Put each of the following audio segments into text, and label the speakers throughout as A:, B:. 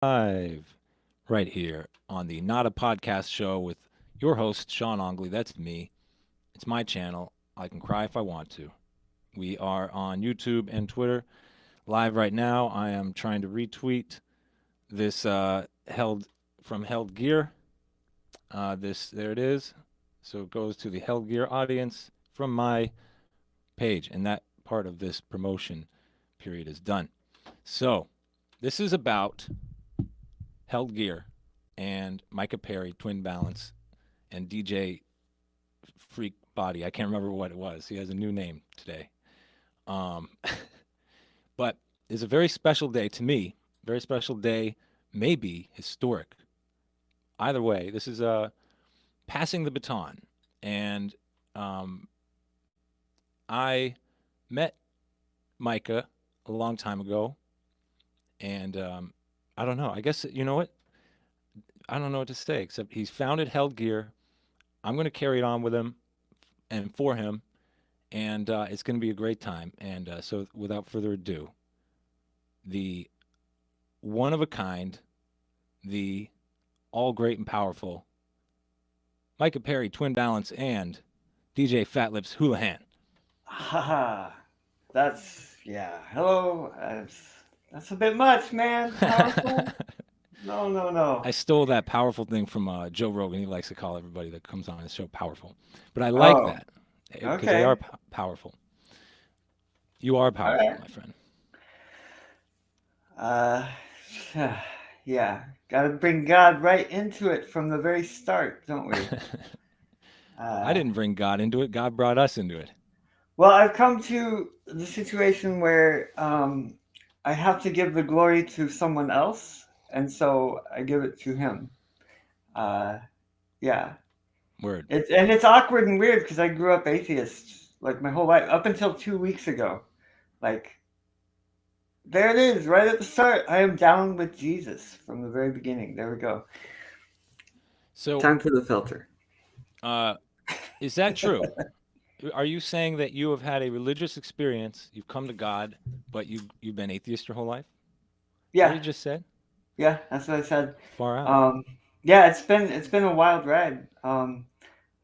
A: live right here on the Not a Podcast show with your host, Sean Ongley. That's me. It's my channel. I can cry if I want to. We are on YouTube and Twitter live right now. I am trying to retweet this held from Held Gear. There it is. So it goes to the Held Gear audience from my page, and that part of this promotion period is done. So this is about Held Gear and Micah Perry, Twin Balance, and DJ Freak Body. I can't remember what it was. He has a new name today. Um, but it's a very special day to me. Very special day, maybe historic. Either way, this is passing the baton, and um, I met Micah a long time ago, and I don't know. I guess you know what? I don't know what to say except he's founded Held Gear. I'm going to carry it on with him and for him, and it's going to be a great time. And so, without further ado, the one of a kind, the all great and powerful Micah Perry, Twin Balance, and DJ Fat Lips Houlihan.
B: Haha, yeah. Hello, that's a bit much, man. Powerful? No, no, no.
A: I stole that powerful thing from Joe Rogan. He likes to call everybody that comes on his show powerful, but I like
B: Oh,
A: that because they are
B: okay.
A: powerful. You are
B: All
A: powerful,
B: right.
A: my friend.
B: Uh, yeah. Got to bring God right into it from the very start, don't we?
A: I
B: Uh,
A: didn't bring God into it. God brought us into it.
B: well, I've come to the situation where I have to give the glory to someone else, and so I give it to him. Uh, yeah.
A: Word.
B: It's awkward and weird because I grew up atheist like my whole life up until 2 weeks ago. Like there it is, right at the start. I am down with Jesus from the very beginning. There we go.
A: So,
B: Time for the filter.
A: uh, is that true? Are you saying that you have had a religious experience, you've come to God, but you've been atheist your whole life? Is that what
B: Yeah,
A: you just said?
B: yeah, that's what I said.
A: Far out.
B: Um, yeah, it's been a wild ride.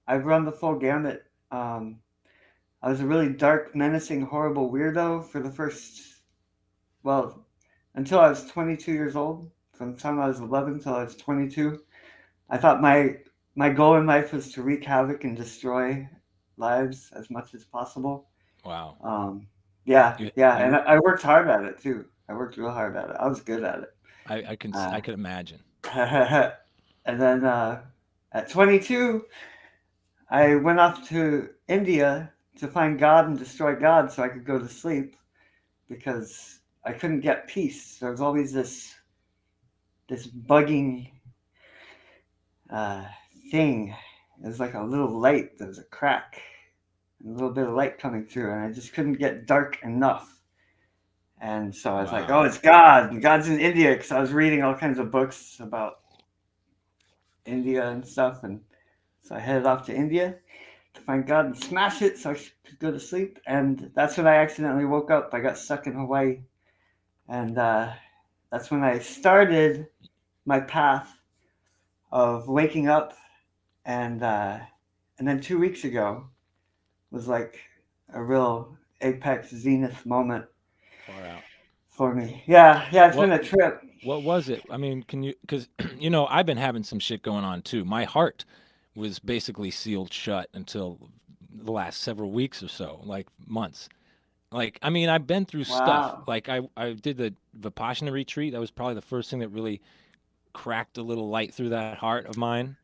B: I've run the full gamut. I was a really dark, menacing, horrible weirdo for the first, well, until I was 22 years old. From the time I was 11 till I was 22, I thought my goal in life was to wreak havoc and destroy lives as much as possible.
A: Wow.
B: Um, yeah,
A: You
B: yeah, and
A: you
B: I worked hard at it too. I worked real hard at it. I was good at it.
A: I can imagine.
B: And then at 22, I went off to India to find God and destroy God so I could go to sleep because I couldn't get peace. There was always this bugging uh, thing. It was like a little light. There was a crack, and a little bit of light coming through, and I just couldn't get dark enough. And so I was like, "Oh,
A: Wow.
B: it's God! And God's in India." Because I was reading all kinds of books about India and stuff, and so I headed off to India to find God and smash it so I could go to sleep. And that's when I accidentally woke up. I got stuck in Hawaii, and that's when I started my path of waking up and then 2 weeks ago was like a real apex zenith moment
A: Far out.
B: for me. Yeah, yeah, it's been
A: What
B: a trip.
A: what was it? I mean, can you cuz I've been having some shit going on too. My heart was basically sealed shut until the last several weeks or so, like months. Like, I mean, I've been through stuff.
B: Wow.
A: Like I did the Vipassana retreat. That was probably the first thing that really cracked a little light through that heart of mine.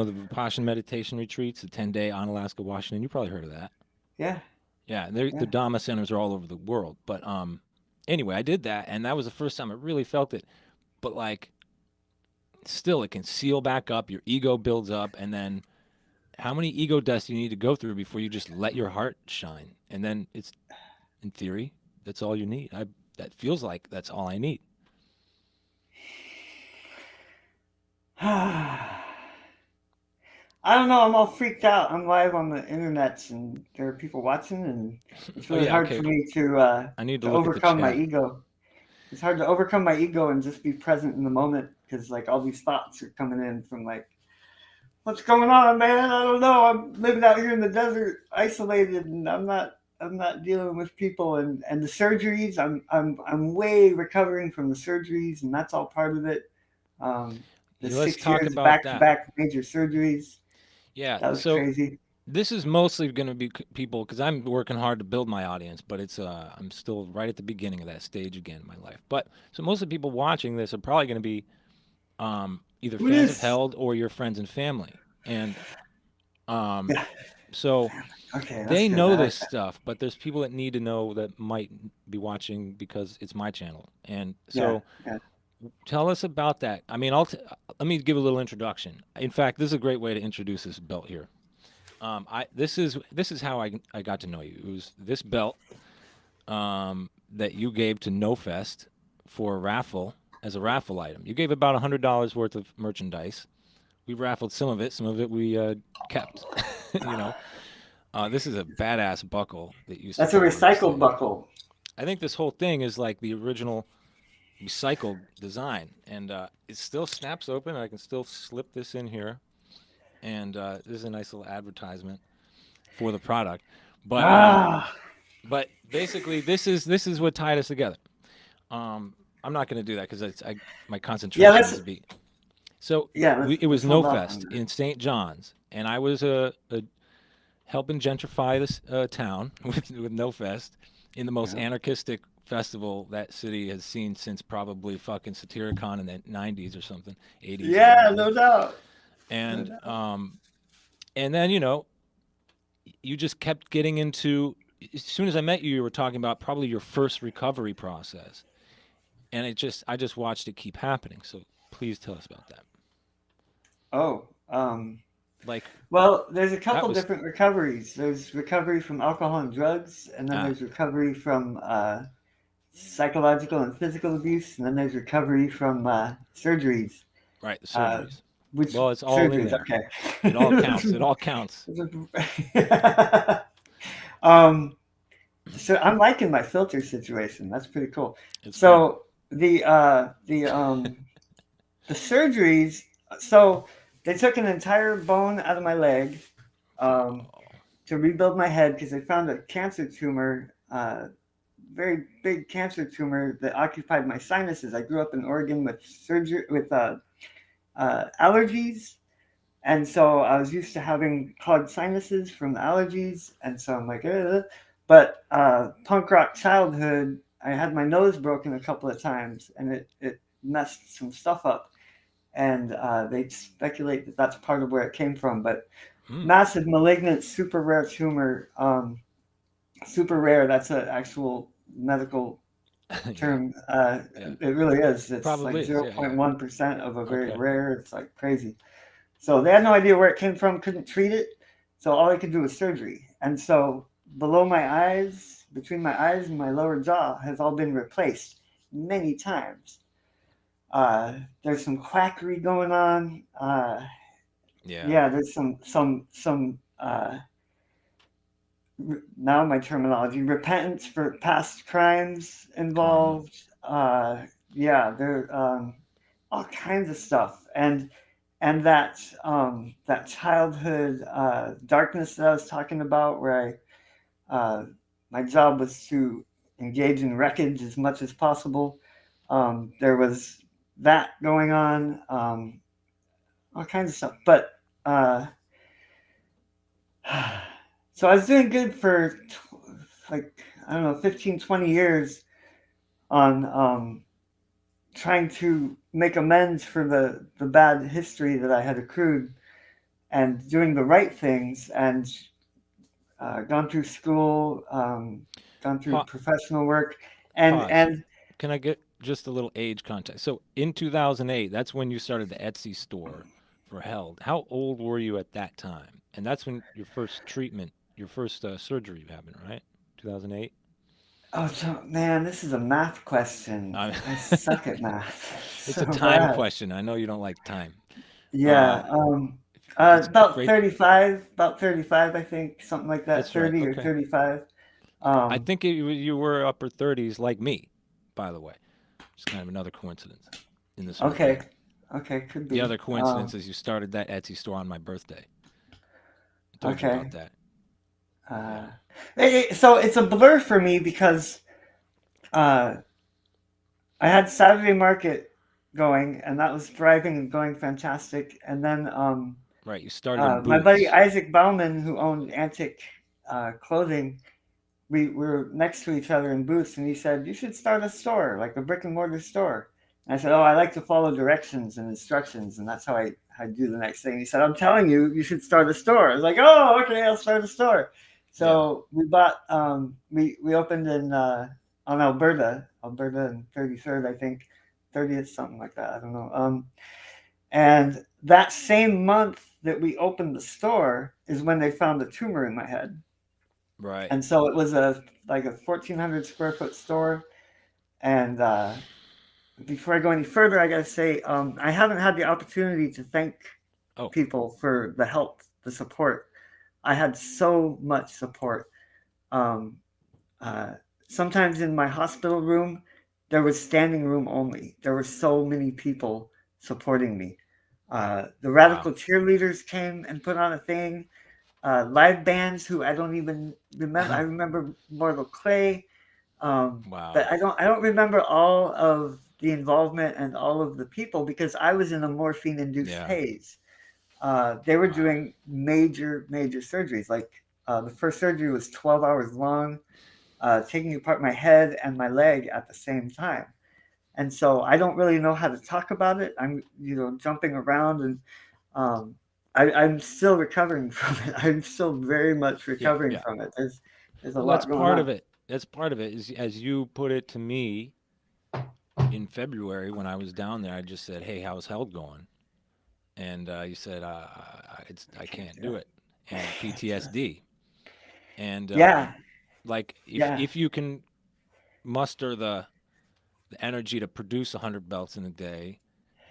A: The Vipassana meditation retreats, the 10-day on Alaska, Washington. You probably heard of that.
B: Yeah,
A: Yeah, the
B: yeah.
A: Dhamma centers are all over the world. But anyway, I did that, and that was the first time I really felt it. But like, still, it can seal back up. Your ego builds up, and then how many ego deaths do you need to go through before you just let your heart shine? And then it's, in theory, that's all you need. That feels like that's all I need.
B: I don't know. I'm all freaked out. I'm live on the internet, and there are people watching, and it's
A: Oh
B: really
A: yeah,
B: hard
A: okay.
B: for me
A: I need to
B: to
A: look at the
B: overcome my
A: chat.
B: ego. it's hard to overcome my ego and just be present in the moment because like all these thoughts are coming in from like, what's going on, man? I don't know. I'm living out here in the desert, isolated, and I'm not dealing with people and the surgeries. I'm way recovering from the surgeries, and that's all part of it. Um, the
A: Let's
B: six
A: talk
B: years
A: about
B: back to
A: that.
B: back major surgeries.
A: Yeah.
B: That was
A: So
B: crazy.
A: this is mostly going to be people because I'm working hard to build my audience, but I'm still right at the beginning of that stage again in my life. But so most of the people watching this are probably going to be either
B: Who
A: fans of
B: is?
A: Held or your friends and family, and um,
B: Yeah.
A: so
B: Okay, that's
A: they
B: good.
A: know
B: I
A: this
B: like that.
A: stuff, but there's people that need to know that might be watching because it's my channel, and
B: Yeah.
A: so
B: Yeah.
A: tell us about that. I mean, let me give a little introduction. In fact, this is a great way to introduce this belt here. This is how I got to know you. It was this belt that you gave to No Fest for a raffle as a raffle item. You gave about $100 worth of merchandise. We raffled some of it we kept. you know, this is a badass buckle that used to
B: That's a
A: go on this
B: recycled
A: thing.
B: buckle.
A: I think this whole thing is like the original recycled design, and it still snaps open. I can still slip this in here, and this is a nice little advertisement for the product. But
B: Ah.
A: but basically, this is what tied us together. I'm not going to do that because my
B: Yeah.
A: concentration
B: Let's.
A: needs to be. So
B: Yeah.
A: it was
B: Let's
A: No
B: hold off on
A: Fest
B: that.
A: in St. John's, and I was helping gentrify this town with No Fest in the most
B: Yeah.
A: anarchistic festival that city has seen since probably fucking Satyricon in the 90s or something, 80s or
B: Yeah.
A: whatever.
B: No doubt. No
A: And
B: doubt.
A: then you just kept getting into. As soon as I met you, you were talking about probably your first recovery process, and I just watched it keep happening. So please tell us about that.
B: Oh.
A: Like
B: Well, there's a
A: that
B: couple
A: was
B: different recoveries. There's recovery from alcohol and drugs, and then
A: ah
B: there's recovery from psychological and physical abuse, and then there's recovery from surgeries.
A: right, the
B: Uh,
A: surgeries.
B: which
A: Well, it's all in
B: surgeries?
A: there. It all
B: Okay.
A: counts. It all counts.
B: um, so I'm liking my filter situation. That's pretty cool.
A: It's fun.
B: So the surgeries. So they took an entire bone out of my leg. Um,
A: Oh,
B: to rebuild my head because they found a cancer tumor, very big cancer tumor that occupied my sinuses. I grew up in Oregon with surgery with allergies, and so I was used to having clogged sinuses from the allergies, and so I'm like, ugh. But punk rock childhood, I had my nose broken a couple of times, and it messed some stuff up. And they speculate that that's part of where it came from, but
A: hmm.
B: massive malignant super rare tumor, super rare, that's an actual medical
A: yeah,
B: term.
A: yeah.
B: It really is. It's like
A: Probably is. Yeah, yeah.
B: 0.1% of a very
A: Okay.
B: rare. It's like crazy. So they had no idea where it came from, couldn't treat it. So all they could do was surgery. And so below my eyes, between my eyes and my lower jaw, has all been replaced many times. There's some quackery going on.
A: Yeah.
B: Yeah, there's some now my terminology, repentance for past crimes
A: Karma.
B: involved. Yeah, there all kinds of stuff, and that childhood darkness that I was talking about, where my job was to engage in wreckage as much as possible. There was that going on, all kinds of stuff, but. Uh, so I was doing good for like I don't know 15, 20 years on trying to make amends for the bad history that I had accrued and doing the right things and gone through school, gone through
A: Pa-
B: professional work, and
A: pause.
B: and
A: Can I get just a little age context? So in 2008, that's when you started the Etsy store for Held. How old were you at that time? And that's when your first treatment, your first surgery happened, right? 2008.
B: oh so, man, this is a math question.
A: Uh,
B: I suck at math
A: it's
B: so
A: a time
B: bad.
A: question. I know you don't like time. Uh,
B: Yeah,
A: it's
B: about
A: great.
B: 35, about 35, I think, something like that,
A: That's right.
B: 30 or
A: Okay.
B: 35.
A: I
B: Um,
A: think you were upper 30s like me, by the way. It's kind of another coincidence in this whole
B: Okay.
A: thing.
B: Okay, could
A: The
B: be.
A: other coincidence is you started that Etsy store on my birthday. I told you
B: Okay.
A: about that.
B: Uh,
A: Yeah.
B: so it's a blur for me because uh, I had Saturday Market going, and that was thriving and going fantastic. And then
A: Right. You started in
B: my buddy
A: boots.
B: Isaac Bauman, who owned Antique Clothing, we were next to each other in booths, and he said, "You should start a store, like a brick and mortar store." And I said, "Oh, I like to follow directions and instructions, and that's how I do the next thing." He said, "I'm telling you, you should start a store." I was like, "Oh, okay, I'll start a store."
A: Yeah.
B: So we bought, we opened in on Alberta and 33rd, I think, 30th, something like that. I don't know. And that same month that we opened the store is when they found a tumor in my head.
A: Right.
B: And so it was a 1,400 square foot store. And before I go any further, I gotta say I haven't had the opportunity to thank
A: Oh,
B: people for the help, the support. I had so much support. Um, uh, Sometimes in my hospital room, there was standing room only. There were so many people supporting me. The
A: wow.
B: radical cheerleaders came and put on a thing. Live bands who I don't even remember. I remember Mortal Clay, but
A: Wow.
B: I don't remember all of the involvement and all of the people because I was in a morphine induced
A: Yeah.
B: haze. They were
A: Wow.
B: doing major surgeries. Like the first surgery was 12 hours long, taking apart my head and my leg at the same time. And so I don't really know how to talk about it. I'm, jumping around and um, I'm still recovering from it. I'm still very much
A: Yeah.
B: recovering
A: Yeah.
B: from it. There's a
A: Well, that's
B: lot going
A: part of
B: on.
A: it. That's part of it. Is as you put it to me in February when I was down there. I just said, "Hey, how's health going?" And you said, I
B: Can't
A: can't
B: do
A: do
B: it.
A: it." And PTSD. And
B: Yeah,
A: like
B: yeah.
A: if you can muster the energy to produce 100 belts in a day,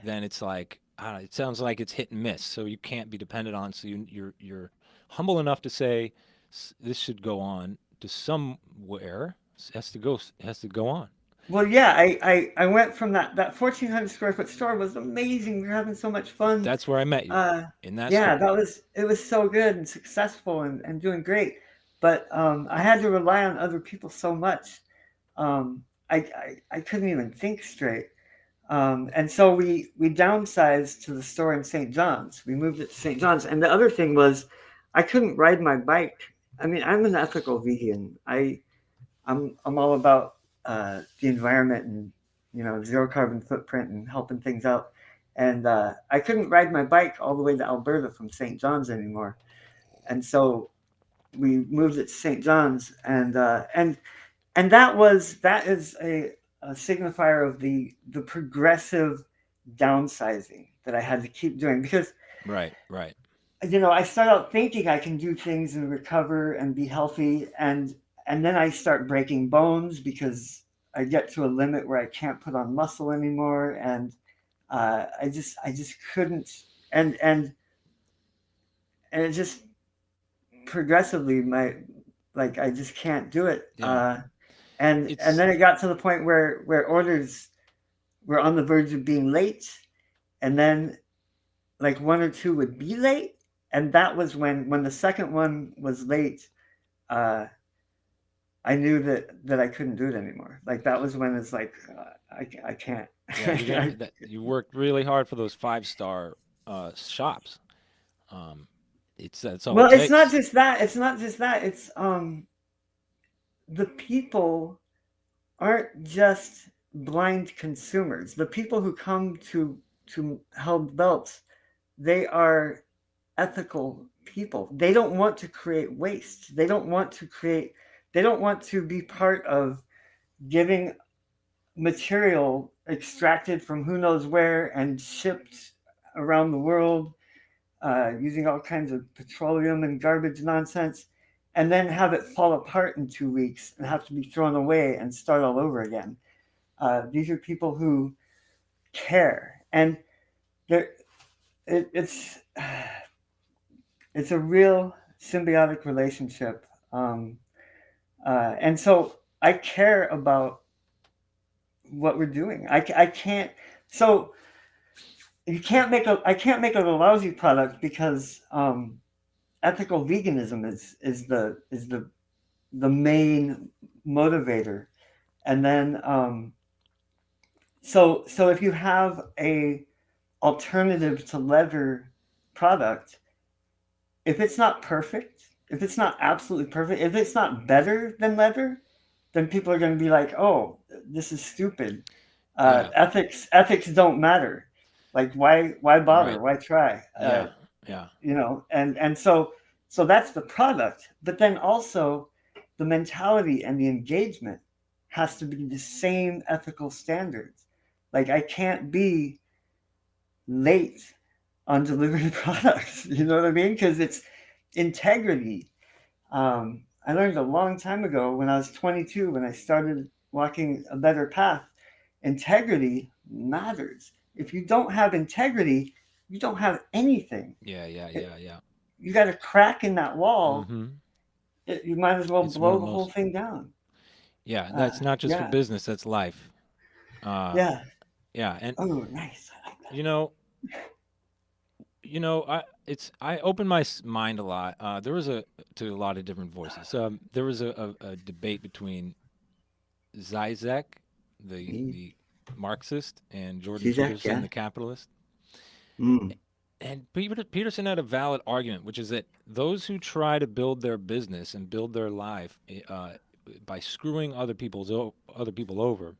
A: then it's like I don't know, it sounds like it's hit and miss. So you can't be dependent on. So you're humble enough to say this should go on to somewhere. It has to go on.
B: Well, yeah. I went from that 1,400 square foot store was amazing. We were having so much fun.
A: That's where I met you
B: Uh,
A: in that
B: yeah,
A: store.
B: it was so good and successful and doing great. But I had to rely on other people so much. I couldn't even think straight. And so we downsized to the store in St. John's. We moved it to St. John's. And the other thing was, I couldn't ride my bike. I mean, I'm an ethical vegan. I'm all about the environment and zero carbon footprint and helping things out. And I couldn't ride my bike all the way to Alberta from St. John's anymore. And so we moved it to St. John's, and that is a signifier of the progressive downsizing that I had to keep doing because
A: Right, right.
B: I start out thinking I can do things and recover and be healthy, and then I start breaking bones because I get to a limit where I can't put on muscle anymore, and I just couldn't, and and and it just progressively my like I just can't do it.
A: Yeah.
B: And
A: It's
B: then it got to the point where orders were on the verge of being late, and then like one or two would be late, and that was when the second one was late. uh I knew that I couldn't do it anymore. Like that was when it's like I can't.
A: yeah, you're gonna that you worked really hard for those 5 star shops. Um, it's that's all it
B: Well, it's not
A: takes.
B: just that. It's not just that. It's the people aren't just blind consumers. The people who come to held belts, they are ethical people. They don't want to create waste. They don't want to be part of giving material extracted from who knows where and shipped around the world using all kinds of petroleum and garbage nonsense, and then have it fall apart in 2 weeks and have to be thrown away and start all over again. These are people who care, and they're, it's it's a real symbiotic relationship. And so I care about what we're doing. I can't. So you can't make a I can't make a lousy product because ethical veganism is the main motivator. And then so if you have a alternative to leather product, if it's not perfect, if it's not absolutely perfect, if it's not better than leather, then people are going to be like, "Oh, this is stupid.
A: Yeah.
B: Ethics don't matter. Like why bother?
A: Right.
B: Why try?"
A: Yeah. Yeah.
B: And so that's the product. But then also the mentality and the engagement has to be the same ethical standards. Like I can't be late on delivering products. You know what I mean? Because it's integrity. I learned a long time ago when I was 22, when I started walking a better path, integrity matters. If you don't have integrity, you don't have anything.
A: Yeah. Yeah.
B: It,
A: Yeah. Yeah.
B: you got a crack in that wall,
A: Mm-hmm.
B: you might as well
A: It's one of
B: blow
A: the
B: the whole
A: most.
B: thing down.
A: Yeah. That's not just for
B: Yeah,
A: business. That's life. Uh.
B: yeah.
A: Yeah. And
B: Oh, nice. I like
A: you know, I opened my mind a lot. There was a to a lot of different voices. There was a debate between Zizek,
B: that.
A: the Marxist, and Jordan
B: Zizek,
A: Peterson,
B: yeah.
A: the capitalist.
B: Mm.
A: And Peterson had a valid argument, which is that those who try to build their business and build their life by screwing other people over,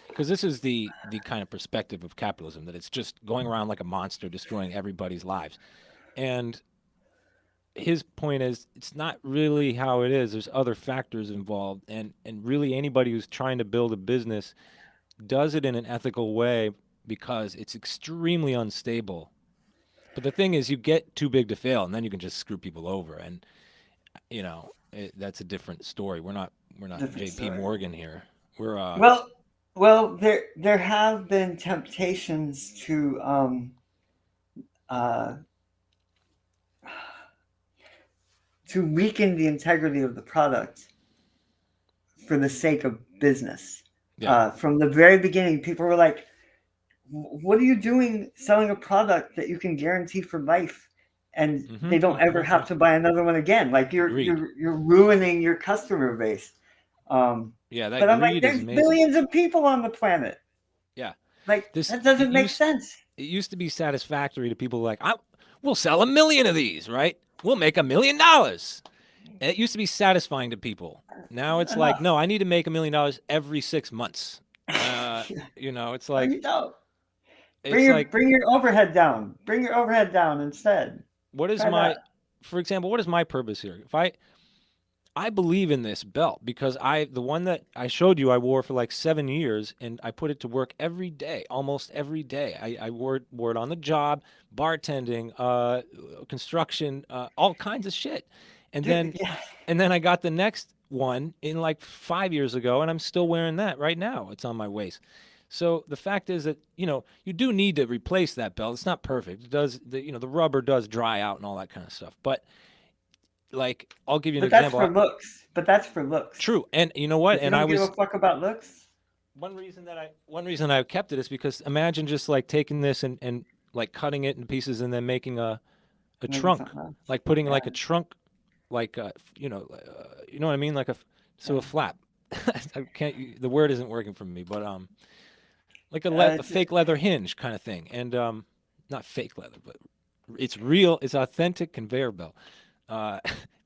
A: because this is the kind of perspective of capitalism that it's just going around like a monster, destroying everybody's lives. And his point is it's not really how it is. There's other factors involved, and really anybody who's trying to build a business does it in an ethical way because it's extremely unstable. But the thing is, you get too big to fail, and then you can just screw people over, and that's a different story. We're not
B: Different
A: J.P.
B: story.
A: Morgan here. We're
B: Well, well, there have been temptations uh, to weaken the integrity of the product for the sake of business.
A: yeah.
B: From the very beginning, people were like, "What are you doing selling a product that you can guarantee for life, and
A: Mm-hmm,
B: they don't
A: mm-hmm,
B: ever
A: mm-hmm.
B: have to buy another one again? Like
A: Greed.
B: you're ruining your customer base." Um,
A: Yeah, that
B: but I'm like,
A: greed is
B: there's
A: amazing.
B: billions of people on the planet.
A: Yeah,
B: Like
A: this
B: that doesn't make sense.
A: it used to be satisfactory to people like we'll sell 1 million of these, right? We'll make $1 million. And it used to be satisfying to people. Now it's like,
B: Enough.
A: no, I need to make $1 million every 6 months. Uh, it's
B: No,
A: like
B: you don't.
A: it's like
B: Bring your overhead down. Bring your overhead down instead.
A: what is
B: Try
A: my,
B: that.
A: for example, what is my purpose here? If I believe in this belt because the one that I showed you I wore for like 7 years and I put it to work every day, almost every day. I wore it on the job, bartending, construction, all kinds of shit. And
B: Dude,
A: then
B: yeah.
A: I got the next one in like 5 years ago, and I'm still wearing that right now. It's on my waist. So the fact is that you do need to replace that belt. It's not perfect. It does the rubber does dry out and all that kind of stuff. But like I'll give you an
B: But that's
A: example.
B: for looks. But that's for looks.
A: True, and you know what?
B: If you
A: And I
B: don't give a
A: was
B: fuck about looks,
A: one reason I kept it is because imagine just like taking this and like cutting it into pieces and then making a
B: making
A: trunk,
B: something else.
A: like putting like a
B: Yeah.
A: trunk, like you know what I mean, like so a
B: Yeah.
A: flap. I can't. The word isn't working for me, but like a
B: It's,
A: fake leather hinge kind of thing, and not fake leather, but it's real. It's authentic conveyor belt, uh,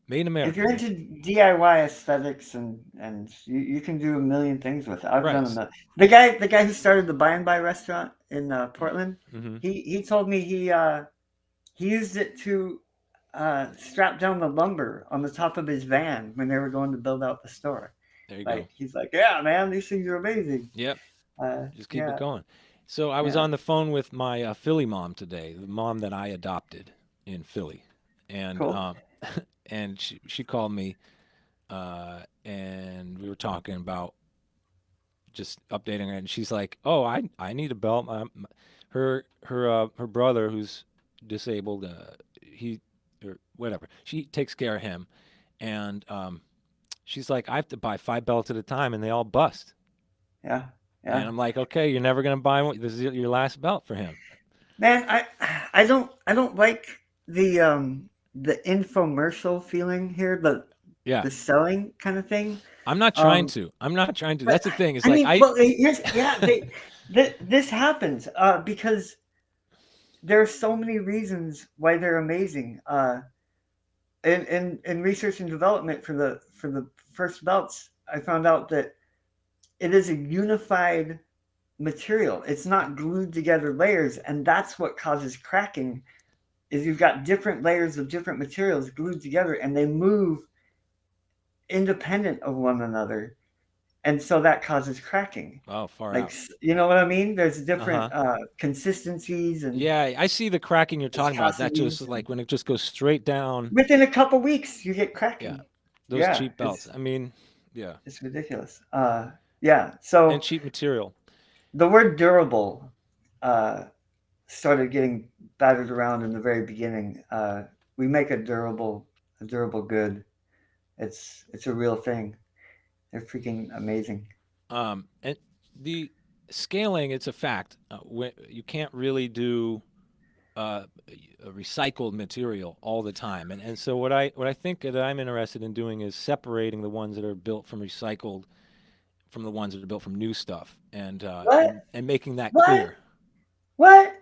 A: made in
B: if
A: America,
B: you're
A: man.
B: into DIY aesthetics and you can do a million things with it. I've done
A: Right.
B: enough. The guy who started the By and By restaurant in Portland,
A: Mm-hmm.
B: he told me he used it to strap down the lumber on the top of his van when they were going to build out the store.
A: There you go.
B: Like he's like, yeah, man, these things are amazing.
A: Yep. Just keep it
B: Yeah,
A: going. So I was
B: yeah,
A: on the phone with my Philly mom today, the mom that I adopted in Philly, and
B: cool.
A: and she called me, and we were talking about just updating her, and she's like, "Oh, I need a belt." Her brother who's disabled, he or whatever, she takes care of him, and she's like, "I have to buy 5 belts at a time, and they all bust."
B: Yeah,
A: And
B: Yeah.
A: I'm like, okay, you're never gonna buy one. This is your last belt for him.
B: Man, I don't like the infomercial feeling here,
A: Yeah,
B: the selling kind of thing.
A: I'm not trying
B: Um,
A: to. I'm not trying to.
B: but
A: That's the thing. It's
B: I
A: like
B: mean,
A: I
B: well, here's yeah, this happens because there are so many reasons why they're amazing. In research and development for the first belts, I found out that it is a unified material. It's not glued together layers, and that's what causes cracking. Is you've got different layers of different materials glued together, and they move independent of one another, and so that causes cracking.
A: oh far
B: Like
A: out.
B: you know what I mean? There's
A: Uh
B: different
A: huh.
B: consistencies and
A: Yeah, I see the cracking you're talking about. That just
B: viscosities, and
A: like when it just goes straight down.
B: within a couple weeks you get
A: Yeah,
B: cracking.
A: those
B: Yeah,
A: cheap belts. I mean, yeah,
B: it's ridiculous. Yeah.
A: and
B: So
A: cheap material.
B: the word durable uh, started getting battered around in the very beginning. We make a durable good. It's a real thing. They're freaking amazing.
A: And the scaling, it's a fact. You can't really do a recycled material all the time. And so what I think that I'm interested in doing is separating the ones that are built from recycled from the ones that are built from new stuff,
B: What?
A: and making that
B: What?
A: clear.
B: What?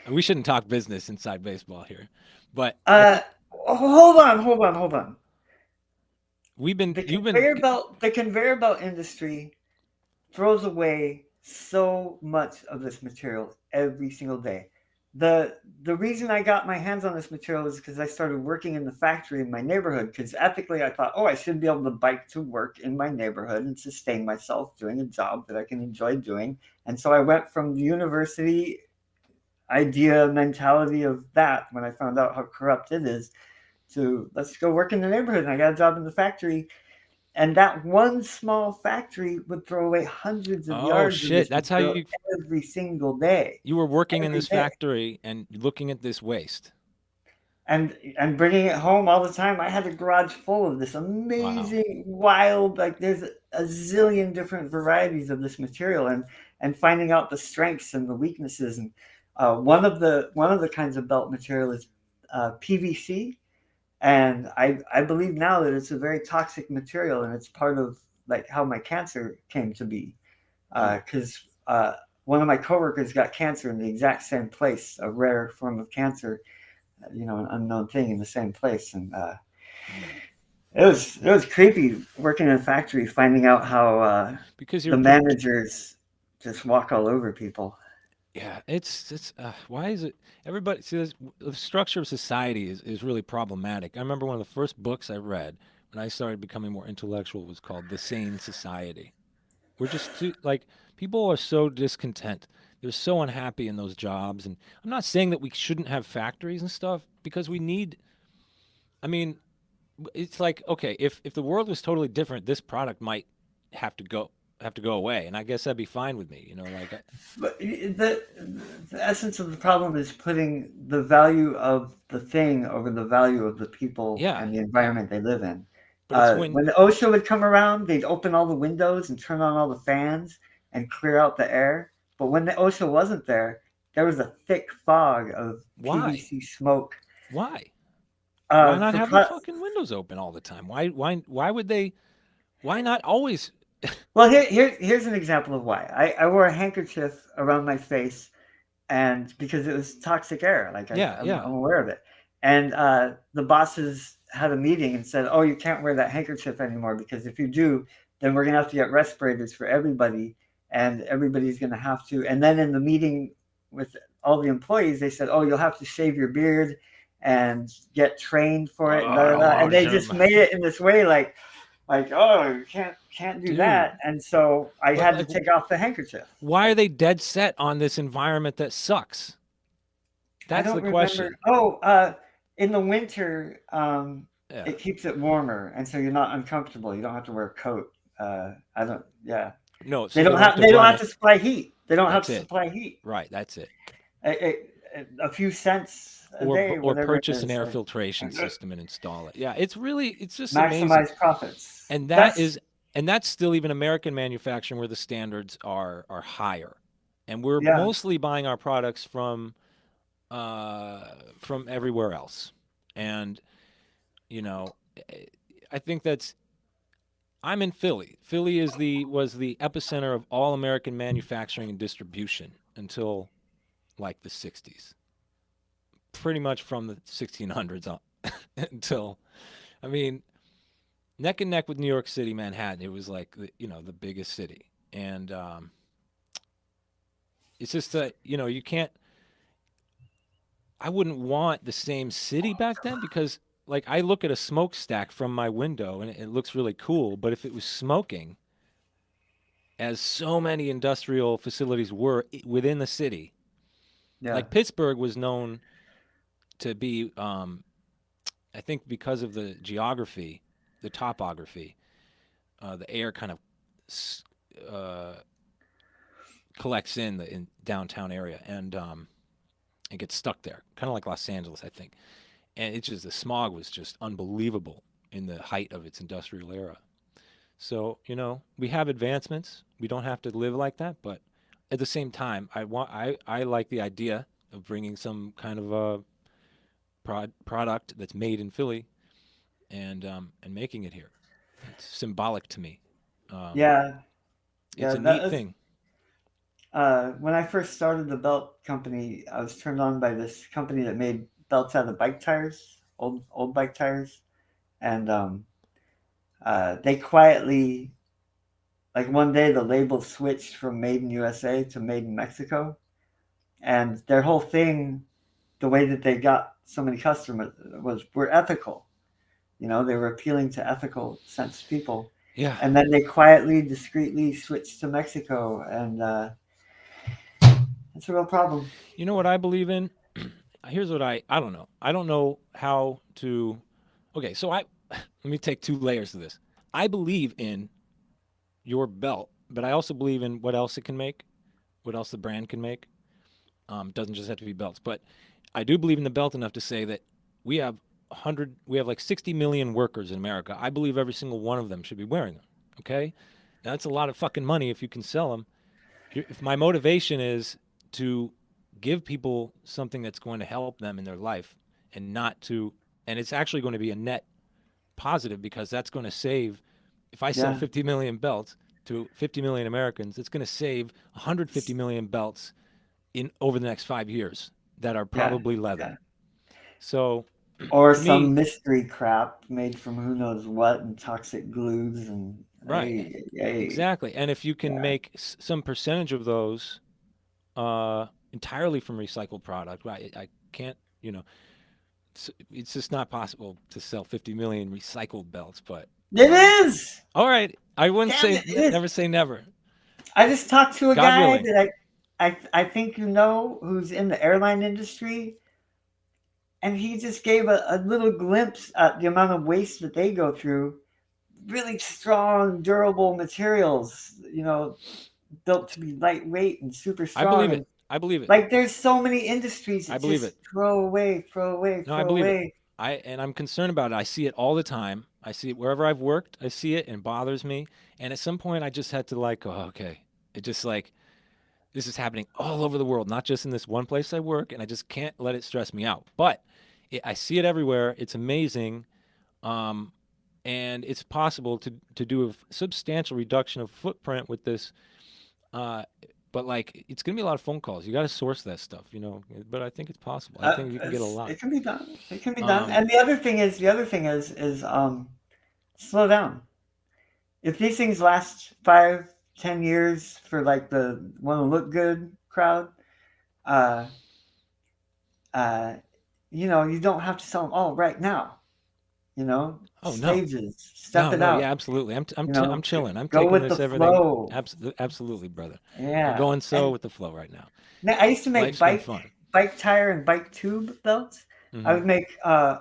A: And we shouldn't talk business inside baseball here, but I
B: Uh,
A: think
B: hold on.
A: we've been you've been
B: The conveyor belt industry throws away so much of this material every single day. The reason I got my hands on this material is because I started working in the factory in my neighborhood. Because ethically, I thought, oh, I should be able to bike to work in my neighborhood and sustain myself doing a job that I can enjoy doing. And so I went from the university idea mentality of that when I found out how corrupt it is to let's go work in the neighborhood. And I got a job in the factory, and that one small factory would throw away hundreds of
A: oh
B: yards of
A: shit,
B: this
A: that's how
B: material every single day,
A: you were working in
B: every
A: this
B: day,
A: factory and looking at this waste.
B: and bringing it home all the time. I had a garage full of this
A: Wow.
B: amazing, wild, like there's a zillion different varieties of this material, and finding out the strengths and the weaknesses. And one of the kinds of belt material is PVC, and I believe now that it's a very toxic material, and it's part of like how my cancer came to be.
A: Oh.
B: Because one of my coworkers got cancer in the exact same place, a rare form of cancer, you know, an unknown thing in the same place, and
A: Mm.
B: it was creepy working in a factory, finding out how
A: Because
B: the
A: you're
B: managers just walk all over people.
A: yeah, it's why is it everybody see this, the structure of society is really problematic. I remember one of the first books I read when I started becoming more intellectual was called The Sane Society. We're just too like people are so discontent. They're so unhappy in those jobs, and I'm not saying that we shouldn't have factories and stuff because we need. I mean, it's like okay, if the world was totally different, this product might have to go have to go away, and I guess that'd be fine with me. You know, like
B: But the essence of the problem is putting the value of the thing over the value of the people
A: yeah,
B: and the
A: yeah.
B: environment they live in.
A: But it's when
B: When the OSHA would come around, they'd open all the windows and turn on all the fans and clear out the air. But when the OSHA wasn't there, there was a thick fog of
A: why
B: PVC smoke.
A: why why not
B: For
A: have the
B: pro-
A: fucking windows open all the time? Why would they? Why not always?
B: well, here's an example of why. I wore a handkerchief around my face, and because it was toxic air, like
A: Yeah,
B: I'm
A: yeah.
B: aware of it. And the bosses had a meeting and said, "Oh, you can't wear that handkerchief anymore because if you do, then we're gonna have to get respirators for everybody, and everybody's gonna have to." And then in the meeting with all the employees, they said, "Oh, you'll have to shave your beard and get trained for it." And, da, da, da. And they just
A: Awesome,
B: made it in this way, like oh, you can't do
A: dude.
B: that. And so I
A: But
B: had to
A: like,
B: take off the handkerchief.
A: why are
B: Like
A: they dead set on this environment that sucks?
B: I
A: That's the
B: don't remember.
A: question.
B: Oh, in the winter,
A: Yeah.
B: it keeps it warmer, and so you're not uncomfortable. You don't have to wear a coat. I don't. Yeah,
A: No, so they don't have to
B: They don't
A: run
B: have
A: it.
B: to supply heat. They don't have
A: That's
B: to
A: it.
B: supply heat.
A: Right. That's it.
B: A few cents a day,
A: Or
B: whatever it
A: purchase an
B: is,
A: air filtration system and install it. Yeah, it's really it's just amazing.
B: maximize profits.
A: And that is and that's still even American manufacturing where the standards are higher, and we're
B: Yeah,
A: mostly buying our products from everywhere else, and you know, I think that's I'm in Philly. Philly is the was the epicenter of all American manufacturing and distribution until like the 60s. Pretty much from the 1600s on until I mean, neck and neck with New York City, Manhattan. It was like the biggest city. And it's just that, you can't I wouldn't want the same city back then because like I look at a smokestack from my window and it looks really cool, but if it was smoking, as so many industrial facilities were within the city.
B: yeah,
A: Like Pittsburgh was known to be, I think, because of the geography, the topography, the air kind of uh, collects in the in downtown area and it gets stuck there, kind of like Los Angeles, I think. And it's just the smog was just unbelievable in the height of its industrial era. So we have advancements. We don't have to live like that, but at the same time, I like the idea of bringing some kind of a product that's made in Philly and making it here. It's symbolic to me. Um,
B: yeah,
A: it's
B: yeah.
A: a
B: That
A: neat
B: is,
A: thing.
B: when I first started the belt company, I was turned on by this company that made belts out of bike tires, old bike tires, and they quietly, like one day, the label switched from "Made in USA" to "Made in Mexico," and their whole thing, the way that they got so many customers, was we're ethical. They were appealing to ethical sense people,
A: Yeah.
B: and then they quietly, discreetly switched to Mexico, and it's a real problem.
A: You know what I believe in? Here's what I don't know. I don't know how to. Okay, so I let me take two layers to this. I believe in your belt, but I also believe in what else it can make, what else the brand can make. Doesn't just have to be belts, but I do believe in the belt enough to say that we have like 60 million workers in America. I believe every single one of them should be wearing them. Okay, now, that's a lot of fucking money if you can sell them. If my motivation is to give people something that's going to help them in their life and not to, and it's actually going to be a net positive because that's going to save, if I sell
B: Yeah,
A: 50 million belts to 50 million Americans, it's going to save 150 million belts in over the next 5 years that are
B: yeah,
A: probably leather.
B: yeah.
A: So
B: Or
A: to me,
B: some mystery crap made from who knows what and toxic glues and
A: right,
B: hey,
A: exactly. And if you can
B: yeah.
A: make some percentage of those entirely from recycled product, right? I can't, it's just not possible to sell 50 million recycled belts. But
B: It
A: um,
B: is.
A: all right, I wouldn't
B: Damn
A: say
B: it! It is.
A: never say never.
B: I just talked to a
A: God
B: guy
A: willing.
B: that I think who's in the airline industry, and he just gave a little glimpse at the amount of waste that they go through. Really strong, durable materials, built to be lightweight and super
A: I
B: strong.
A: believe
B: And
A: it. I believe it.
B: like, there's so many industries
A: I
B: that
A: believe
B: just
A: it.
B: throw away, throw away,
A: No, I
B: throw
A: believe it.
B: away.
A: I'm concerned about it. I see it all the time. I see it wherever I've worked. I see it and it bothers me. And at some point, I just had to like, oh, okay. It just like this is happening all over the world, not just in this one place I work, and I just can't let it stress me out. But I see it everywhere. It's amazing, um, and it's possible to do a substantial reduction of footprint with this. Uh, but like, it's gonna be a lot of phone calls. You got to source that stuff. But I think it's possible. I think you can get a lot.
B: It can be done. It can be done.
A: Um,
B: And the other thing is slow down. If these things last 5, 10 years for like the want to look good crowd, uh, uh, you don't have to sell them all right now.
A: oh no,
B: Stages, step
A: no,
B: it
A: no,
B: out.
A: yeah, absolutely. I'm chilling. I'm
B: Go
A: taking
B: with the
A: this everything.
B: flow.
A: Absolutely, brother. I'm
B: Yeah.
A: going so
B: And
A: with the flow right now.
B: now, I used to make
A: Life's been fun.
B: bike tire and bike tube belts. I
A: Hmm.
B: would make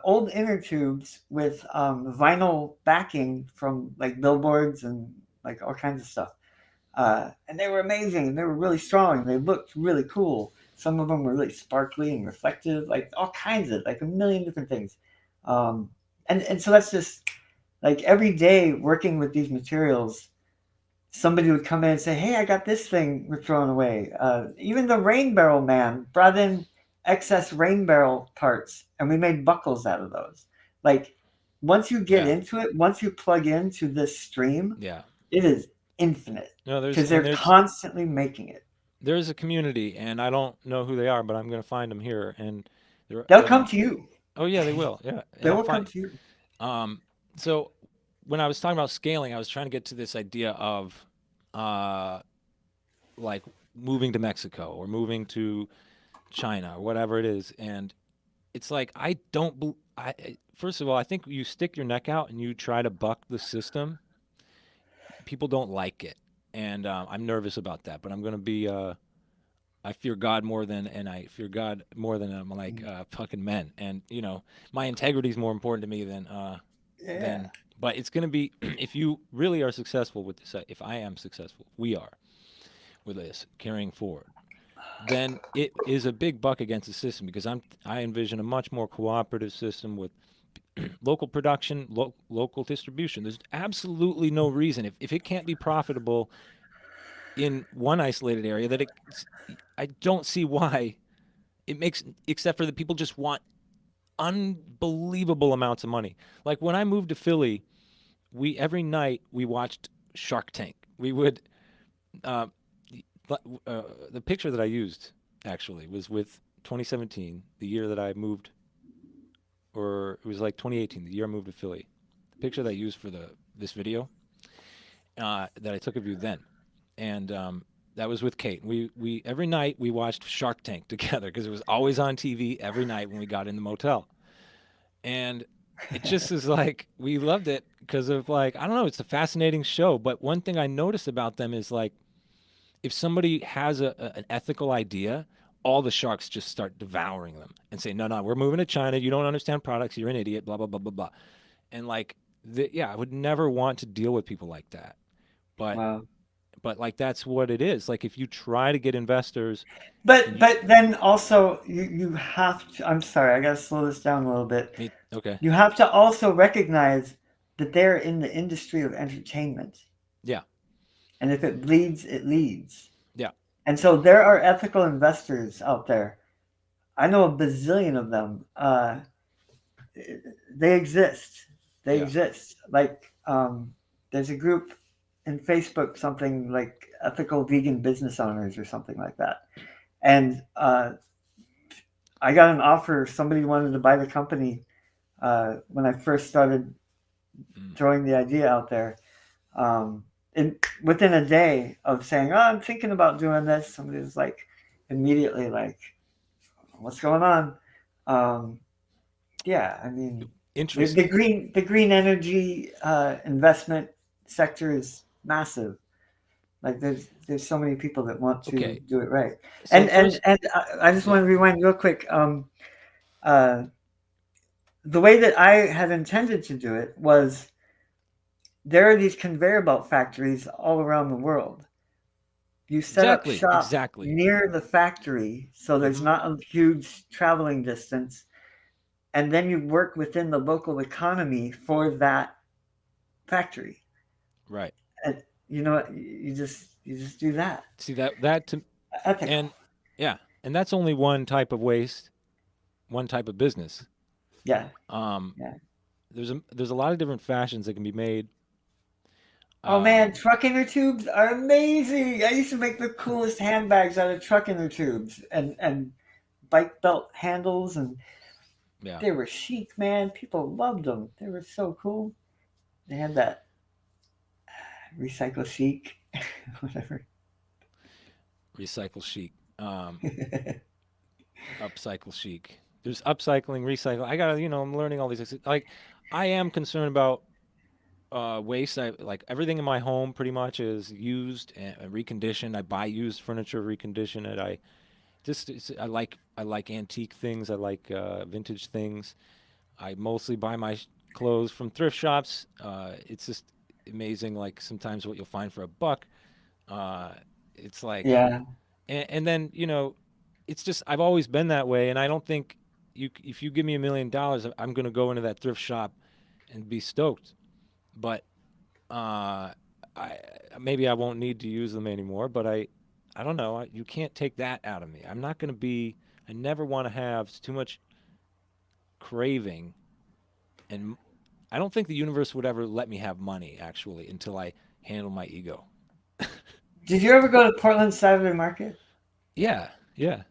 B: old inner tubes with vinyl backing from like billboards and like all kinds of stuff. And they were amazing. They were really strong. They looked really cool. Some of them were really sparkly and reflective, like all kinds of like a million different things. Um, and so that's just Like every day working with these materials, somebody would come in and say, "Hey, I got this thing we're throwing away." Even the rain barrel man brought in excess rain barrel parts, and we made buckles out of those. Like once you get
A: Yeah.
B: into it, once you plug into this stream,
A: Yeah.
B: it is infinite
A: No, there's
B: because
A: and
B: they're
A: there's
B: constantly making it.
A: there's a community, and I don't know who they are, but I'm gonna find them here, and they're
B: They'll come to you.
A: oh yeah, they will. Yeah,
B: They
A: and I'll
B: will
A: find
B: come to you.
A: um so when I was talking about scaling, I was trying to get to this idea of uh like moving to Mexico or moving to China or whatever it is, and it's like I don't first of all, I think you stick your neck out and you try to buck the system, people don't like it, and I'm nervous about that, but I'm going to be I fear God more than, and I fear God more than I'm like fucking men, and my integrity is more important to me
B: Yeah.
A: than. But it's going to be if you really are successful with this. If I am successful, we are with this carrying forward. Then it is a big buck against the system because I envision a much more cooperative system with local production, local distribution. There's absolutely no reason if it can't be profitable in one isolated area that I don't see why it makes, except for that people just want unbelievable amounts of money. Like when I moved to Philly, we every night we watched Shark Tank. We would uh, the picture that I used actually was with 2017, the year that I moved, or it was like 2018, the year I moved to Philly. The picture that I used for the this video that I took of you then, and that was with Kate. We every night we watched Shark Tank together because it was always on TV every night when we got in the motel, and it just is like we loved it because of like I don't know, it's a fascinating show. But one thing I noticed about them is like if somebody has an ethical idea, all the sharks just start devouring them and say, no, we're moving to China. You don't understand products. You're an idiot. Blah blah blah blah blah. And like, yeah, I would never want to deal with people like that. But
B: Wow.
A: like that's what it is. Like if you try to get investors and
B: But
A: you
B: but then also you have to. I'm sorry, I gotta slow this down a little bit.
A: me okay.
B: You have to also recognize that they're in the industry of entertainment,
A: Yeah.
B: and if it bleeds, it leads.
A: Yeah.
B: And so there are ethical investors out there. I know a bazillion of them. They exist. They
A: Yeah.
B: exist. Like there's a group in Facebook, something like ethical vegan business owners or something like that. And I got an offer. Somebody wanted to buy the company when I first started
A: Mm.
B: throwing the idea out there. Um, and within a day of saying, "Oh, I'm thinking about doing this," somebody was like, immediately like, "What's going on?" Um, yeah, I mean,
A: Interesting.
B: the green energy investment sector is massive. Like there's so many people that want to
A: Okay.
B: do it right.
A: So first,
B: And I just
A: yeah,
B: want to rewind real quick. Uh, the way that I had intended to do it was there are these conveyor belt factories all around the world. You set up
A: exactly,
B: shop
A: exactly.
B: near the factory so there's
A: Hmm.
B: not a huge traveling distance, and then you work within the local economy for that factory.
A: Right.
B: And you know what? You just do that.
A: See that to
B: Ethical.
A: and yeah, and that's only one type of waste, one type of business.
B: Yeah.
A: Um,
B: Yeah.
A: there's a lot of different fashions that can be made.
B: Oh man,
A: Um,
B: truck inner tubes are amazing. I used to make the coolest handbags out of truck inner tubes and bike belt handles, and
A: yeah,
B: they were chic, man. People loved them. They were so cool. They had that recycle chic, whatever.
A: recycle chic, upcycle chic. There's upcycling, recycle. I gotta, I'm learning all these things. Like, I am concerned about waste. I like everything in my home pretty much is used and reconditioned. I buy used furniture, recondition it. I like antique things. I like vintage things. I mostly buy my clothes from thrift shops. It's just amazing, like sometimes what you'll find for a buck. Uh, it's like,
B: Yeah.
A: and then it's just I've always been that way, and I don't think if you give me $1 million, I'm going to go into that thrift shop and be stoked. but uh, I maybe I won't need to use them anymore. But I don't know. You can't take that out of me. I'm not going to be. I never want to have too much craving, and I don't think the universe would ever let me have money actually until I handle my ego.
B: Did you ever go to Portland Saturday Market?
A: Yeah, yeah.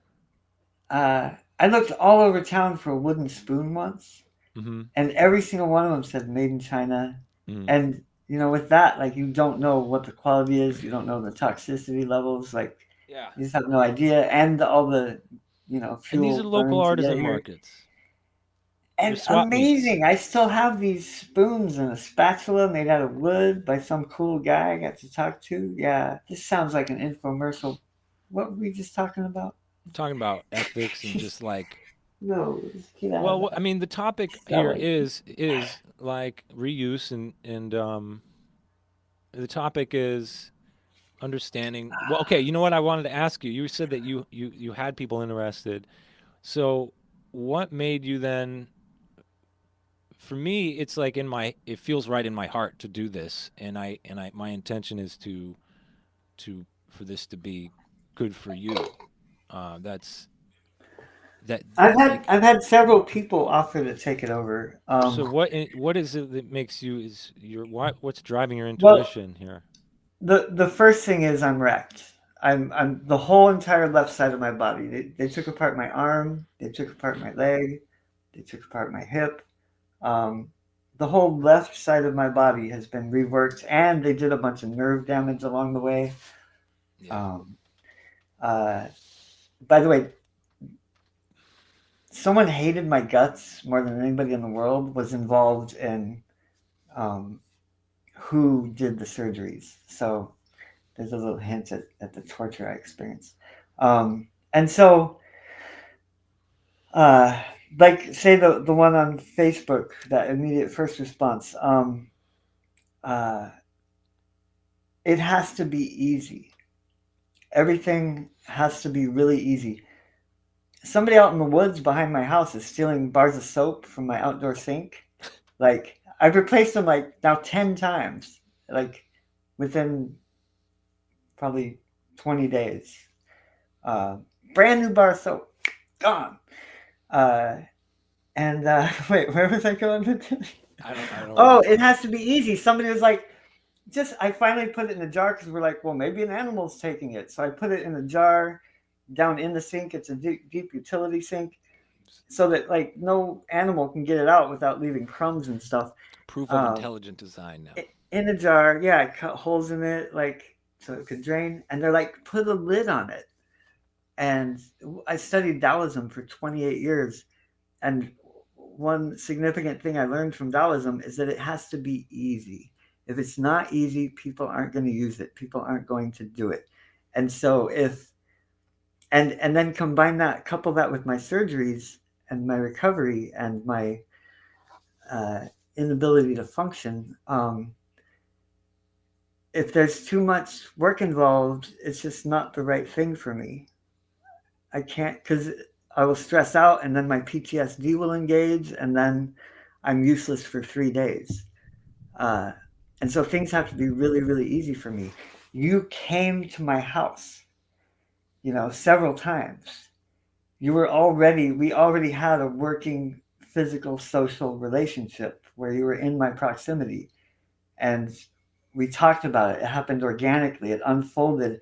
B: I looked all over town for a wooden spoon once,
A: Mm-hmm.
B: and every single one of them said "Made in China."
A: Mm.
B: And with that, like, you don't know what the quality is, you don't know the toxicity levels, like,
A: Yeah.
B: you just have no idea, and all the
A: And these are
B: fuel
A: local
B: burned to get
A: artisan
B: it here.
A: markets. They're
B: And
A: swap meets.
B: amazing! I still have these spoons and a spatula made out of wood by some cool guy I got to talk to. Yeah, this sounds like an infomercial. What were we just talking about?
A: Talking about ethics and just like,
B: No, just get out of
A: well, I
B: that.
A: mean, the topic here
B: Selling.
A: is like reuse and the topic is understanding. Well, okay, you know what I wanted to ask you. You said that you had people interested. So, what made you then? For me, it's like it feels right in my heart to do this, and my intention is to for this to be good for you. That's that like.
B: I've had several people offer to take it over.
A: So what is it that makes you is your what's driving your
B: Well,
A: intuition here?
B: the first thing is I'm wrecked. I'm the whole entire left side of my body. They took apart my arm. They took apart my leg. They took apart my hip. Um, the whole left side of my body has been reworked, and they did a bunch of nerve damage along the way.
A: Yeah.
B: Um, uh, by the way, someone hated my guts more than anybody in the world was involved in um, who did the surgeries. So there's a little hint at the torture I experienced. And so, uh, like, say the one on Facebook, that immediate first response, uh, it has to be easy. Everything has to be really easy. Somebody out in the woods behind my house is stealing bars of soap from my outdoor sink. Like, I've replaced them like now 10 times, like within probably 20 days. Uh, Brand new bar of soap, gone. Uh, and wait, where was I going with this?
A: I don't
B: Oh,
A: remember.
B: it has to be easy. Somebody was like, I finally put it in a jar because we're like, well, maybe an animal's taking it. So I put it in a jar down in the sink. It's a deep utility sink, so that like no animal can get it out without leaving crumbs and stuff.
A: Proof of
B: Um,
A: intelligent design now.
B: in a jar, yeah, I cut holes in it like so it could drain, and they're like, put a lid on it. And I studied Taoism for 28 years, and one significant thing I learned from Taoism is that it has to be easy. If it's not easy, people aren't going to use it. People aren't going to do it. And so if and then couple that with my surgeries and my recovery and my uh, inability to function. If there's too much work involved, it's just not the right thing for me. I can't because I will stress out, and then my PTSD will engage, and then I'm useless for 3 days. Uh, and so things have to be really, really easy for me. You came to my house, several times. We already had a working physical social relationship where you were in my proximity. And we talked about it. It happened organically, it unfolded,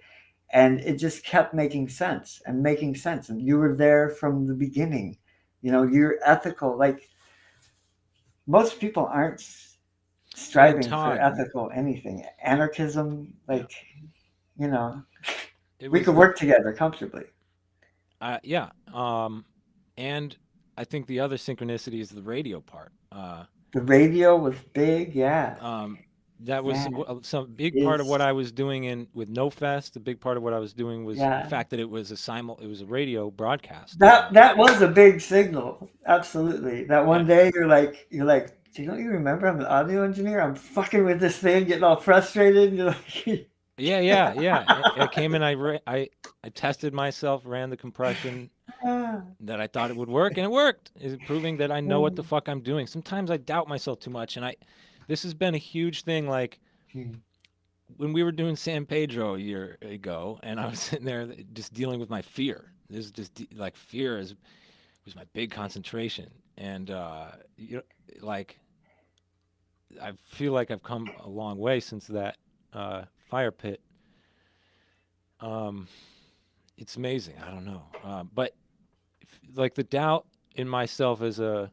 B: and it just kept making sense and making sense. And you were there from the beginning. You're ethical. Like, most people aren't
A: Man,
B: striving for
A: Todd.
B: ethical anything. Anarchism,
A: Yeah.
B: like, you know,
A: It
B: we
A: was
B: could
A: the
B: work together comfortably.
A: yeah. And I think the other synchronicity is the radio part.
B: The radio was big, yeah.
A: Um, that was
B: Yeah,
A: some big part of
B: is,
A: what I was doing in with No Fest. A big part of what I was doing was the
B: yeah.
A: fact that it was it was a radio broadcast.
B: That was a big signal. Absolutely. That one
A: Yeah.
B: day you're like, don't you remember I'm an audio engineer? I'm fucking with this thing, getting all frustrated. You're like,
A: Yeah, yeah, yeah. I came in. I tested myself, ran the compression
B: ah,
A: that I thought it would work, and it worked. Is proving that I know what the
B: mm,
A: fuck I'm doing. Sometimes I doubt myself too much, and This has been a huge thing. Like
B: Hmm.
A: when we were doing San Pedro a year ago, and I was sitting there just dealing with my fear. This is just like fear is was my big concentration, and you know, like I feel like I've come a long way since that fire pit. Um, it's amazing. I don't know, but like the doubt in myself as a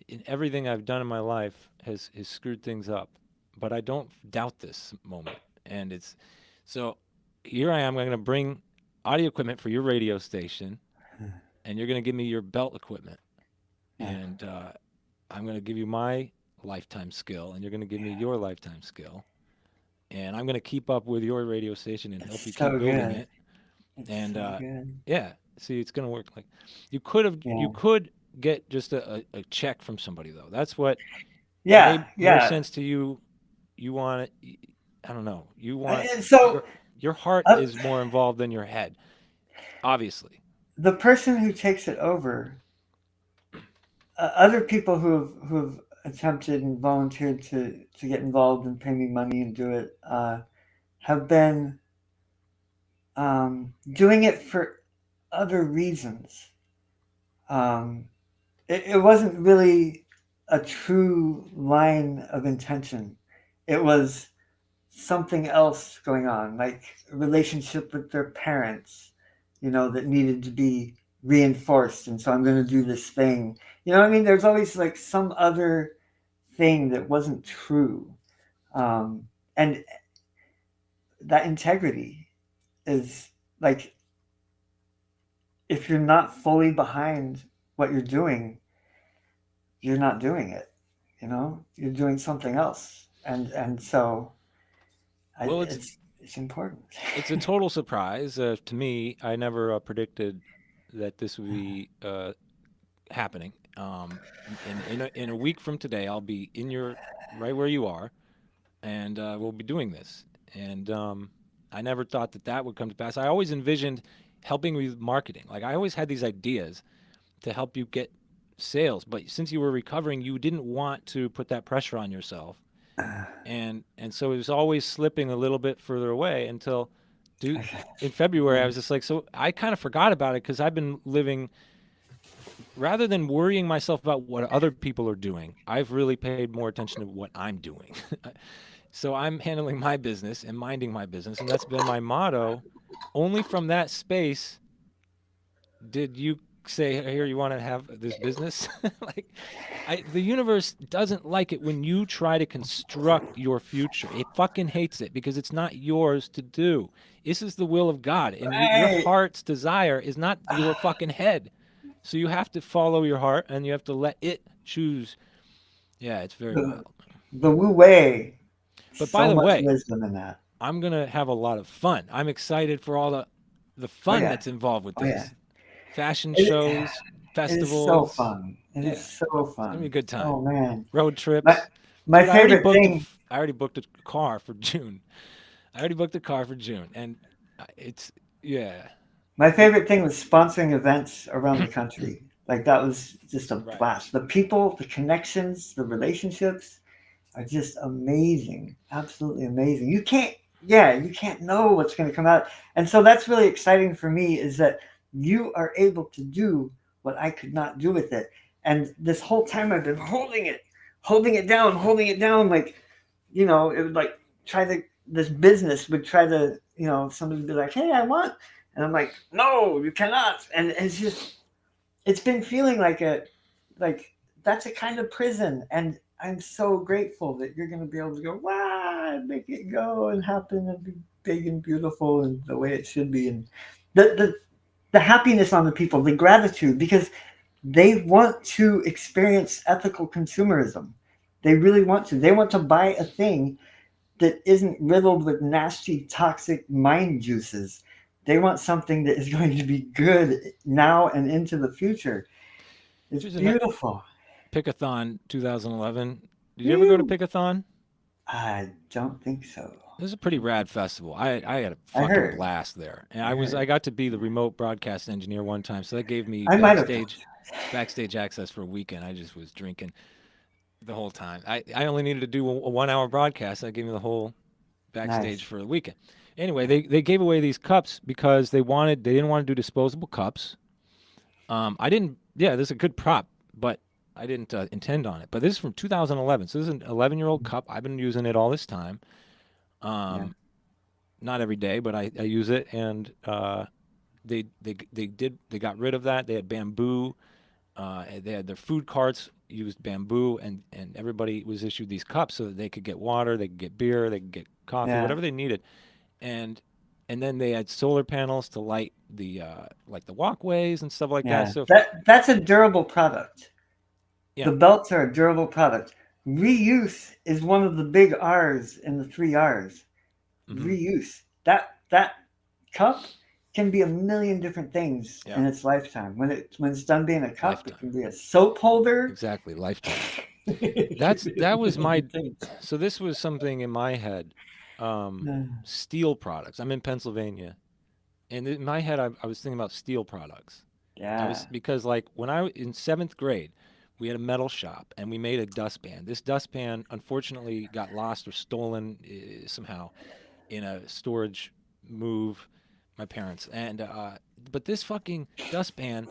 A: in everything I've done in my life has screwed things up. But I don't doubt this moment, and it's so here I am. I'm going to bring audio equipment for your radio station, and you're going to give me your belt equipment,
B: Yeah.
A: and I'm going to give you my lifetime skill, and you're going to give me your lifetime skill, and I'm going to keep up with your radio station and help you
B: It's
A: keep
B: so
A: building
B: good.
A: it.
B: It's
A: And
B: so good.
A: yeah, see, it's going to work. Like you
B: Yeah.
A: could get just a check from somebody though. That's what
B: Yeah.
A: made more
B: Yeah.
A: sense to you. You want it. I don't know. You want
B: And so
A: your heart
B: uh,
A: is more involved than your head, obviously.
B: the person who takes it over, other people who've attempted and volunteered to get involved and pay me money and do it, have been doing it for other reasons. Um, it wasn't really a true line of intention. It was something else going on, like a relationship with their parents, that needed to be reinforced. And so I'm going to do this thing. You know what I mean? There's always like some other thing that wasn't true. And that integrity is like, if you're not fully behind what you're doing, you're not doing it. You're doing something else. And so
A: Well,
B: it's important.
A: it's a total surprise to me. I never predicted that this would be happening. In a week from today, I'll be in your right where you are, and we'll be doing this. And I never thought that that would come to pass. I always envisioned helping with marketing. Like I always had these ideas to help you get sales, but since you were recovering, you didn't want to put that pressure on yourself, and so it was always slipping a little bit further away until, do in February, I was just like, so I kind of forgot about it because I've been living rather than worrying myself about what other people are doing, I've really paid more attention to what I'm doing. So I'm handling my business and minding my business, and that's been my motto. Only from that space did you say, "Here, you want to have this business?" Like, the universe doesn't like it when you try to construct your future. It fucking hates it because it's not yours to do. This is the will of God, and your
B: Right.
A: heart's desire is not your fucking head. So you have to follow your heart, and you have to let it choose. Yeah, it's very
B: the
A: wild.
B: the Wu Wei.
A: But by
B: So
A: the
B: much
A: way,
B: wisdom in that.
A: I'm gonna have a lot of fun. I'm excited for all the
B: Oh
A: fun
B: yeah.
A: that's involved with
B: Oh yeah.
A: this. Fashion
B: It,
A: shows,
B: it is so
A: festivals.
B: fun. It is
A: Yeah,
B: so
A: it's gonna be a
B: fun.
A: good time.
B: Oh man.
A: Road
B: My
A: trips,
B: my
A: dude.
B: favorite thing
A: I already booked a car for June. I already booked a car for June, and it's yeah,
B: my favorite thing was sponsoring events around the country. Like that was just a
A: right.
B: blast. The people, the connections, the relationships are just amazing. Absolutely amazing. You can't know what's going to come out. And so that's really exciting for me is that you are able to do what I could not do with it. And this whole time I've been holding it down. Like, it would like this business would try to, somebody would be like, hey, I want. And I'm like, no, you cannot. And it's been feeling like that's a kind of prison. And I'm so grateful that you're going to be able to go, wow, and make it go and happen and be big and beautiful and the way it should be. And the happiness on the people, the gratitude, because they want to experience ethical consumerism. They really want to. They want to buy a thing that isn't riddled with nasty, toxic mind juices. They want something that is going to be good now and into the future. It's
A: Here's a nice
B: beautiful.
A: Pickathon 2011. Did you ever go to
B: Woo!
A: Pickathon?
B: I don't think so.
A: This is a pretty rad festival. I had a
B: I
A: fucking
B: heard.
A: blast there, and
B: I
A: I
B: heard.
A: got to be the remote broadcast engineer one time, so that gave me
B: I might have told
A: backstage access for a weekend. I just was drinking. the whole time. I only needed to do a 1 hour broadcast. That gave me the whole backstage
B: Nice.
A: for the weekend. Anyway,
B: Yeah.
A: they gave away these cups because they didn't want to do disposable cups. I didn't. Yeah, this is a good prop, but I didn't intend on it. But this is from 2011, so this is an 11-year-old cup. I've been using it all this time.
B: Yeah.
A: Um, not every day, but I use it, and they got rid of that. They had bamboo. They had their food carts used bamboo, and everybody was issued these cups so that they could get water, they could get beer, they could get coffee,
B: Yeah.
A: whatever they needed, and and then they had solar panels to light the like the walkways and stuff like that.
B: Yeah.
A: So
B: That's a durable product.
A: yeah,
B: The belts are a durable product. Reuse is one of the big R's in the three R's.
A: hmm
B: Reuse. That cup can be a million different things
A: yeah,
B: in its lifetime. When it's done being a cup, it
A: lifetime,
B: can be a soap holder.
A: exactly, lifetime.
B: It can
A: That's
B: be
A: that
B: a
A: was my
B: million things.
A: so this was something in my head. Steel products. I'm in Pennsylvania, and in my head, I was thinking about steel products. I
B: Yeah.
A: was because like when I in seventh grade, we had a metal shop and we made a dustpan. This dustpan unfortunately got lost or stolen somehow in a storage move. My parents and but this fucking dustpan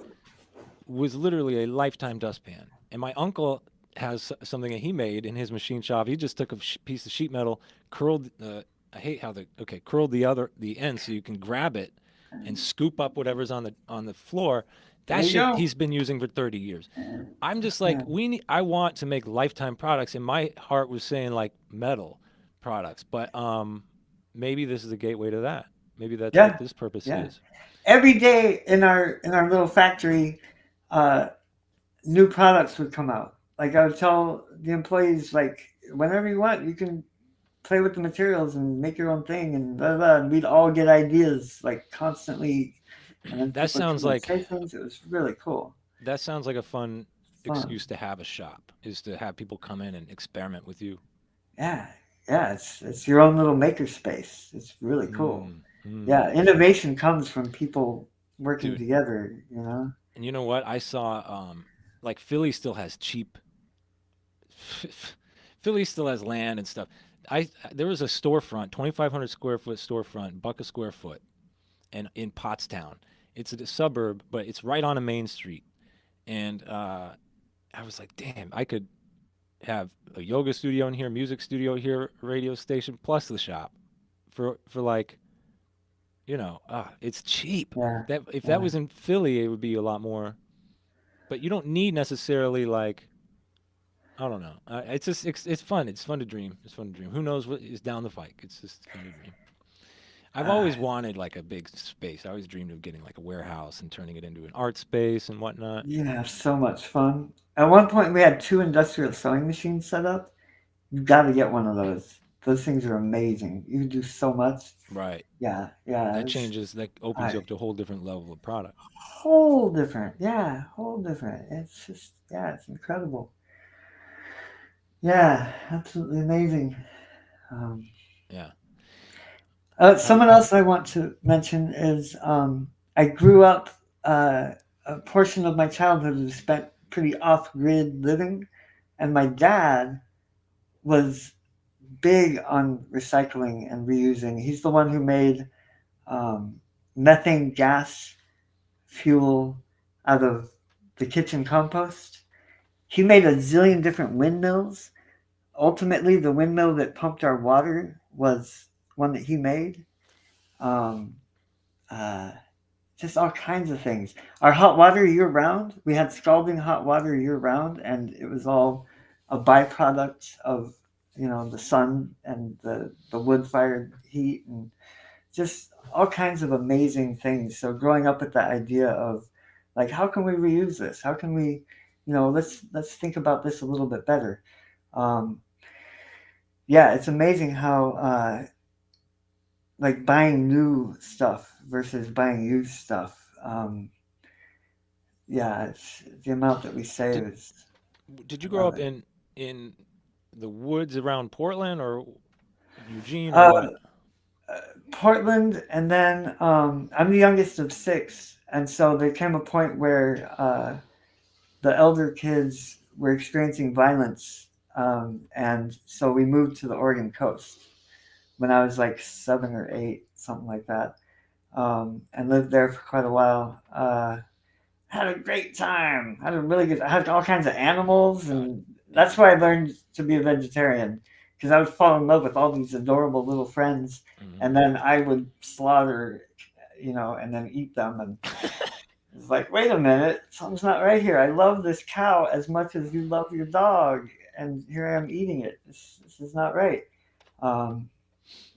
A: was literally a lifetime dustpan. And my uncle has something that he made in his machine shop. He just took a piece of sheet metal, curled. I hate how curled the end so you can grab it and scoop up whatever's on the floor.
B: There
A: That
B: you
A: shit
B: go.
A: he's been using for 30 years. I'm just like
B: Yeah.
A: we need. I want to make lifetime products, and my heart was saying like metal products, but maybe this is a gateway to that. Maybe that's what
B: Yeah.
A: this purpose
B: Yeah.
A: is.
B: Every day in our little factory, uh, new products would come out. Like I would tell the employees, like whenever you want, you can play with the materials and make your own thing, and blah, blah, blah. And we'd all get ideas like constantly, and then
A: That
B: people would
A: sounds
B: come and
A: like
B: say things. It was really cool,
A: a fun
B: fun.
A: excuse to have a shop is to have people come in and experiment with you.
B: Yeah, yeah. It's your own little maker space. It's really cool.
A: Mm, mm.
B: Yeah, innovation comes from people working
A: Dude,
B: together. You know.
A: and you know what? I saw like Philly still has cheap Philly still has land and stuff. I There was a storefront, 2,500 square foot storefront, buck a square foot, and in Pottstown. It's a suburb, but it's right on a main street. And I was like, damn, I could have a yoga studio in here, music studio here, radio station, plus the shop for like, it's cheap.
B: Yeah,
A: That if that
B: yeah.
A: was in Philly, it would be a lot more. But you don't need necessarily like I don't know. It's just it's fun. It's fun to dream. It's fun to dream. Who knows what is down the pike? It's just fun to dream. I've
B: Uh,
A: always wanted like a big space. I always dreamed of getting like a warehouse and turning it into an art space and whatnot.
B: yeah, so much fun. At one point, we had two industrial sewing machines set up. You got to get one of those. Those things are amazing. You can do so much.
A: Right.
B: Yeah, yeah.
A: That opens you
B: I
A: up to a whole different level of product.
B: whole different. Yeah, whole different. It's just yeah, it's incredible. Yeah, absolutely amazing. Um,
A: Yeah. Have
B: Someone else I want to mention is I grew up. A portion of my childhood was spent pretty off-grid living, and my dad was big on recycling and reusing. He's the one who made um, methane gas fuel out of the kitchen compost. He made a zillion different windmills. Ultimately, the windmill that pumped our water was one that he made. Um, uh, just all kinds of things. Our hot water year round, we had scalding hot water year round, and it was all a byproduct of the sun and the wood fired heat and just all kinds of amazing things. So growing up with the idea of like how can we reuse this? How can we, let's think about this a little bit better. Um, yeah, it's amazing how like buying new stuff versus buying used stuff. Yeah, it's the amount that we save
A: did
B: is
A: did you
B: I
A: grow
B: love
A: up
B: it.
A: in the woods around Portland or Eugene or
B: Uh,
A: what?
B: Portland, and then I'm the youngest of six, and so there came a point where the elder kids were experiencing violence and so we moved to the Oregon coast when I was like 7 or 8, something like that, and lived there for quite a while. Had a great time. Had a really good. I had all kinds of animals,
A: Uh,
B: and
A: yeah.
B: that's why I learned to be a vegetarian because I would fall in love with all these adorable little friends,
A: Hmm.
B: and then I would slaughter, and then eat them. And it's like, wait a minute, something's not right here. I love this cow as much as you love your dog, and here I am eating it. This is not right. Um,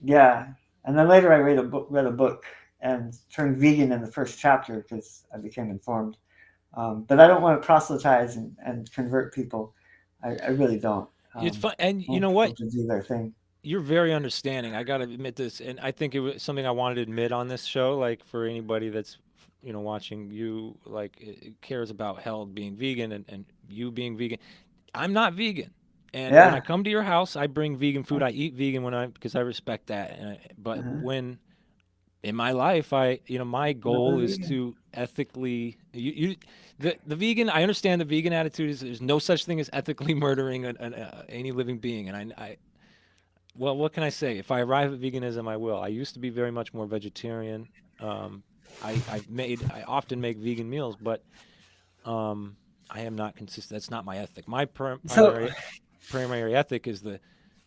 B: yeah, and then later I read a book and turned vegan in the first chapter because I became informed. But I don't want to proselytize and convert people. I really don't.
A: It's fun, and
B: I
A: you
B: want
A: know
B: people
A: what?
B: to do their thing.
A: You're very understanding. I got to admit this, and I think it was something I wanted to admit on this show. Like for anybody that's watching you, like cares about health, being vegan, and you being vegan. I'm not vegan, and when I
B: Yeah.
A: come to your house, I bring vegan food. I eat vegan when I because I respect that. But
B: Uh-huh.
A: when in my life, my
B: Not a
A: goal is
B: vegan.
A: to ethically the vegan. I understand the vegan attitude is there's no such thing as ethically murdering any living being, and I well, what can I say? If I arrive at veganism, I will. I used to be very much more vegetarian. Um, I often make vegan meals, but um, I am not consistent. That's not my ethic. My
B: So
A: primary ethic is the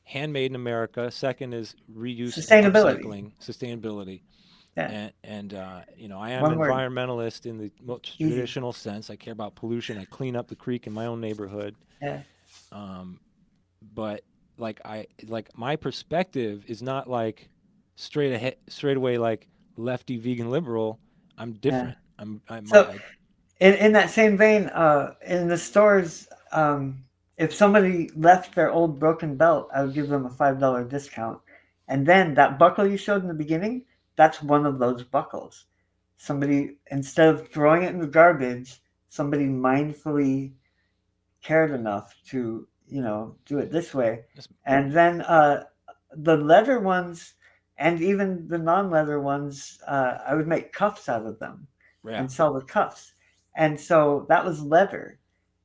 A: handmade in America. Second is reuse,
B: sustainability.
A: upcycling, sustainability,
B: Yeah.
A: and I am
B: One
A: an
B: word.
A: environmentalist in the most
B: Easy.
A: traditional sense. I care about pollution. I clean up the creek in my own neighborhood.
B: Yeah.
A: Um, but like my perspective is not like straight away like lefty vegan liberal. I'm
B: Yeah.
A: different. I my
B: So in that same vein, in the stores, if somebody left their old broken belt, I would give them a $5 discount. And then that buckle you showed in the beginning, that's one of those buckles. Somebody, instead of throwing it in the garbage, somebody mindfully cared enough to, do it this way.
A: that's,
B: And then the leather ones and even the non-leather ones, I would make cuffs out of them
A: yeah.
B: and sell the cuffs. And so that was leather.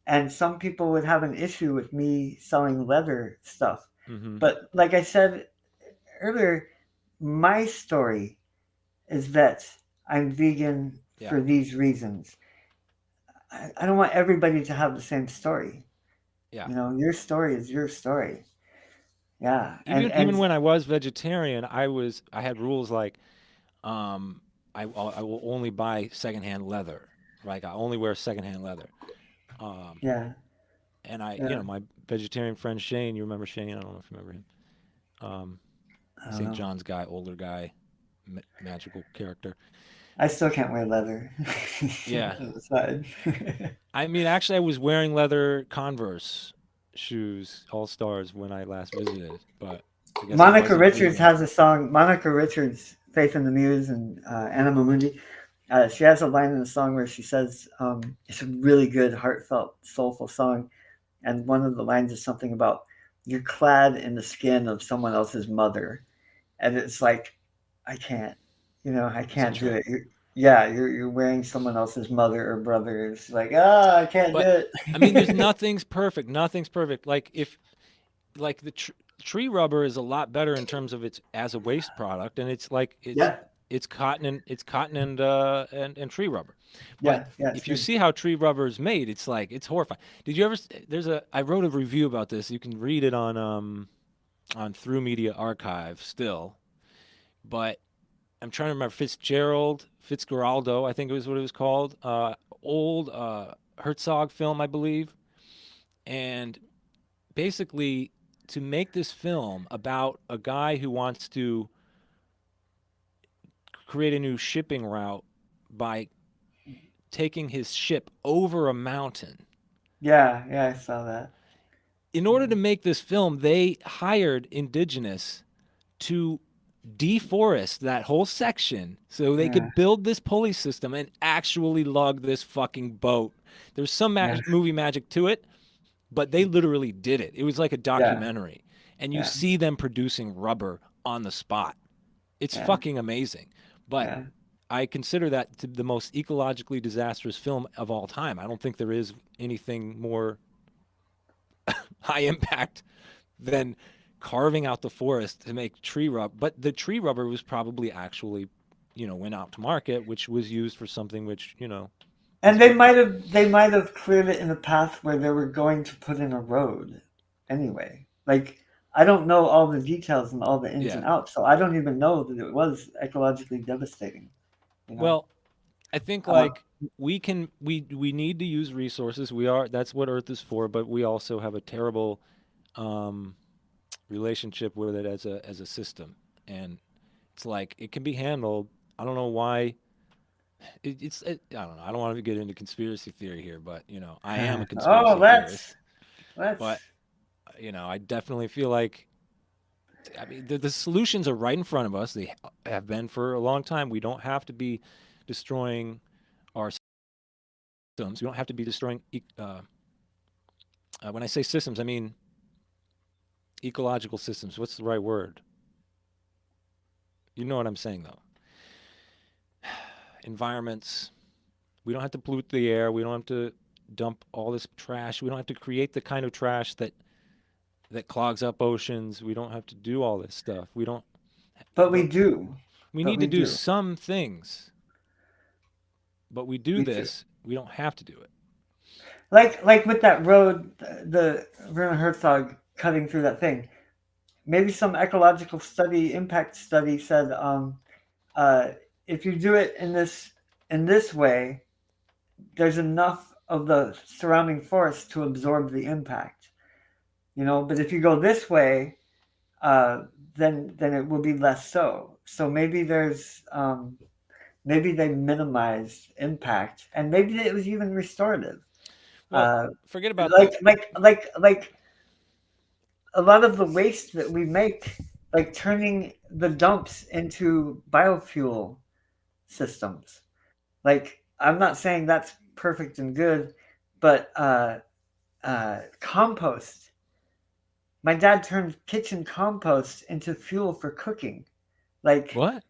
B: And some people would have an issue with me selling leather stuff.
A: Mm-hmm.
B: But like I said earlier, my story is that I'm vegan
A: Yeah.
B: for these reasons. I don't want everybody to have the same story.
A: Yeah.
B: Your story is your story. Yeah.
A: Even when I was vegetarian, I had rules like um I will only buy secondhand leather. Like I only wear secondhand leather. Um
B: Yeah.
A: and
B: Yeah.
A: my vegetarian friend Shane, you remember Shane? I don't know if you remember him. Um
B: I don't
A: St.
B: know.
A: John's guy, older guy, magical character.
B: I still can't wear leather
A: Yeah.
B: on the side.
A: I mean, actually, I was wearing leather Converse shoes, All Stars, when I last visited, but I guess I
B: Monica
A: wasn't
B: Richards
A: vegan.
B: has a song. Monica Richards, Faith in the Muse, and Anna Mamundi. She has a line in the song where she says, it's a really good, heartfelt, soulful song. And one of the lines is something about you're clad in the skin of someone else's mother. And it's like, I can't, I
A: Is that
B: can't do
A: true?
B: it. Yeah, you're wearing someone else's mother or brother. It's like, I can't do
A: But I mean, there's
B: it.
A: nothing's perfect. Nothing's perfect. Like if like the tree rubber is a lot better in terms of its as a waste product, and it's like
B: Yeah,
A: it's cotton and tree rubber. But
B: yeah, yeah, it's
A: if you
B: good.
A: see how tree rubber is made, it's like it's horrifying. Did you ever? There's a I wrote a review about this. You can read it on Through Media Archive still, but I'm trying to remember Fitzgeraldo, I think it was what it was called. Old Herzog film, I believe, and basically to make this film about a guy who wants to create a new shipping route by taking his ship over a mountain.
B: Yeah, yeah, I saw that.
A: In order to make this film, they hired indigenous to deforest that whole section so they
B: Yeah,
A: could build this pulley system and actually lug this fucking boat. There's some
B: yeah,
A: movie magic to it, but they literally did it. It was like a
B: yeah,
A: documentary. And you
B: yeah,
A: see them producing rubber on the spot. It's
B: yeah,
A: fucking amazing. But
B: yeah.
A: I consider that to the most ecologically disastrous film of all time. I don't think there is anything more high impact than carving out the forest to make tree rubber. But the tree rubber was probably actually, went out to market, which was used for something which,
B: And
A: is what.
B: they might have cleared it in a path where they were going to put in a road anyway. Like I don't know all the details and all the ins
A: Yeah.
B: and outs, so I don't even know that it was ecologically devastating. You know,
A: Well, I think
B: uh,
A: like we need to use resources. That's what Earth is for, but we also have a terrible um, relationship with it as a system, and it's like it can be handled. I don't know why. I don't know. I don't want to get into conspiracy theory here, but I am a
B: oh,
A: conspiracy theorist.
B: let's
A: But I definitely feel like, I mean, the solutions are right in front of us. They have been for a long time. We don't have to be destroying our systems. We don't have to be destroying. When I say systems, I mean ecological systems. What's the right word? You know what I'm saying, though. Environments. We don't have to pollute the air. We don't have to dump all this trash. We don't have to create the kind of trash that clogs up oceans. We don't have to do all this stuff. We don't.
B: but we
A: But
B: do,
A: we
B: but
A: need to
B: we
A: do
B: do,
A: some things. But we do
B: we do.
A: this. We don't have to do it.
B: Like with that road, the Werner Herzog cutting through that thing. Maybe some ecological study, impact study said, uh, if you do it in this way, there's enough of the surrounding forest to absorb the impact. You know, but if you go this way, uh, then it will be less so. So maybe they minimized impact, and maybe it was even restorative.
A: Well,
B: Uh,
A: forget about the.
B: like a lot of the waste that we make, like turning the dumps into biofuel systems. Like I'm not saying that's perfect and good, but compost. My dad turned kitchen compost into fuel for cooking. Like
A: What?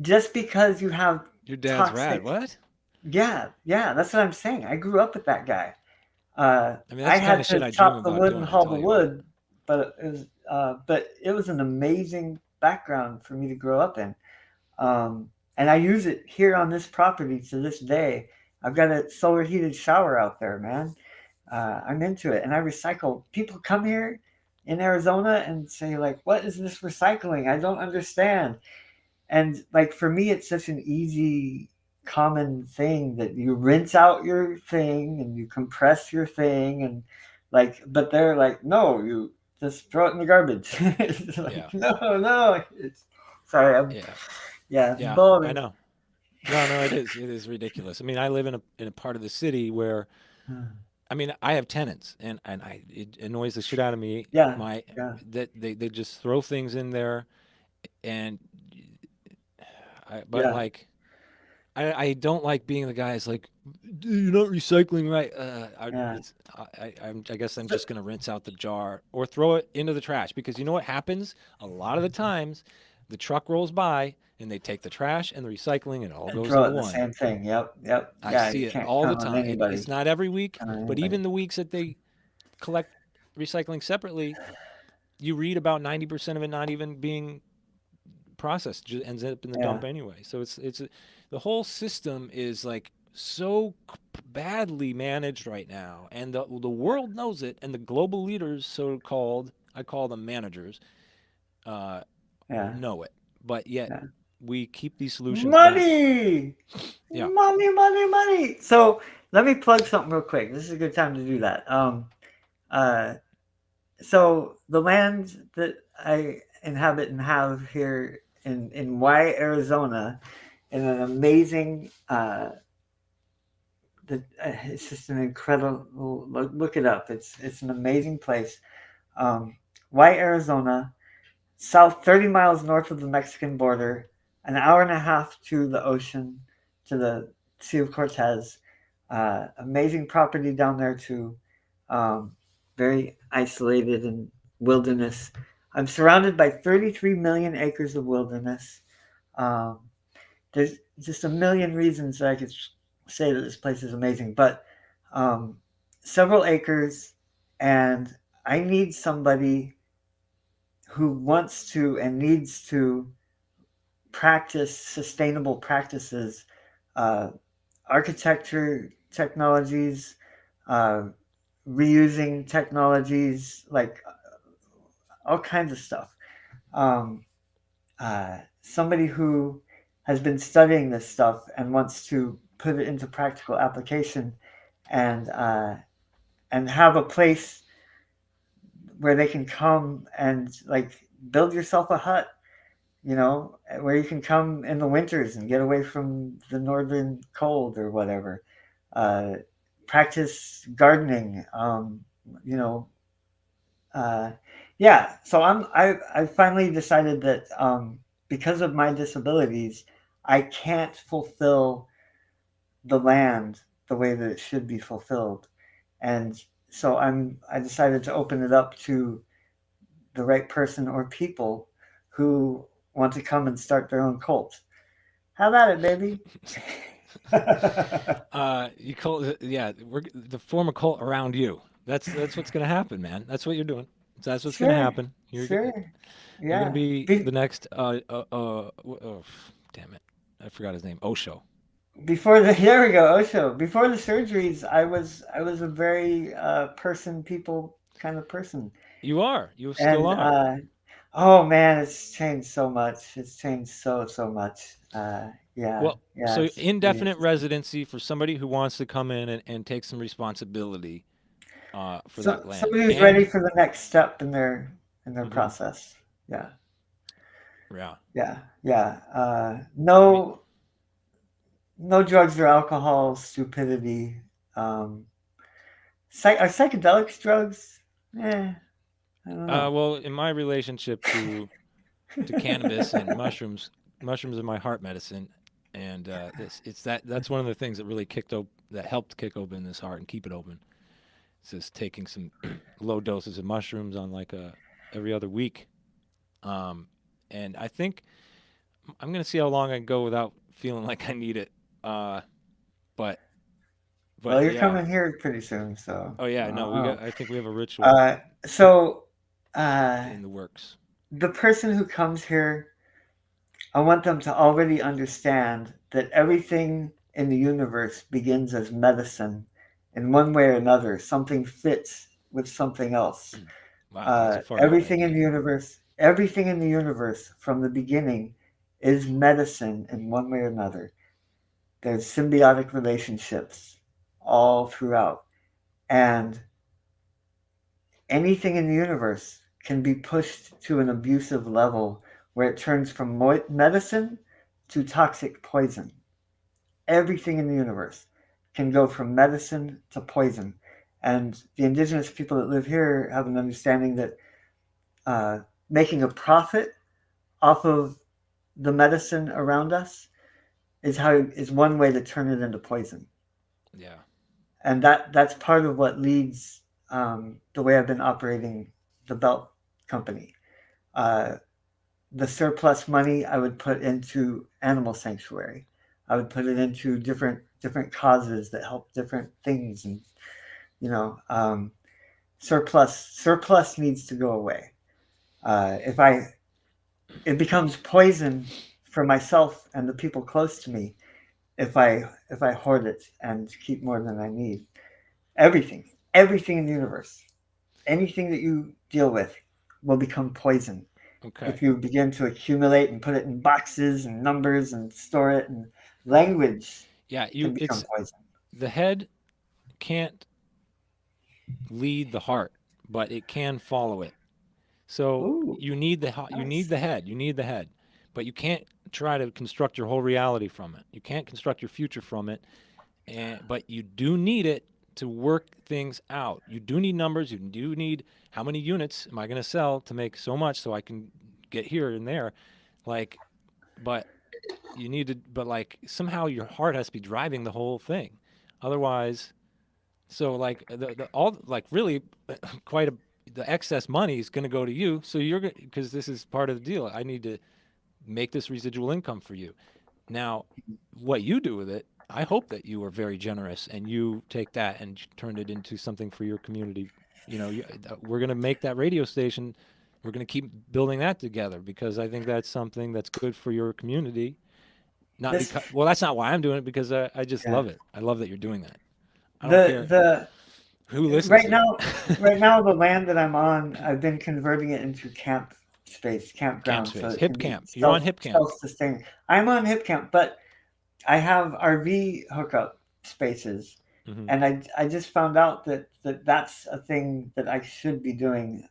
B: just because you have
A: Your dad's rad.
B: toxic,
A: What?
B: yeah, that's what I'm saying. I grew up with that guy.
A: I mean,
B: I
A: that's the kind
B: had
A: of shit
B: to
A: I dream
B: chop the
A: about
B: wood and
A: doing, I
B: haul the
A: tell you what.
B: wood, but it was an amazing background for me to grow up in. And I use it here on this property to this day. I've got a solar heated shower out there, man. I'm into it, and I recycle. People come here in Arizona and say like, "What is this recycling? I don't understand." And like for me, it's such an easy, common thing that you rinse out your thing and you compress your thing, and like, but they're like, "No, you just throw it in the garbage." It's
A: Yeah.
B: like, no. It's sorry, I'm
A: Yeah.
B: yeah,
A: Yeah. I
B: boring.
A: know. No, no, it is. It is ridiculous. I mean, I live in a part of the city where, I mean, I have tenants, and it annoys the shit out of me.
B: Yeah,
A: My
B: yeah,
A: that they just throw things in there, and but
B: yeah,
A: like I don't like being the guy who's like, you're not recycling right.
B: yeah.
A: I guess I'm
B: So,
A: just gonna rinse out the jar or throw it into the trash, because you know what happens a lot of the times, the truck rolls by and they take the trash and the recycling and it all
B: and
A: goes
B: throw it
A: into
B: in the
A: one.
B: same thing. Yep, yep.
A: I
B: Yeah,
A: see
B: you
A: it
B: can't
A: all the
B: count on
A: time. It's
B: anybody.
A: not every week,
B: Count on
A: but
B: anybody.
A: even the weeks that they collect recycling separately, you read about 90% of it not even being processed, just ends up in the
B: Yeah,
A: dump anyway. So the whole system is like so badly managed right now, and the world knows it, and the global leaders, so called, I call them managers, uh,
B: yeah,
A: know it, but yet
B: yeah.
A: we keep these solutions back.
B: Money,
A: Yeah.
B: money. So let me plug something real quick. This is a good time to do that. Uh, so the land that I inhabit and have here in Y, Arizona, in an amazing it's just an incredible look it up. It's an amazing place. White Arizona, south 30 miles north of the Mexican border, an hour and a half to the ocean, to the Sea of Cortez. Amazing property down there too. Very isolated and wilderness. I'm surrounded by 33 million acres of wilderness. Um, there's just a million reasons that I could say that this place is amazing, but um, several acres, and I need somebody who wants to and needs to practice sustainable practices, uh, architecture technologies, uh, reusing technologies, like all kinds of stuff. Um, Somebody who has been studying this stuff and wants to put it into practical application, and have a place where they can come and like build yourself a hut, where you can come in the winters and get away from the northern cold or whatever. Uh, Practice gardening. You know, uh, yeah. So I finally decided that because of my disabilities, I can't fulfill the land the way that it should be fulfilled, and so I decided to open it up to the right person or people who want to come and start their own cult. How about it, baby?
A: You call it, yeah, we're to form a cult around you. That's what's gonna happen, man. That's what you're doing. That's what's gonna
B: Sure,
A: happen.
B: sure,
A: You're gonna
B: yeah.
A: be the next oh, damn it, I forgot his name. Osho.
B: Before the There we go, Osho. Before the surgeries, I was a very person people kind of person,
A: You are. You still
B: and
A: are.
B: oh man, it's changed so much. It's changed so much. Yeah,
A: Well,
B: yeah.
A: so
B: It's pretty
A: indefinite
B: interesting.
A: residency for somebody who wants to come in and take some responsibility for that
B: So
A: land.
B: somebody who's ready
A: And
B: for the next step in their
A: mhm,
B: process. Yeah,
A: yeah,
B: yeah.
A: I mean,
B: No drugs or alcohol, stupidity. Um, are psychedelics drugs? I don't know.
A: well, in my relationship to cannabis and mushrooms, mushrooms are my heart medicine, and it's that's one of the things that really that helped kick open this heart and keep it open. It's just taking some low doses of mushrooms on like a every other week, um, and I think I'm gonna see how long I can go without feeling like I need it. Uh, but
B: Well, you're
A: yeah,
B: coming here pretty soon, so
A: oh yeah,
B: I
A: no,
B: don't
A: we
B: know.
A: got. I think we have a ritual
B: Uh, so uh,
A: in the works.
B: the person who comes here, I want them to already understand that everything in the universe begins as medicine in one way or another. Something fits with something else.
A: Wow, that's a far out idea.
B: Everything in the universe from the beginning is medicine in one way or another. There's symbiotic relationships all throughout. And anything in the universe can be pushed to an abusive level where it turns from medicine to toxic poison. Everything in the universe can go from medicine to poison. And the indigenous people that live here have an understanding that uh, making a profit off of the medicine around us is one way to turn it into poison,
A: Yeah.
B: and that's part of what leads the way I've been operating the Belt Company. Uh, the surplus money I would put into animal sanctuary. I would put it into different causes that help different things, and you know, surplus needs to go away. If I It becomes poison for myself and the people close to me if I hoard it and keep more than I need. Everything in the universe, anything that you deal with will become poison
A: Okay.
B: if you begin to accumulate and put it in boxes and numbers and store it. And language
A: Yeah,
B: can
A: you
B: become
A: it's
B: poison.
A: the head can't lead the heart, but it can follow it. So
B: Ooh,
A: you need
B: nice.
A: the head. You need the head. But you can't try to construct your whole reality from it. You can't construct your future from it. And but you do need it to work things out. You do need numbers. You do need how many units am I going to sell to make so much so I can get here and there. Like, but you need to, but like somehow your heart has to be driving the whole thing. Otherwise, so like the all like really quite a the excess money is going to go to you. So you're going because this is part of the deal. I need to make this residual income for you. Now, what you do with it, I hope that you are very generous and you take that and turn it into something for your community. we're going to make that radio station. We're going to keep building that together because I think that's something that's good for your community. Not
B: This,
A: because, well, that's not why I'm doing it because I just
B: yeah.
A: love it. I love that you're doing that. I don't
B: The
A: care
B: the
A: who listens
B: right
A: to it.
B: now, right now, the land that I'm on, I've been converting it into camp space,
A: Camp
B: campground, so
A: space,
B: it
A: hip
B: can be
A: camp. You're on hip camp.
B: self sustaining. I'm on hip camp, but I have RV hookup spaces,
A: Hmm.
B: and I just found out that that's a thing that I should be doing,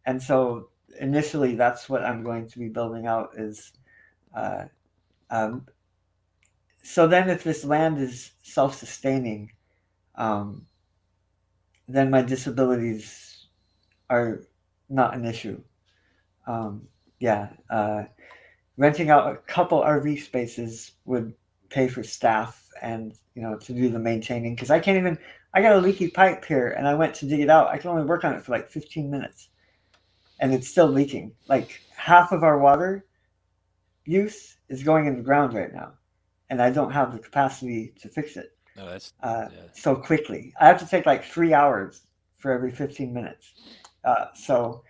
B: and so initially that's what I'm going to be building out is, uh, um, so then if this land is self sustaining, um, then my disabilities are not an issue. Um, yeah, renting out a couple RV spaces would pay for staff and to do the maintaining because I can't even. I got a leaky pipe here, and I went to dig it out. I can only work on it for like 15 minutes, and it's still leaking. Like half of our water use is going in the ground right now, and I don't have the capacity to fix it
A: No, that's yeah.
B: so quickly. I have to take like 3 hours for every 15 minutes. So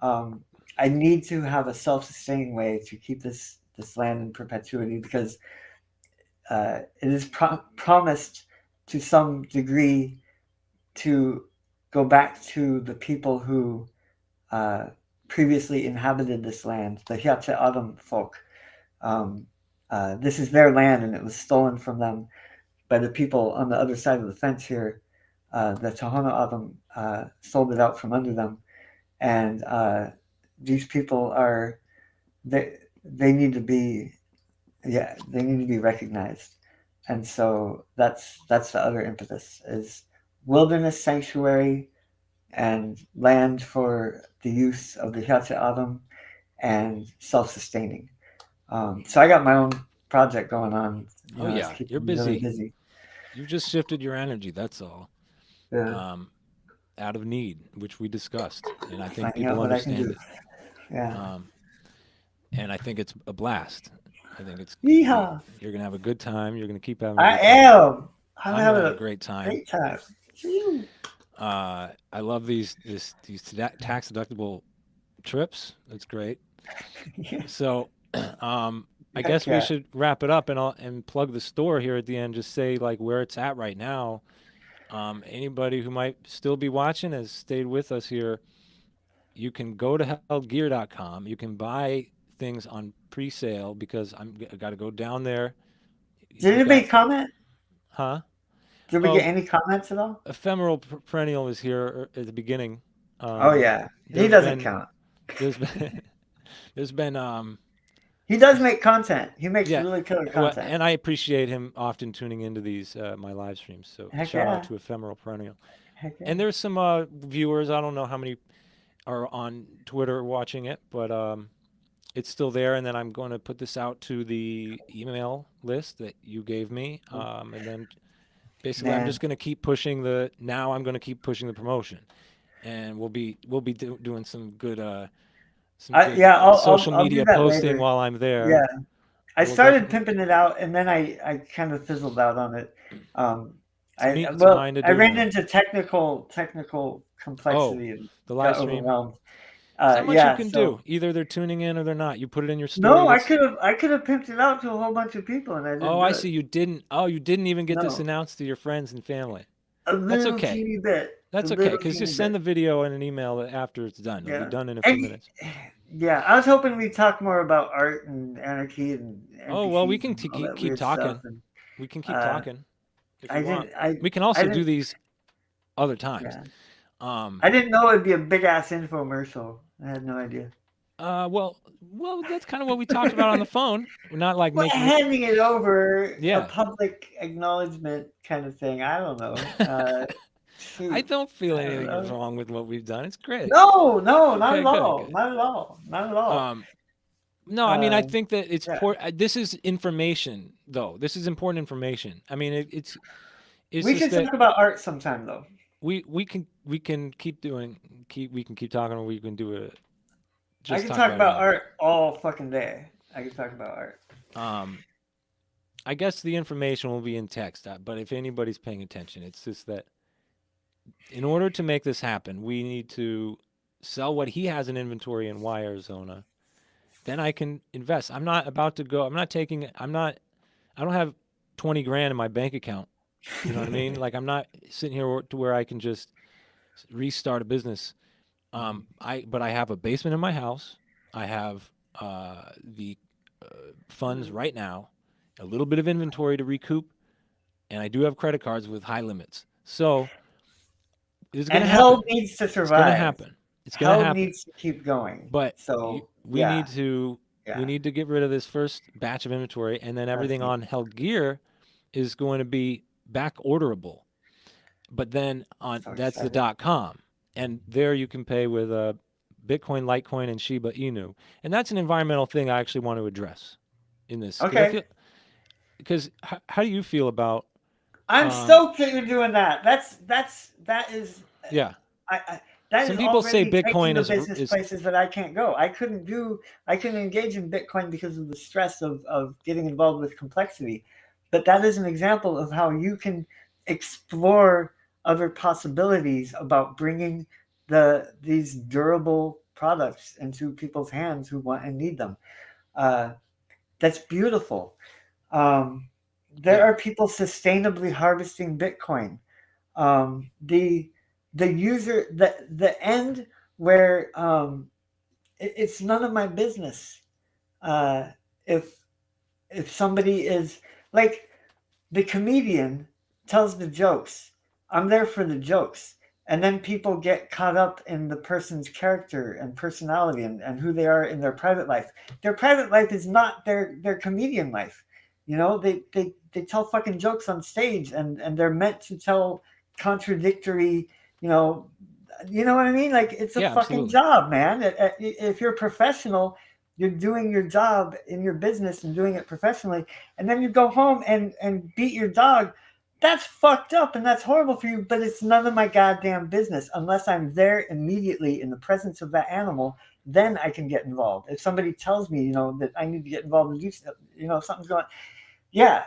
B: um, I need to have a self-sustaining way to keep this land in perpetuity because it is promised to some degree to go back to the people who uh, previously inhabited this land, the Hiace Adam folk. Um, this is their land, and it was stolen from them by the people on the other side of the fence here. The Tohono Adam sold it out from under them, and these people are they they need to be they need to be recognized, and so that's the other impetus is wilderness sanctuary and land for the use of the Hiace Adam and self-sustaining. So I got my own project going on.
A: Oh
B: It's
A: yeah, you're
B: keeping me really
A: busy.
B: busy.
A: You've just shifted your energy. That's all.
B: Yeah,
A: Um, Out of need, which we discussed, and I think
B: finding
A: people
B: out what I can
A: understand
B: do.
A: it.
B: Yeah.
A: Um, and I think it's a blast. I think it's gonna be.
B: Yeehaw!
A: You're gonna have a good time. You're gonna keep having a
B: I
A: good time.
B: am. I'm
A: I'm gonna
B: having
A: have a
B: a
A: great time.
B: great time. Woo.
A: I love these tax deductible trips. That's great.
B: Yeah,
A: So, um, I
B: heck
A: guess we
B: yeah.
A: should wrap it up and plug the store here at the end. Just say like where it's at right now. Anybody who might still be watching has stayed with us here. You can go to heldgear.com. You can buy things on pre-sale because I got to go down there.
B: Did
A: We've got,
B: anybody comment?
A: huh?
B: Did we get
A: Well,
B: any comments at all?
A: ephemeral perennial is here at the beginning.
B: Oh
A: Um,
B: yeah, he
A: there's
B: doesn't
A: been
B: count.
A: there's been there's been
B: He does make content. He makes
A: yeah,
B: really killer
A: well,
B: content.
A: and I appreciate him often tuning into these my live streams. So
B: Heck
A: shout out
B: yeah.
A: to ephemeral perennial.
B: Heck
A: And
B: yeah.
A: there's some viewers. I don't know how many are on Twitter watching it, but it's still there. And then I'm going to put this out to the email list that you gave me, and then basically I'm
B: Man.
A: just going to keep pushing the. Now I'm going to keep pushing the promotion, and we'll be doing some
B: I
A: good
B: yeah,
A: social
B: I'll do
A: media
B: that
A: posting
B: later.
A: while I'm there.
B: Yeah. I
A: We'll
B: started
A: definitely.
B: pimping it out and then I kind of fizzled out on it. Um
A: It's
B: well,
A: mine to
B: I
A: do
B: ran
A: now.
B: into technical
A: Oh,
B: complexity and
A: the live
B: got
A: stream.
B: overwhelmed.
A: There's not much you
B: Yeah,
A: can
B: so
A: do. Either they're tuning in or they're not. You put it in your story.
B: no,
A: That's
B: I could have pimped it out to a whole bunch of people and I
A: oh,
B: didn't
A: I
B: do it.
A: see. You didn't. Oh, you didn't even get this
B: No.
A: announced to your friends and family.
B: A
A: That's
B: little
A: okay.
B: teeny bit. A
A: That's okay.
B: little
A: Cause
B: teeny
A: just send
B: bit.
A: the video and an email after it's done. It'll be
B: Yeah.
A: done in a few
B: And
A: minutes.
B: yeah, I was hoping we'd talk more about art and anarchy and
A: Oh well, we
B: NPCs
A: can
B: and all that
A: keep
B: weird stuff.
A: talking.
B: And
A: We can keep
B: uh,
A: talking if
B: I
A: you want.
B: didn't,
A: We can
B: I
A: also do
B: didn't,
A: these other times.
B: yeah,
A: Um.
B: I didn't know it'd be a big ass infomercial. I had no idea.
A: Well. Well, that's kind of what we talked about on the phone. We're not like
B: Well,
A: making it.
B: handing it over a
A: Yeah.
B: public acknowledgement kind of thing. I don't know.
A: I
B: Shoot,
A: don't feel
B: I don't
A: anything is
B: know.
A: wrong with what we've done. It's great.
B: No, no, not
A: Okay.
B: at
A: Good.
B: all.
A: Good.
B: Not at all. Not at all.
A: Um. No, I mean I
B: Uh,
A: think that it's
B: yeah,
A: this is information though. This is important information. I mean it's
B: we
A: just
B: should
A: that
B: talk about art sometime though.
A: we can keep doing keep we can keep talking or we can do it
B: I
A: just
B: can
A: talk
B: talk
A: about
B: about
A: anything.
B: art all fucking day. I can talk about art.
A: Um I guess the information will be in text, but if anybody's paying attention, it's just that in order to make this happen, we need to sell what he has in inventory in Y Arizona. Then I can invest. I'm not about to go. I'm not taking. I'm not. I don't have 20 grand in my bank account. You know what I mean? Like I'm not sitting here to where I can just restart a business. But I have a basement in my house. I have the funds right now, a little bit of inventory to recoup, and I do have credit cards with high limits. So it's going
B: And
A: to
B: hell
A: happen.
B: needs to
A: It's going to
B: survive.
A: happen. It's going to
B: Hell
A: happen.
B: needs to keep going.
A: But
B: So
A: we
B: yeah,
A: need to we
B: yeah,
A: need to get rid of this first batch of inventory, and then
B: that's
A: everything
B: neat.
A: on Held Gear is going to be back orderable. But then on
B: So
A: that's the
B: excited.
A: .com, and there you can pay with Bitcoin, Litecoin, and Shiba Inu, and that's an environmental thing I actually want to address in this because I
B: Okay,
A: feel because how do you feel about
B: I'm
A: um,
B: stoked that you're doing that. That is
A: yeah?
B: I that
A: Some
B: is
A: people say
B: already taking
A: Bitcoin
B: the
A: is
B: business
A: is
B: places that I can't go. I couldn't engage in Bitcoin because of the stress of getting involved with complexity. But that is an example of how you can explore other possibilities about bringing these durable products into people's hands who want and need them. Uh, that's beautiful. Um, there
A: yeah,
B: are people sustainably harvesting Bitcoin. The user the end where it's none of my business uh, if somebody is like the comedian tells the jokes. I'm there for the jokes. And then people get caught up in the person's character and personality and who they are in their private life. Their private life is not their comedian life. You know, they tell fucking jokes on stage and they're meant to tell contradictory, you know, you know what I mean? Like it's a
A: yeah,
B: fucking
A: absolutely,
B: job, man. If you're a professional, you're doing your job in your business and doing it professionally, and then you go home and beat your dog. That's fucked up and that's horrible for you, but it's none of my goddamn business unless I'm there immediately in the presence of that animal. Then I can get involved. If somebody tells me, you know, that I need to get involved and do, you know, something's going, yeah,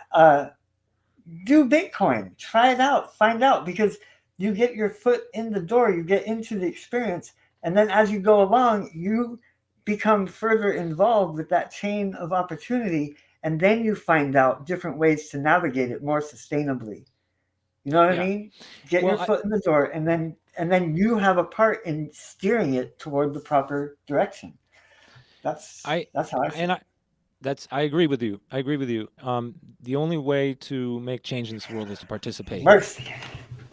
B: do Bitcoin, try it out, find out because you get your foot in the door, you get into the experience, and then as you go along, you become further involved with that chain of opportunity, and then you find out different ways to navigate it more sustainably. You know what I
A: yeah.
B: mean? Get your
A: Well, I
B: foot in the door, and then you have a part in steering it toward the proper direction.
A: I
B: That's how I see
A: and
B: it.
A: I that's I agree with you. I agree with you. The only way to make change in this world is to participate.
B: Mercy.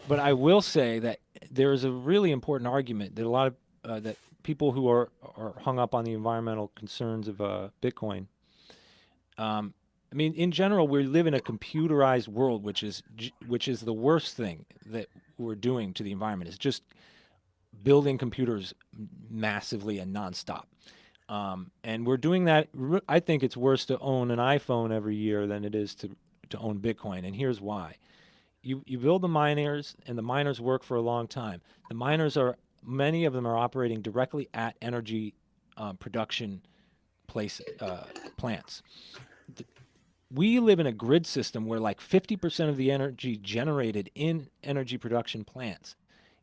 A: But I will say that there is a really important argument that a lot of that people who are hung up on the environmental concerns of Bitcoin. Um, I mean, in general, we live in a computerized world, which is the worst thing that we're doing to the environment. Is just building computers massively and nonstop. And we're doing that. I think it's worse to own an iPhone every year than it is to own Bitcoin. And here's why: you build the miners, and the miners work for a long time. The miners are many of them are operating directly at energy production place plants. We live in a grid system where like 50% of the energy generated in energy production plants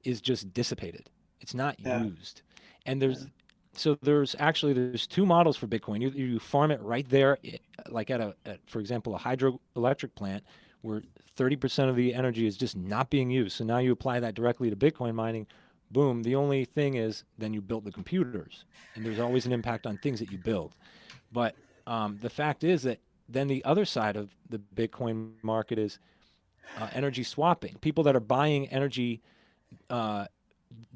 A: is just dissipated. It's not
B: Yeah.
A: used. And there's two models for Bitcoin. You farm it right there, like for example, a hydroelectric plant where 30% of the energy is just not being used. So now you apply that directly to Bitcoin mining. Boom. The only thing is then you built the computers, and there's always an impact on things that you build. But the fact is that then the other side of the Bitcoin market is energy swapping. People that are buying energy uh,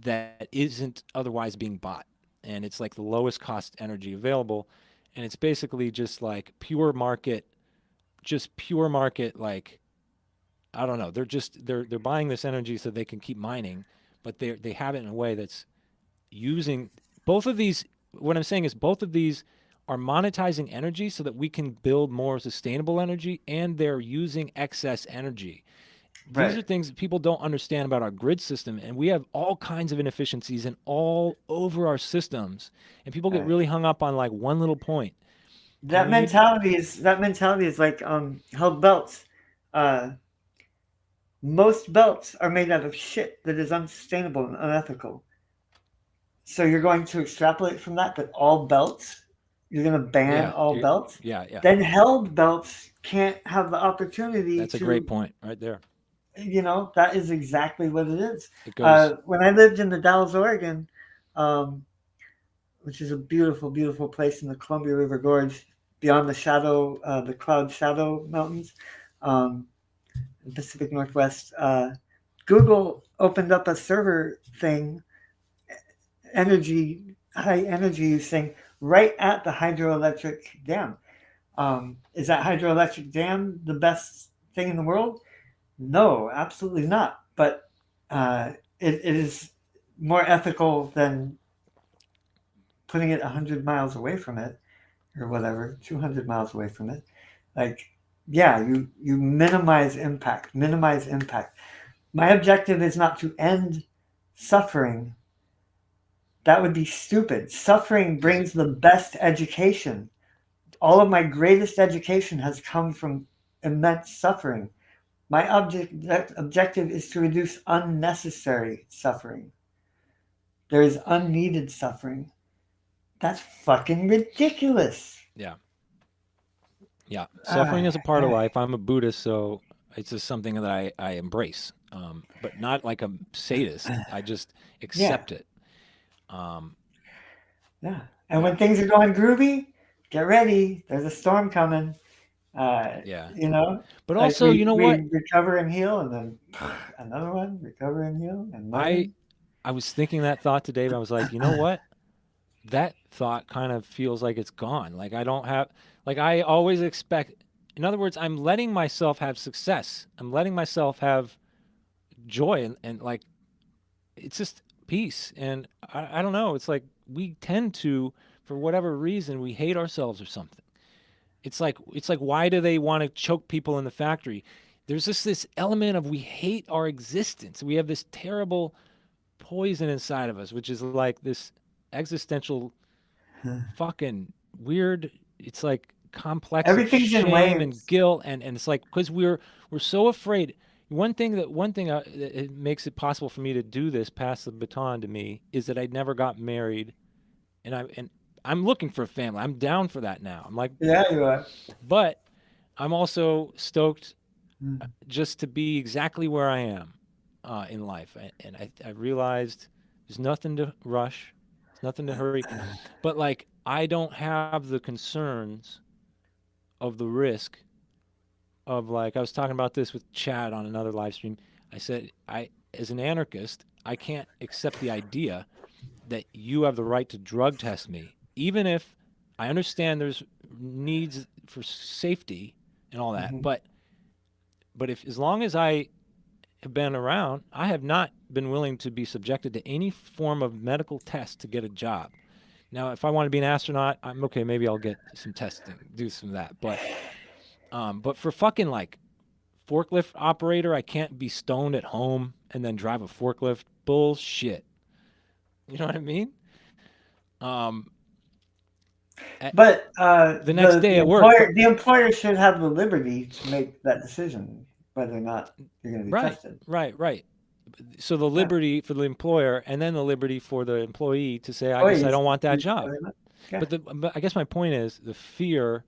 A: that isn't otherwise being bought, and it's like the lowest cost energy available, and it's basically just like pure market. Like I don't know, they're buying this energy so they can keep mining, but they have it in a way that's using both of these. What I'm saying is both of these are monetizing energy so that we can build more sustainable energy, and they're using excess energy. These
B: Right.
A: are things that people don't understand about our grid system, and we have all kinds of inefficiencies in all over our systems, and people get
B: Right.
A: really hung up on like one little point, and we need
B: That mentality is like held belts. Uh, Most belts are made out of shit that is unsustainable and unethical. So you're going to extrapolate from that all belts, you're going to ban
A: Yeah,
B: all belts.
A: yeah, yeah.
B: Then held belts can't have the opportunity
A: That's a great
B: to,
A: point right there.
B: that is exactly what it is.
A: It goes.
B: When I lived in the Dalles, Oregon, um, which is a beautiful, beautiful place in the Columbia River Gorge, beyond the Cloud Shadow Mountains, um, Pacific Northwest. Google opened up a server thing, energy, high energy use thing, right at the hydroelectric dam. Is that hydroelectric dam the best thing in the world? No, absolutely not. But uh, it is more ethical than putting it 100 miles away from it or whatever, 200 miles away from it. Like, yeah, you minimize impact, minimize impact. My objective is not to end suffering. That would be stupid. Suffering
A: Is it?
B: brings the best education. All of my greatest education has come from immense suffering. My objective is to reduce unnecessary suffering. There is unneeded suffering. That's fucking ridiculous.
A: Yeah, yeah.
B: Ah,
A: Suffering is a part of
B: ah,
A: life. I'm a Buddhist, so it's just something that I embrace, but not like a sadist. I just
B: yeah,
A: accept it. Um,
B: yeah. And
A: yeah,
B: when things are going groovy, get ready. There's a storm coming. Uh,
A: yeah.
B: you know,
A: But
B: like
A: also, you know what?
B: we recover and heal, and then another one, recover and heal, and
A: I
B: learn.
A: I was thinking that thought today, but I was like, you know what? That thought kind of feels like it's gone. Like I don't have, like I always expect. In other words, I'm letting myself have success. I'm letting myself have joy and like it's just peace. And I don't know. It's like we tend to, for whatever reason, we hate ourselves or something. It's like why do they want to choke people in the factory? There's just this element of we hate our existence. We have this terrible poison inside of us, which is like this existential fucking weird. It's like complex of
B: Everything's in
A: shame and
B: waves.
A: guilt, and it's like because we're so afraid. One thing that it makes it possible for me to do this, pass the baton to me, is that I never got married, and I'm looking for a family. I'm down for that now. I'm like,
B: Yeah, you are.
A: but I'm also stoked
B: Mm.
A: just to be exactly where I am in life, and I realized there's nothing to rush, there's nothing to hurry, but like I don't have the concerns of the risk of like I was talking about this with Chad on another live stream. I said I as an anarchist, I can't accept the idea that you have the right to drug test me, even if I understand there's needs for safety and all that.
B: Mhm.
A: But if as long as I have been around, I have not been willing to be subjected to any form of medical test to get a job. Now, if I want to be an astronaut, I'm okay. Maybe I'll get some testing, do some of that. But for fucking like forklift operator, I can't be stoned at home and then drive a forklift. Bullshit. You know what I mean? Um, at,
B: But
A: the next
B: the
A: day at work,
B: employer
A: but
B: the employer should have the liberty to make that decision whether or not you're going to be
A: right,
B: tested.
A: right. So the
B: Yeah,
A: liberty for the employer, and then the liberty for the employee to say, I guess I
B: employees
A: don't want that
B: choose
A: job.
B: whether or not. Yeah.
A: But I guess my point is the fear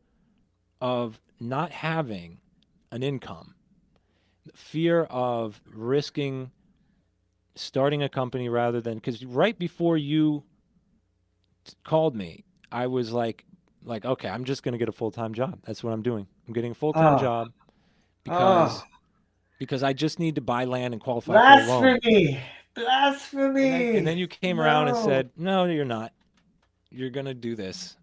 A: of not having an income, fear of risking starting a company rather than because right before you called me, I was like okay, I'm just gonna get a full time job. That's what I'm doing. I'm getting a full time
B: Oh,
A: job
B: oh,
A: because I just need to buy land and qualify for a loan.
B: blasphemy,
A: And then
B: blasphemy.
A: you came around and
B: No.
A: said, no, you're not. You're gonna do this.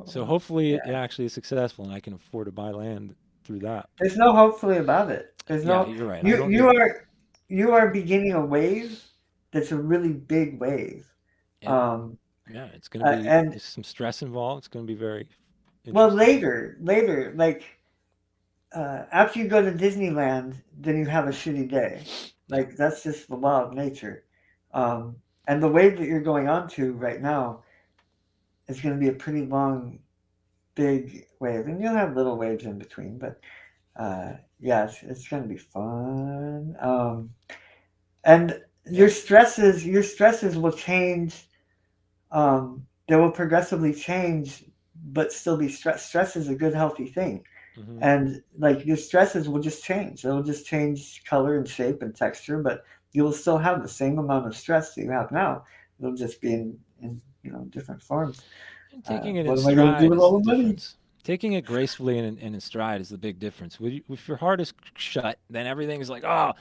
A: So
B: Oh,
A: hopefully
B: yeah.
A: it actually is successful and I can afford to buy land through that.
B: There's no hopefully about it. There's
A: Yeah,
B: no
A: you're right. I
B: you
A: don't
B: you
A: need
B: are you are beginning a wave that's a really big wave.
A: and
B: Um,
A: yeah, it's gonna be
B: and
A: there's some stress involved. It's gonna be very
B: well,
A: interesting.
B: later, like after you go to Disneyland, then you have a shitty day.
A: Yeah.
B: Like that's just the law of nature. Um, and the wave that you're going on to right now is going to be a pretty long, big wave, and you'll have little waves in between. But uh, yeah, it's gonna be fun. And
A: Yeah.
B: your stresses will change. They will progressively change, but still be stress. Stress is a good, healthy thing,
A: Hmm.
B: and like your stresses will just change. They'll just change color and shape and texture, but you will still have the same amount of stress that you have now. It'll just be in different forms.
A: And taking it in
B: What am I going to do
A: stride
B: with
A: is
B: all
A: the
B: the money?
A: difference. Taking it gracefully and in stride is the big difference. If your heart is shut, then everything is like, oh,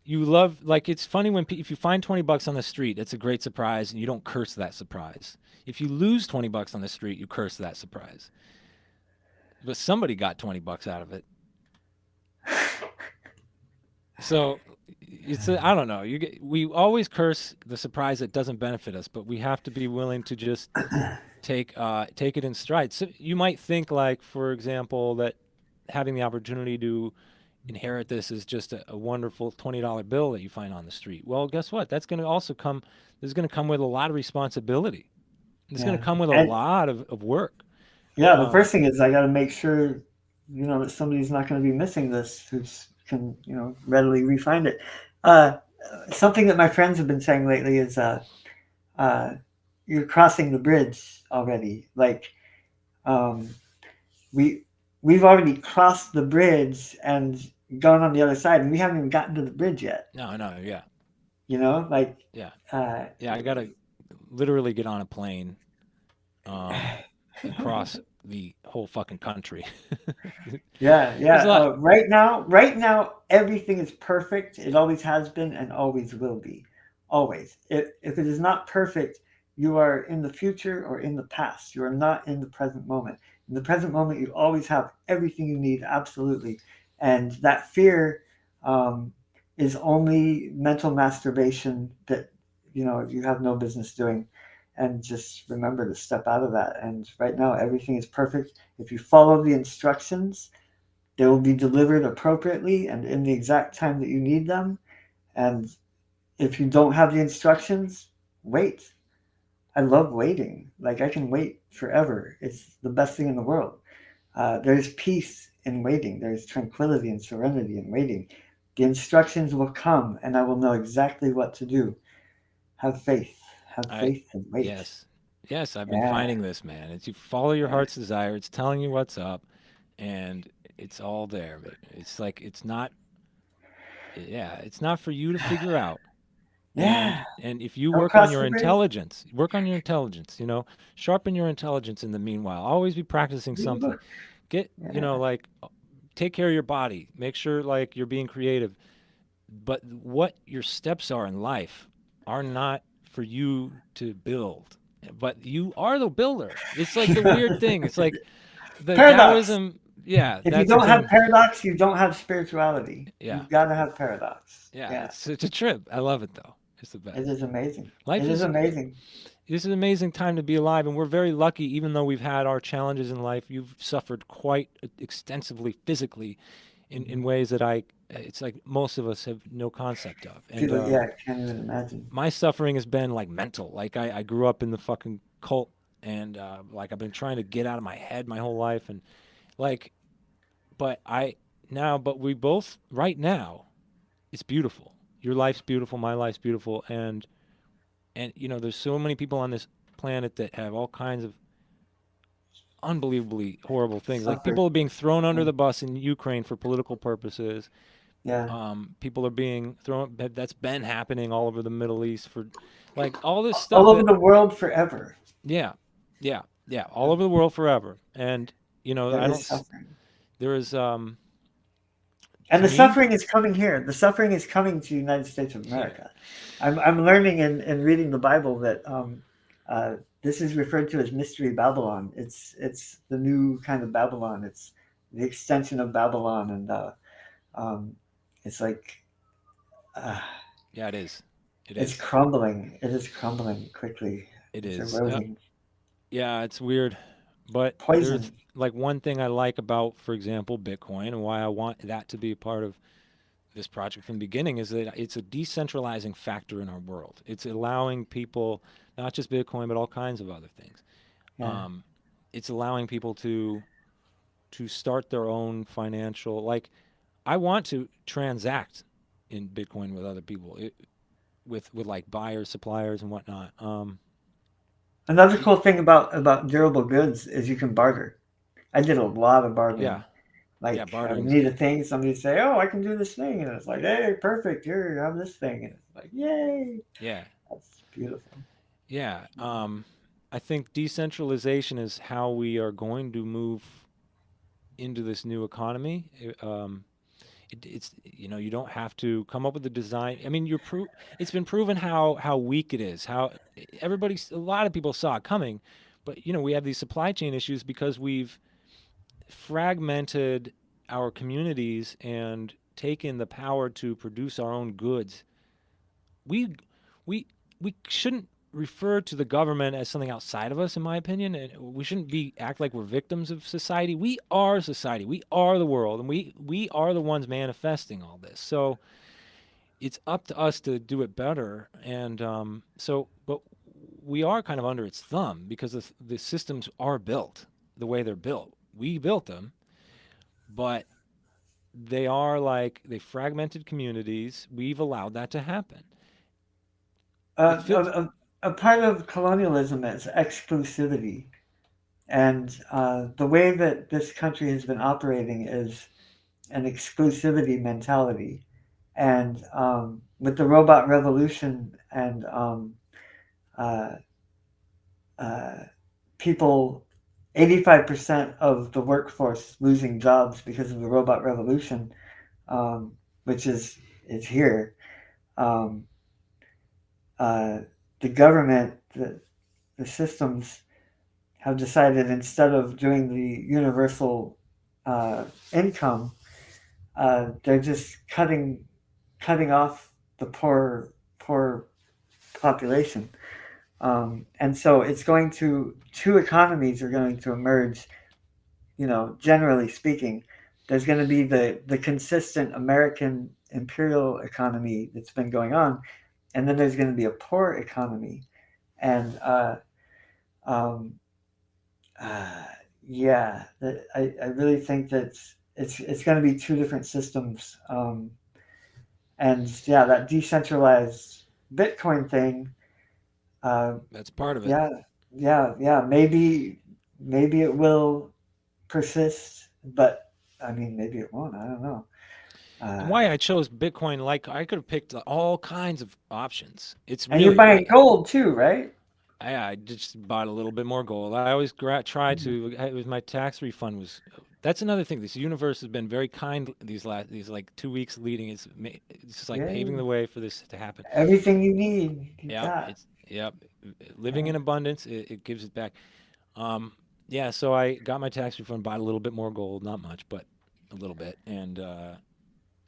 A: you love, like, it's funny when if you find 20 bucks on the street, it's a great surprise and you don't curse that surprise. If you lose 20 bucks on the street, you curse that surprise. But somebody got 20 bucks out of it. So I don't know. We always curse the surprise that doesn't benefit us, but we have to be willing to just take it in stride. So you might think, like, for example, that having the opportunity to inherit this is just a wonderful $20 bill that you find on the street. Well, guess what? That's going to also come. This is going to come with a lot of responsibility. It's going to
B: Yeah,
A: come with a
B: and
A: lot of work.
B: yeah, the
A: Um,
B: first thing is I got to make sure that somebody's not going to be missing this who can readily refind it. Uh, Something that my friends have been saying lately is uh, you're crossing the bridge already. Like um, we we've already crossed the bridge and gone on the other side, and we haven't even gotten to the bridge yet.
A: no, no, yeah,
B: Like
A: yeah,
B: uh,
A: yeah. I gotta literally get on a plane and cross the whole fucking country.
B: yeah,
A: There's
B: yeah.
A: a lot.
B: Right now, everything is perfect. It always has been and always will be. Always. If it is not perfect, you are in the future or in the past. You are not in the present moment. In the present moment, you always have everything you need, absolutely. And that fear um, is only mental masturbation that you have no business doing. And just remember to step out of that. And right now, everything is perfect. If you follow the instructions, they will be delivered appropriately and in the exact time that you need them. And if you don't have the instructions, wait. I love waiting. Like I can wait forever. It's the best thing in the world. There's peace in waiting. There's tranquility and serenity in waiting. The instructions will come, and I will know exactly what to do. Have faith. Have
A: I
B: faith and wait.
A: yes, yes. I've been
B: Yeah.
A: finding this, man. It's you follow your
B: Yeah.
A: heart's desire. It's telling you what's up, and it's all there. But it's like it's not. Yeah, it's not for you to figure out.
B: Yeah.
A: And if you
B: Don't
A: work on
B: cross
A: your
B: the bridge.
A: intelligence, work on your intelligence. Sharpen your intelligence in the meanwhile. Always be practicing
B: Read a
A: something.
B: book.
A: Get
B: Yeah.
A: like take care of your body. Make sure like you're being creative. But what your steps are in life are not for you to build, but you are the builder. It's like the weird thing. It's like the
B: Paradox.
A: Taoism. Yeah,
B: If you
A: that's the
B: don't have
A: thing.
B: paradox, you don't have spirituality.
A: Yeah,
B: You've got to have paradox.
A: yeah.
B: Yeah.
A: It's a trip. I love it though. It's the
B: It
A: best.
B: is amazing.
A: Life
B: It is
A: is
B: amazing.
A: This is an amazing time to be alive, and we're very lucky. Even though we've had our challenges in life, you've suffered quite extensively physically in
B: Mhm.
A: ways that it's like most of us have no concept of. And
B: People, yeah, can't even imagine.
A: my suffering has been like mental. Like I grew up in the fucking cult, and like I've been trying to get out of my head my whole life, and like, but but we both right now, it's beautiful. Your life's beautiful, my life's beautiful, and there's so many people on this planet that have all kinds of unbelievably horrible things. Like
B: Suffer.
A: people are being thrown under
B: Yeah.
A: the bus in Ukraine for political purposes.
B: Yeah.
A: People are being thrown. That's been happening all over the Middle East for, like, all this
B: All
A: stuff
B: over
A: that.
B: the world forever.
A: Yeah, yeah, yeah, all over the world forever. And
B: There
A: I
B: is
A: don't.
B: suffering.
A: There is
B: And
A: to
B: the
A: me.
B: suffering is coming here. The suffering is coming to the United States of
A: Yeah,
B: America. I'm learning in reading the Bible that this is referred to as Mystery Babylon. It's the new kind of Babylon. It's the extension of Babylon, and um, it's like uh,
A: yeah, it is. It
B: it's
A: is.
B: crumbling. It is crumbling quickly.
A: It
B: It's
A: is.
B: eroding.
A: Yeah, it's weird, but there's
B: Poison.
A: like one thing I like about, for example, Bitcoin, and why I want that to be a part of this project from the beginning is that it's a decentralizing factor in our world. It's allowing people, not just Bitcoin, but all kinds of other things.
B: Yeah.
A: Um, it's allowing people to start their own financial. Like I want to transact in Bitcoin with other people, with like buyers, suppliers, and whatnot.
B: Another
A: It,
B: cool thing about durable goods is you can barter. I did a lot of
A: yeah,
B: bartering.
A: yeah,
B: Like I would
A: bartering's
B: need a
A: good.
B: thing, somebody would say, "Oh, I can do this thing," and it's like, "Hey, perfect! Here, you have this thing," and it's like, "Yay!"
A: Yeah,
B: That's beautiful.
A: yeah. I think decentralization is how we are going to move into this new economy. It's you don't have to come up with the design. I mean, it's been proven how weak it is. How a lot of people saw it coming, but we have these supply chain issues because we've fragmented our communities and taken the power to produce our own goods. We we we shouldn't refer to the government as something outside of us, in my opinion, and we shouldn't be act like we're victims of society. We are society. We are the world, and we are the ones manifesting all this. So it's up to us to do it better. And but we are kind of under its thumb because the systems are built the way they're built. We built them, but they are like they fragmented communities. We've allowed that to happen. It
B: Uh, a,
A: feels
B: a part of colonialism is exclusivity, and the way that this country has been operating is an exclusivity mentality. And with the robot revolution and uh, uh, people, 85% of the workforce losing jobs because of the robot revolution, um, which is here. Um, uh, the government, the systems have decided instead of doing the universal uh, income, they're just cutting off the poor population. And so it's going to two economies are going to emerge. Generally speaking, there's going to be the consistent American imperial economy that's been going on, and then there's going to be a poor economy, and um, uh, yeah, I really think that it's going to be two different systems, and yeah, that decentralized Bitcoin thing. Uh,
A: that's part of it.
B: yeah, yeah. Maybe it will persist, but I mean, maybe it won't. I don't know.
A: And
B: Uh,
A: why I chose Bitcoin, like I could have picked all kinds of options. It's
B: and you're
A: really,
B: buying gold too, right?
A: I just bought a little bit more gold. I always try to. It was my tax refund was. That's another thing. This universe has been very kind these like 2 weeks leading. It's just like
B: Yeah,
A: paving the way for this to happen.
B: everything you need, you
A: Yep,
B: got.
A: it's yep. Living
B: Yeah.
A: in abundance, it gives it back. Um, yeah, so I got my tax refund, bought a little bit more gold, not much, but a little bit, and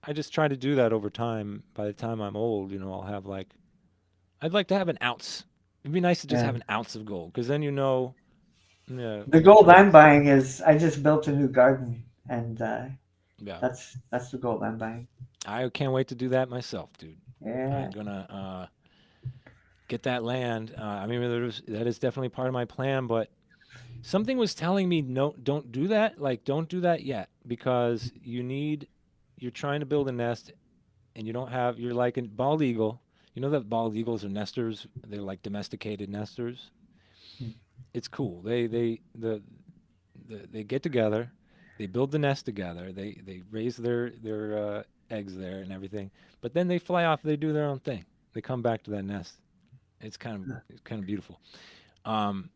A: I just try to do that over time. By the time I'm old, I'll have like I'd like to have an ounce. It'd be nice to just
B: Yeah.
A: have an ounce of gold because then yeah,
B: The gold I'm buying is I just built a new garden, and
A: yeah.
B: that's the gold I'm buying.
A: I can't wait to do that myself, dude.
B: Yeah.
A: I'm gonna get that land. I mean, that is definitely part of my plan, but something was telling me no, don't do that. Like, don't do that yet because you're trying to build a nest and you don't have. You're like a bald eagle. You know that bald eagles are nesters. They're like domesticated nesters. It's cool. They get together, they build the nest together, they raise their eggs there and everything, but then they fly off. They do their own thing. They come back to that nest. It's kind of beautiful. Um,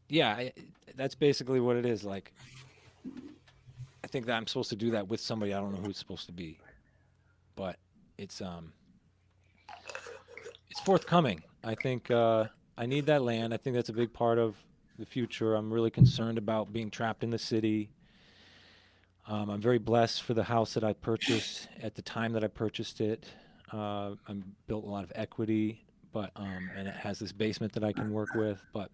A: yeah, that's basically what it is. Like I think that I'm supposed to do that with somebody. I don't know who it's supposed to be, but it's um it's forthcoming. I think I need that land. I think that's a big part of the future. I'm really concerned about being trapped in the city. I'm very blessed for the house that I purchased at the time that I purchased it. I built a lot of equity, but and it has this basement that I can work with. But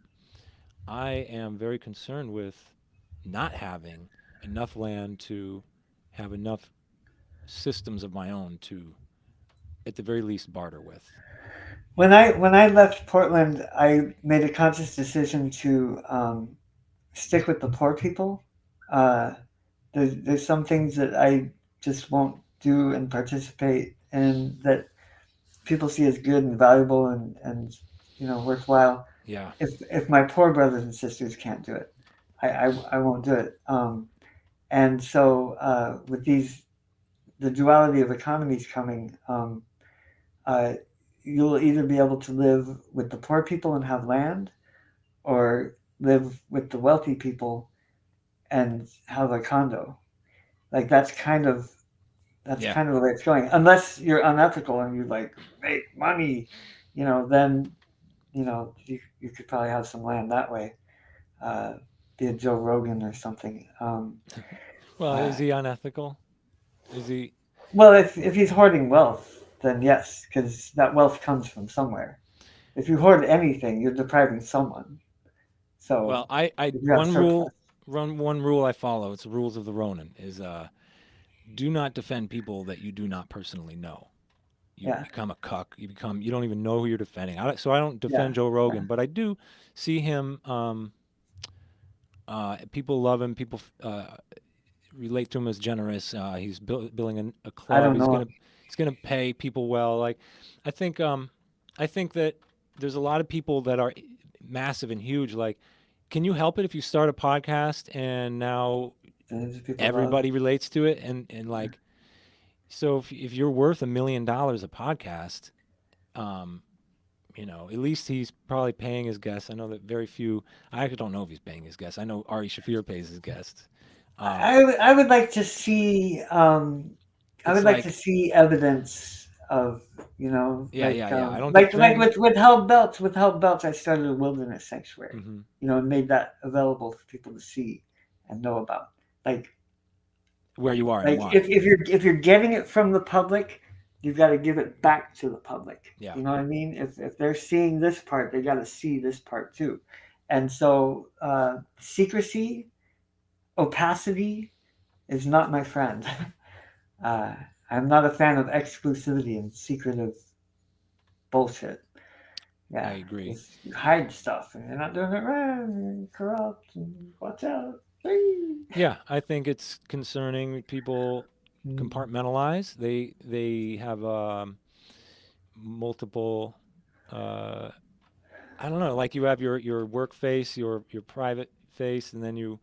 A: I am very concerned with not having enough land to have enough systems of my own to, at the very least, barter with.
B: When I left Portland, I made a conscious decision to stick with the poor people. Uh, there's some things that I just won't. do and participate in that people see as good and valuable and worthwhile.
A: Yeah.
B: If my poor brothers and sisters can't do it, I won't do it. And so with the duality of economies coming, uh, you'll either be able to live with the poor people and have land, or live with the wealthy people and have a condo. Like that's
A: Yeah.
B: kind of the way it's going. Unless you're unethical and you like make money, then you could probably have some land that way. Uh, be a Joe Rogan or something.
A: Well,
B: Uh,
A: is he unethical? Is he?
B: well, if he's hoarding wealth, then yes, because that wealth comes from somewhere. If you hoard anything, you're depriving someone. So
A: Well, I
B: if you have surplus,
A: one rule I follow. It's the rules of the Ronin. Is do not defend people that you do not personally know. You
B: yeah,
A: become a cuck. You don't even know who you're defending. So I don't
B: yeah,
A: defend Joe
B: yeah.
A: Rogan, but I do see him. People love him. People relate to him as generous. He's building a
B: I
A: club.
B: don't know.
A: He's gonna pay people well. Like, I think I think that there's a lot of people that are massive and huge. Like, can you help it if you start a podcast and now
B: There's people love.
A: everybody relates to it and like so if you're worth $1 million a podcast, um, at least he's probably paying his guests. I know that very few. I actually don't know if he's paying his guests. I know Ari Shafir pays his guests. Um,
B: I would like to see I
A: it's
B: would like
A: like
B: to see evidence of
A: yeah, yeah, yeah. I don't
B: like
A: defend.
B: with held belts I started a wilderness sanctuary,
A: Hmm.
B: and made that available for people to see and know about. Like
A: Where you are and
B: like
A: why.
B: if you're getting it from the public, you've got to give it back to the public.
A: Yeah,
B: You know what I mean? If they're seeing this part, they got to see this part too. And so secrecy, opacity is not my friend. Uh, I'm not a fan of exclusivity and secretive bullshit.
A: I
B: Yeah,
A: agree.
B: just hide stuff and you're not doing it right. You're corrupt. And watch out.
A: Yeah, I think it's concerning. People compartmentalize. They have multiple. Uh, I don't know. Like you have your work face, your private face, and then you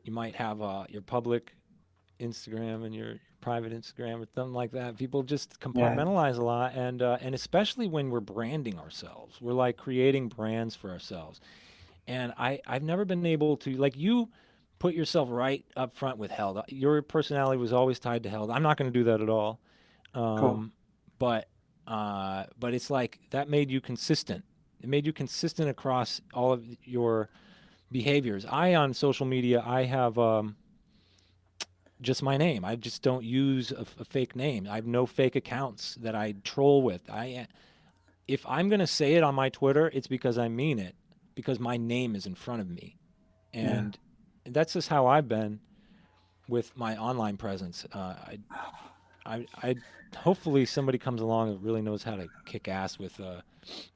A: might have your public Instagram and your private Instagram or something like that. People just
B: Yeah,
A: compartmentalize a lot, and especially when we're branding ourselves, we're like creating brands for ourselves. And I've never been able to like you put yourself right up front with Held. Your personality was always tied to Held. I'm not going to do that at all.
B: cool.
A: Um, but it's like that made you consistent. It made you consistent across all of your behaviors. I on social media, I have just my name. I just don't use a fake name. I have no fake accounts that I troll with. If I'm going to say it on my Twitter, it's because I mean it because my name is in front of me.
B: Yeah.
A: And that's just how I've been with my online presence. I hopefully somebody comes along that really knows how to kick ass with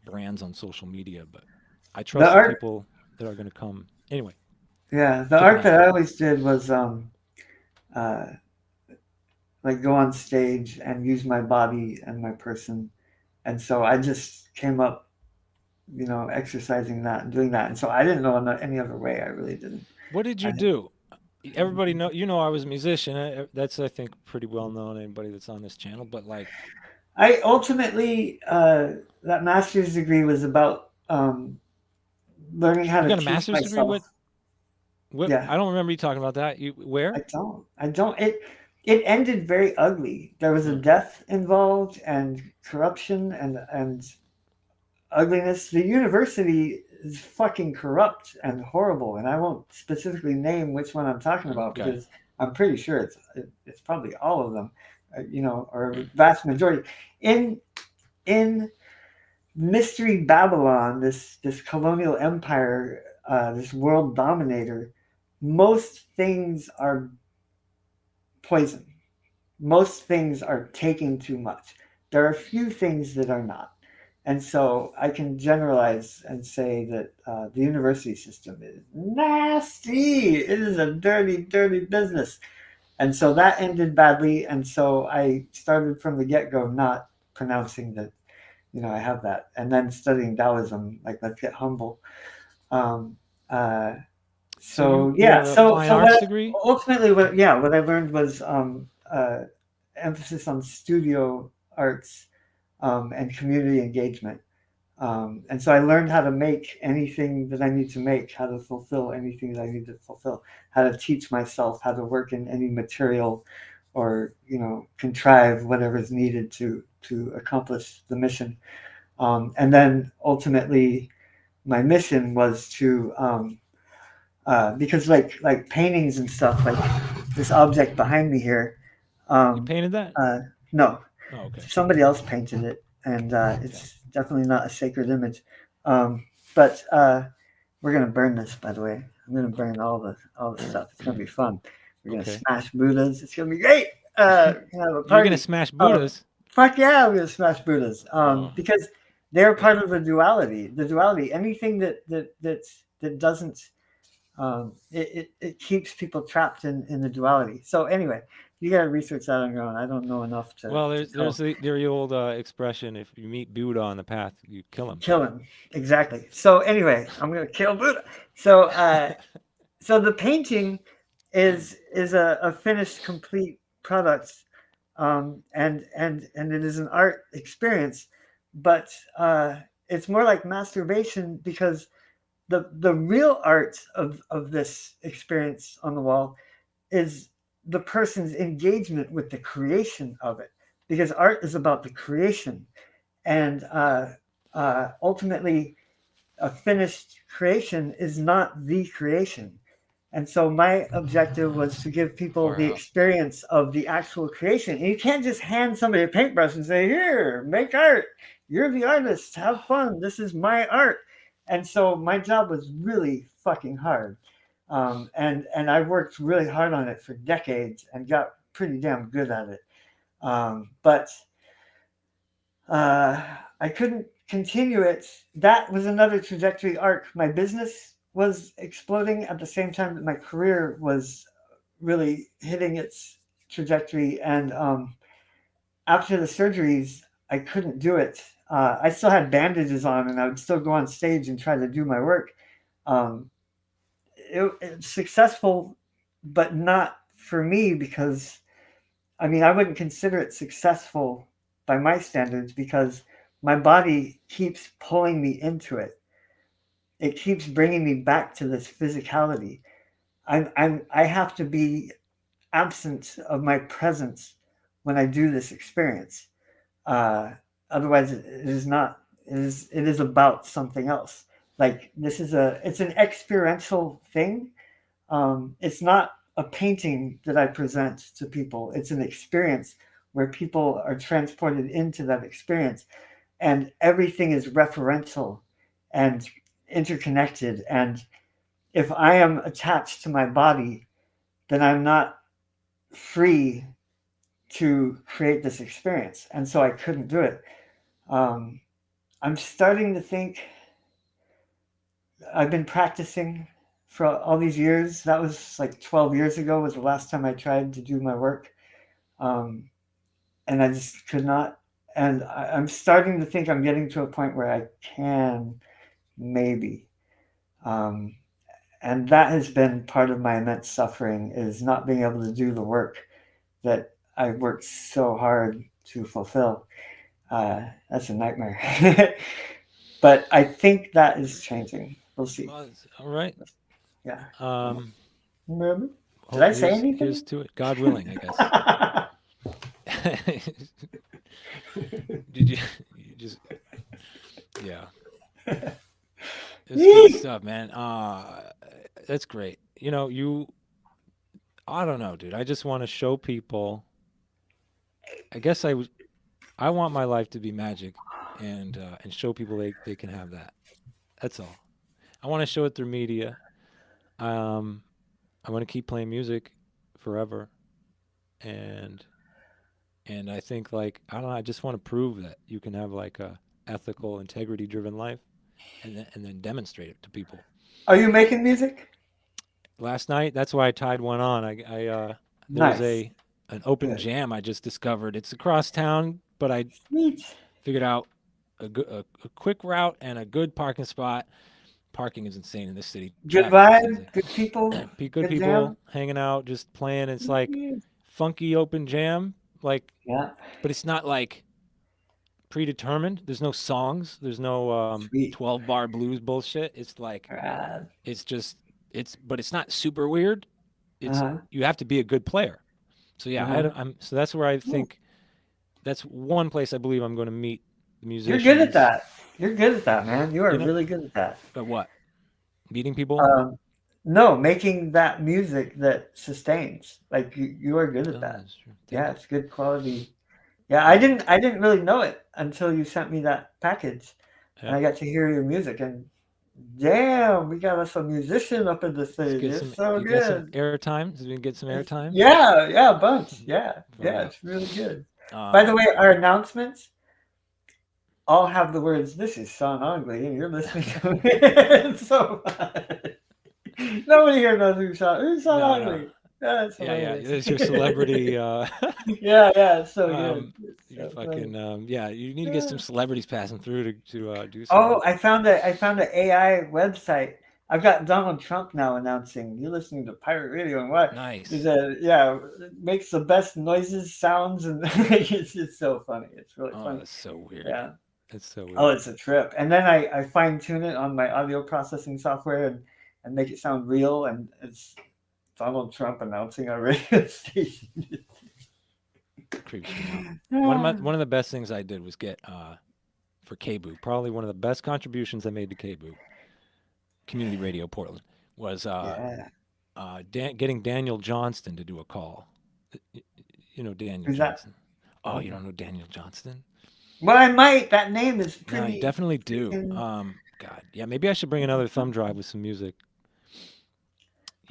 A: brands on social media, but I
B: The
A: trust the
B: art,
A: people that are going to come. Anyway,
B: yeah, the
A: skipping
B: art that
A: ahead.
B: I always did was uh, like go on stage and use my body and my person, and so I just came up, exercising that and doing that, and so I didn't know any other way. I really didn't.
A: What did
B: I
A: you
B: didn't.
A: do? Everybody know I was a musician. That's I think pretty well known anybody that's on this channel. But like,
B: I ultimately that master's degree was about learning how
A: you
B: to
A: got a
B: teach
A: master's degree?
B: myself.
A: What?
B: Yeah,
A: I don't remember you talking about that. You where?
B: I don't. It ended very ugly. There was a
A: Uh,
B: death involved and corruption and ugliness. The university is fucking corrupt and horrible, and I won't specifically name which one I'm talking about
A: okay.
B: because I'm pretty sure it's probably all of them, or vast majority. In in Mystery Babylon, this colonial empire, this world dominator, most things are poison. Most things are taking too much. There are a few things that are not. And so I can generalize and say that the university system is nasty. It is a dirty, dirty business. And so that ended badly. And so I started from the get go not pronouncing that, I have that. And then studying Taoism, like, let's get humble. Um, uh,
A: So you
B: so
A: you
B: yeah,
A: have a
B: so
A: fine
B: so
A: arts
B: what
A: degree?
B: ultimately what I learned was emphasis on studio arts and community engagement. And so I learned how to make anything that I need to make, how to fulfill anything that I need to fulfill, how to teach myself, how to work in any material, or contrive whatever is needed to accomplish the mission. And then ultimately, my mission was to because like paintings and stuff, like this object behind me here.
A: You
B: Um,
A: painted that?
B: uh, no,
A: Oh, okay.
B: somebody else painted it, and
A: Okay.
B: it's definitely not a sacred image. But we're gonna burn this, by the way. I'm gonna burn all the stuff. It's gonna be fun. We're gonna
A: Okay.
B: smash Buddhas. It's gonna be great. We're gonna have a
A: You're gonna
B: party.
A: smash
B: Oh,
A: Buddhas?
B: fuck yeah, we're gonna smash Buddhas.
A: Oh,
B: Because they're
A: okay.
B: part of the duality. The duality. Anything that doesn't it keeps people trapped in the duality. So anyway, you gotta research that on your own. I don't know enough
A: Well,
B: to
A: there's
B: tell.
A: the old expression: if you meet Buddha on the path, you kill him.
B: Kill him. Exactly. So anyway, I'm gonna kill Buddha. So so the painting is a finished complete product, and it is an art experience, but it's more like masturbation because the real art of this experience on the wall is the person's engagement with the creation of it, because art is about the creation, and ultimately a finished creation is not the creation. And so my objective was to give people
A: Far
B: the
A: out.
B: experience of the actual creation. And you can't just hand somebody a paintbrush and say, "Here, make art. You're the artist. Have fun. This is my art." And so my job was really fucking hard. And I worked really hard on it for decades and got pretty damn good at it. But uh, I couldn't continue it. That was another trajectory arc. My business was exploding at the same time that my career was really hitting its trajectory. And after the surgeries, I couldn't do it. I still had bandages on, and I would still go on stage and try to do my work. Um, it's successful, but not for me because I mean, I wouldn't consider it successful by my standards because my body keeps pulling me into it. It keeps bringing me back to this physicality. I have to be absent of my presence when I do this experience. Uh, Otherwise, it is not. It is about something else. Like it's an experiential thing. It's not a painting that I present to people. It's an experience where people are transported into that experience, and everything is referential and interconnected. And if I am attached to my body, then I'm not free to create this experience. And so I couldn't do it. Um, I'm starting to think I've been practicing for all these years. That was like 12 years ago was the last time I tried to do my work. Um, and I just could not. And I'm starting to think I'm getting to a point where I can maybe. Um, and that has been part of my immense suffering is not being able to do the work that I worked so hard to fulfill. That's a nightmare. But I think that is changing. We'll see.
A: Well, all right.
B: Yeah.
A: Um,
B: Remember? Did
A: oh,
B: I say
A: here's
B: anything?
A: to it. God willing, I guess. Did you? You just yeah. It's good stuff, man. That's great. I don't know, dude. I just want to show people. I guess I want my life to be magic, and show people they can have that. That's all. I want to show it through media. Um, I want to keep playing music forever, and I think like I don't know. I just want to prove that you can have like a ethical, integrity driven life, and then demonstrate it to people.
B: Are you making music?
A: Last night, that's why I tied one on. I There's
B: Nice.
A: an open
B: Good.
A: jam I just discovered. It's across town, but I
B: Sweet.
A: figured out a quick route and a good parking spot. Parking is insane in this city.
B: Good
A: Traffic is
B: vibe.
A: insane.
B: Good people.
A: Good
B: Good jam.
A: people hanging out, just playing. It's like
B: Sweet.
A: funky open jam, like,
B: Yeah.
A: but it's not like predetermined. There's no songs. There's no
B: Sweet.
A: 12 bar blues bullshit. It's like
B: Uh
A: it's just but it's not super weird. It's
B: huh.
A: you have to be a good player. So
B: Uh
A: yeah,
B: huh.
A: I'm so that's where I think that's one place I believe I'm going to meet the
B: You're good at
A: musicians.
B: that. You're good at that, man. You are
A: You know,
B: really good at that.
A: what? Meeting people?
B: Um, no, making that music that sustains. Like you are good at
A: Oh,
B: that.
A: that's true.
B: Yeah,
A: Thank you.
B: it's good quality. Yeah,
A: Yeah.
B: I didn't really know it until you sent me that package, and
A: Yeah.
B: I got to hear your music. And damn, we got us a musician up in the
A: Let's
B: stage.
A: get
B: It's
A: some
B: so
A: you get some
B: good.
A: airtime. So we can get some
B: It's,
A: airtime.
B: yeah, yeah, a bunch. Yeah,
A: For
B: yeah,
A: real.
B: it's really good. By the
A: Um
B: way, our announcements all have the words, "This is Sean Ogley, and you're listening to me." It's so fun. Nobody here knows who's Sean
A: no, no.
B: Ogley. That's
A: Yeah, yeah.
B: hilarious.
A: There's your celebrity
B: Yeah, yeah, it's so good.
A: um
B: It's
A: your
B: so funny.
A: fucking yeah, you need to get
B: Yeah.
A: some celebrities passing through to do
B: Oh,
A: songs.
B: I found an AI website. I've got Donald Trump now announcing you're listening to pirate radio and what is
A: Nice.
B: a yeah it makes the best noises, sounds, and it's just so funny. It's really
A: Oh,
B: funny.
A: that's so weird.
B: Yeah.
A: That's so
B: Oh,
A: weird.
B: it's a trip. And then I fine tune it on my audio processing software and make it sound real. And it's Donald Trump announcing a radio station.
A: Creeps me out.
B: Ah,
A: One of the best things I did was get for KBOO, probably one of the best contributions I made to KBOO, Community Radio Portland, was
B: yeah.
A: getting Daniel Johnston to do a call. You know Daniel
B: Who's that?
A: Johnston. Oh, you don't know Daniel Johnston?
B: Well, I might. That name is
A: No, you
B: pretty
A: definitely do.
B: freaking.
A: God, yeah, maybe I should bring another thumb drive with some music.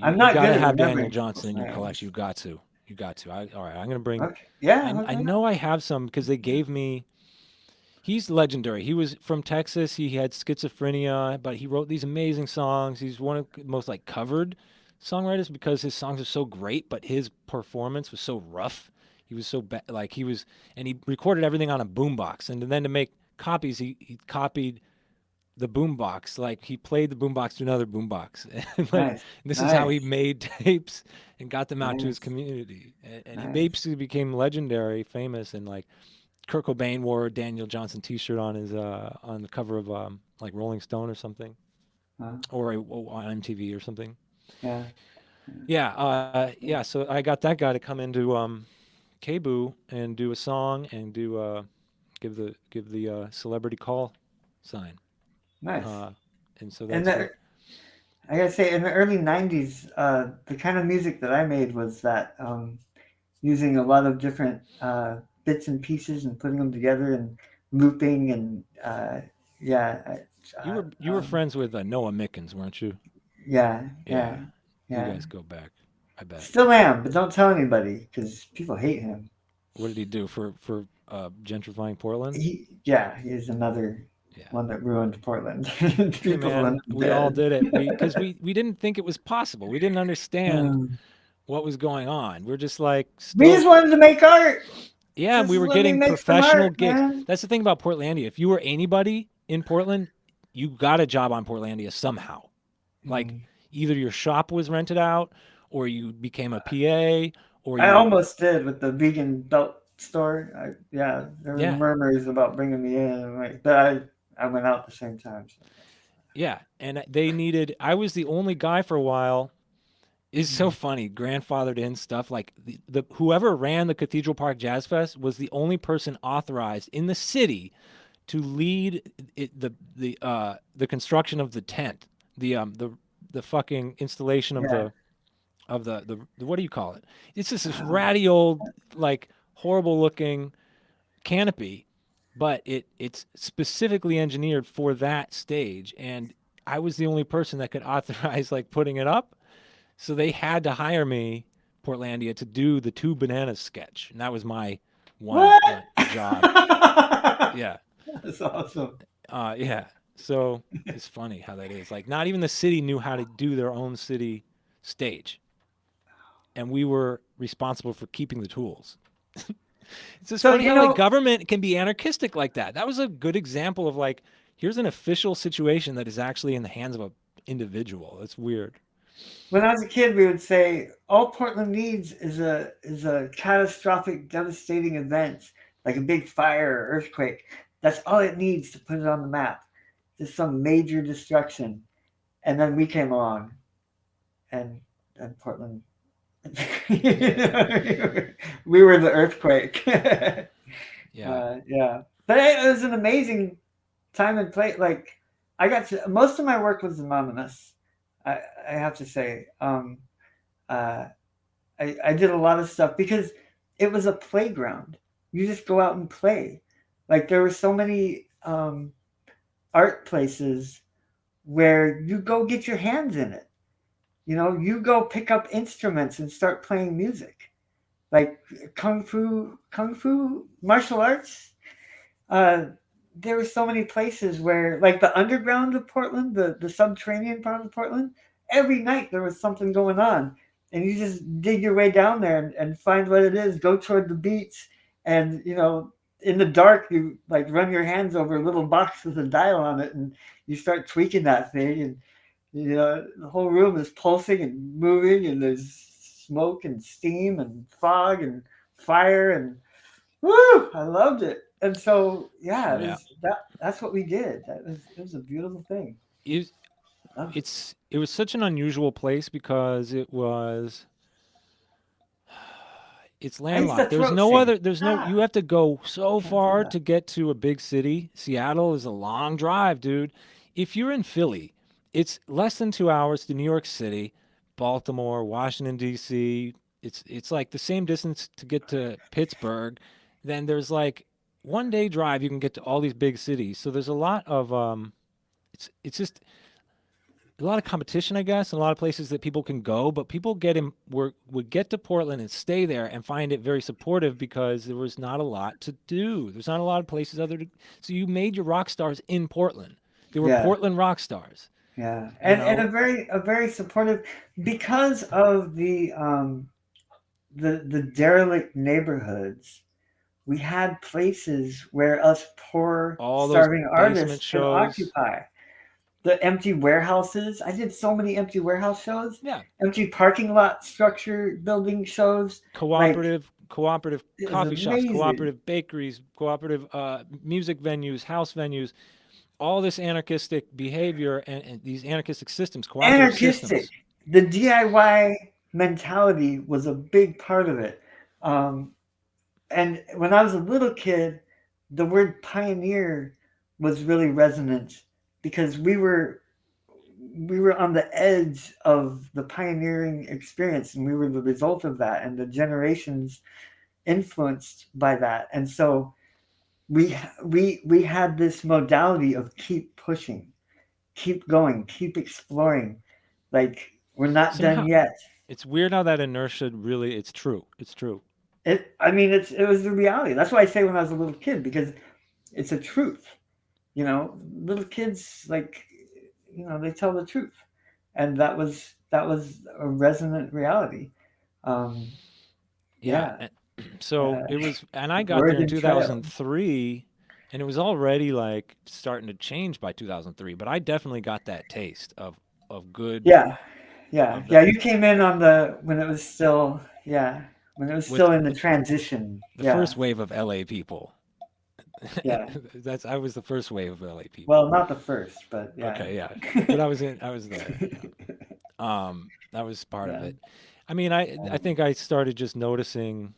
B: I'm
A: You
B: not
A: got
B: good
A: to
B: at
A: have Daniel
B: remembering
A: Johnston
B: people's
A: in your collection.
B: names.
A: You got to. You got to. All right, I'm gonna bring.
B: Okay. Yeah,
A: I
B: okay.
A: know I have some because they gave me. He's legendary. He was from Texas. He had schizophrenia, but he wrote these amazing songs. He's one of the most like covered songwriters because his songs are so great, but his performance was so rough. He was so bad. Like he was, and he recorded everything on a boombox. And then to make copies, he copied the boombox. Like he played the boombox to another boombox. And like
B: Nice.
A: this is how he
B: Nice.
A: made tapes and got them out to his
B: Nice.
A: community. And he
B: Nice.
A: basically became legendary, famous, and like Kurt Cobain wore a Daniel Johnson T-shirt on his on the cover of like Rolling Stone or something, or on MTV or something.
B: Yeah.
A: Yeah, yeah. So I got that guy to come into KBOO and do a song and do give the celebrity call sign.
B: Nice.
A: Uh, and so
B: And
A: that's
B: the
A: what
B: I gotta say, in the early '90s, the kind of music that I made was that using a lot of different bits and pieces and putting them together and looping and yeah,
A: you were friends with Noah Mickens, weren't you?
B: yeah, yeah,
A: Yeah, you
B: yeah.
A: guys go back. I bet.
B: Still am, but don't tell anybody because people hate him.
A: What did he do for gentrifying Portland?
B: Yeah, he's another
A: Yeah.
B: one that ruined Portland.
A: Hey
B: People want
A: man,
B: him
A: we all
B: dead.
A: did it. We didn't think it was possible. We didn't understand
B: Um,
A: what was going on. We're just like
B: we just
A: stoked.
B: wanted to make art.
A: Yeah,
B: Just
A: we were
B: let me
A: getting
B: make some
A: professional
B: art,
A: gigs.
B: man.
A: That's the thing about Portlandia. If you were anybody in Portland, you got a job on Portlandia somehow. Like
B: Mm.
A: either your shop was rented out or you became a PA or
B: I
A: you
B: almost did with the vegan belt store. Yeah, there were
A: yeah.
B: murmurs about bringing me in, but I went out at the same time. So.
A: Yeah, and they needed I was the only guy for a while. It's so
B: Mm.
A: funny, grandfathered in stuff like the whoever ran the Cathedral Park Jazz Fest was the only person authorized in the city to lead the construction of the tent, the fucking installation of
B: Yeah,
A: the what do you call it? It's just this ratty old like horrible looking canopy, but it's specifically engineered for that stage, and I was the only person that could authorize like putting it up, so they had to hire me, Portlandia, to do the Two Bananas sketch, and that was my one
B: what?
A: job. Yeah,
B: That's awesome.
A: yeah. So it's funny how that is. Like, not even the city knew how to do their own city stage. and we were responsible for keeping the tools. It's just
B: So
A: funny
B: you
A: how like
B: know,
A: government can be anarchistic like that. That was a good example of like here's an official situation that is actually in the hands of a individual. That's weird.
B: when I was a kid, we would say all Portland needs is a catastrophic, devastating event like a big fire or earthquake. That's all it needs to put it on the map. Just some major destruction, and then we came along, and Portland. We were the earthquake.
A: Yeah.
B: Yeah, but it was an amazing time and place. Like I got to most of my work was anonymous. I, I have to say, uh, I did a lot of stuff because it was a playground. You just go out and play. Like there were so many art places where you go get your hands in it. You know, you go pick up instruments and start playing music, like kung fu, martial arts. Uh, there were so many places where, like the underground of Portland, the subterranean part of Portland, every night there was something going on. And you just dig your way down there and find what it is, go toward the beach. And, you know, in the dark, you like run your hands over a little box with a dial on it and you start tweaking that thing. And, you know, the whole room is pulsing and moving and there's smoke and steam and fog and fire and woo! I loved it. And so yeah, it
A: Yeah.
B: was that's what we did. It was a beautiful thing.
A: It,
B: Loved it.
A: it was such an unusual place because it's
B: I used to
A: landlocked. There's
B: throat
A: no
B: sing.
A: other there's no
B: Ah,
A: you have to go so
B: can't do
A: far
B: that.
A: to get to a big city. Seattle is a long drive, dude. If you're in Philly, it's less than 2 hours to New York City, Baltimore, Washington D.C. It's like the same distance to get to Pittsburgh. Then there's like 1 day drive you can get to all these big cities. So there's a lot of it's just a lot of competition, I guess, and a lot of places that people can go. But people would get to Portland and stay there and find it very supportive because there was not a lot to do. There's not a lot of places so you made your rock stars in Portland. They were
B: Yeah,
A: Portland rock stars,
B: yeah,
A: you
B: and
A: know.
B: a very supportive because of the derelict neighborhoods. We had places where us poor
A: All those
B: starving
A: basement
B: artists could
A: shows.
B: occupy. The empty warehouses. I did so many empty warehouse shows,
A: Yeah,
B: empty parking lot structure building shows. Like
A: cooperative
B: it was
A: coffee shops,
B: amazing.
A: cooperative bakeries, cooperative music venues, house venues, all this anarchistic behavior and these anarchistic systems, cooperative
B: Anarchistic.
A: systems.
B: The DIY mentality was a big part of it. Um, and when I was a little kid, the word pioneer was really resonant because we were on the edge of the pioneering experience and we were the result of that and the generations influenced by that. And so we had this modality of keep pushing, keep going, keep exploring. Like we're not done
A: Somehow
B: yet.
A: it's weird how that inertia really it's true. It's true.
B: I mean, it was the reality. That's why I say when I was a little kid because it's a truth. You know, little kids like, you know, they tell the truth, and that was a resonant reality. Um,
A: Yeah.
B: yeah,
A: So
B: uh,
A: it was and I got there in
B: Oregon Trail.
A: 2003 and it was already like starting to change by 2003, but I definitely got that taste of good
B: Yeah, yeah,
A: of the
B: yeah. You came in on the when it was still yeah when it was
A: with
B: still in the transition.
A: the
B: Yeah,
A: first wave of LA people.
B: yeah.
A: That's I was the first wave of LA people.
B: Well, not the first, but yeah.
A: Okay, yeah. But I was there, yeah. That was part of
B: Yeah.
A: it. I mean, I think I started just noticing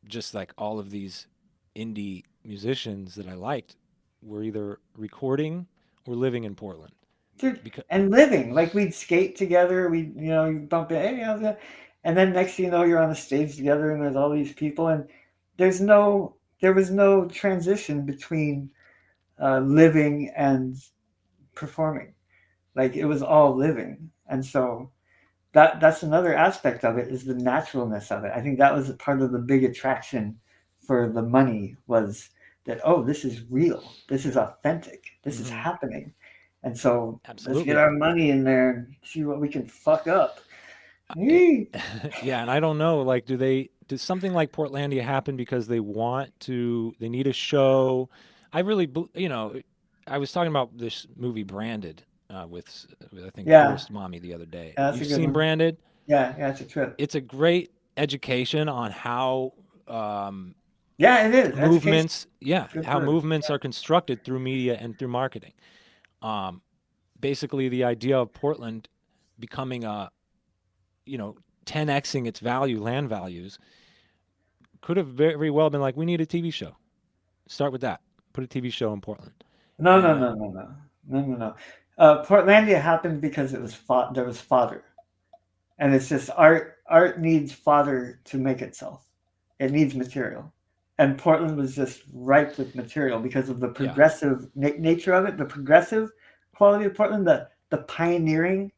A: just like all of these indie musicians that I liked were either recording or living in Portland.
B: Dude,
A: Because
B: and living like we'd skate together. We you know you bump it, hey, how's it? And then next thing you know, you're on a stage together, and there's all these people, and there was no transition between living and performing. Like it was all living, and so that's another aspect of it is the naturalness of it. I think that was a part of the big attraction for the money was that oh this is real, this is authentic, this is
A: hmm
B: happening, and so let's get
A: absolutely.
B: our money in there and see what we can fuck up.
A: I-
B: Yee.
A: yeah, and I don't know. Like, does something like Portlandia happen because they need a show? I really, I was talking about this movie Branded with I think
B: Yeah,
A: Forrest Mommy the other day.
B: yeah, that's a
A: You've
B: good
A: seen
B: one.
A: Branded?
B: Yeah, yeah, it's a trip.
A: It's a great education on how um,
B: Yeah, it is. Education,
A: movements, yeah,
B: good
A: how
B: word.
A: movements are constructed through media and through marketing. Um, Basically, the idea of Portland becoming a, you know, 10xing its land values could have very well been like, we need a TV show. Start with that. Put a TV show in Portland.
B: No, no, no,
A: And
B: no, no, no, no, no. Portlandia happened because there was fodder, and it's just art. Art needs fodder to make itself. It needs material, and Portland was just ripe with material because of the
A: yeah,
B: progressive nature of it, the progressive quality of Portland, the pioneering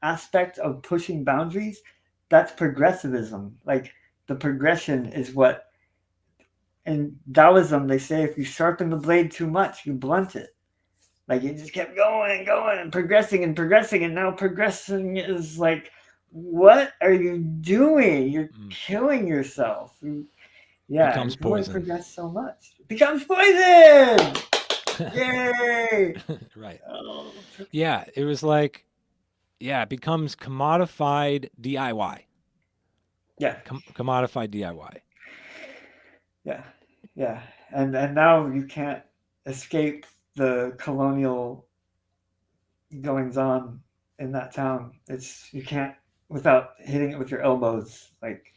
B: aspect of pushing boundaries. That's progressivism. Like the progression is what in Taoism they say if you sharpen the blade too much, you blunt it. Like you just kept going and going and progressing, and now progressing is like, what are you doing? You're
A: mm,
B: killing yourself. Yeah, you
A: becomes
B: can only
A: poison.
B: progress so much. It becomes poison! Yay!
A: Right.
B: Oh,
A: Yeah, it was like, yeah, it becomes commodified DIY.
B: yeah,
A: Commodified DIY.
B: yeah, yeah. And now you can't escape the colonial goings on in that town. It's you can't without hitting it with your elbows. Like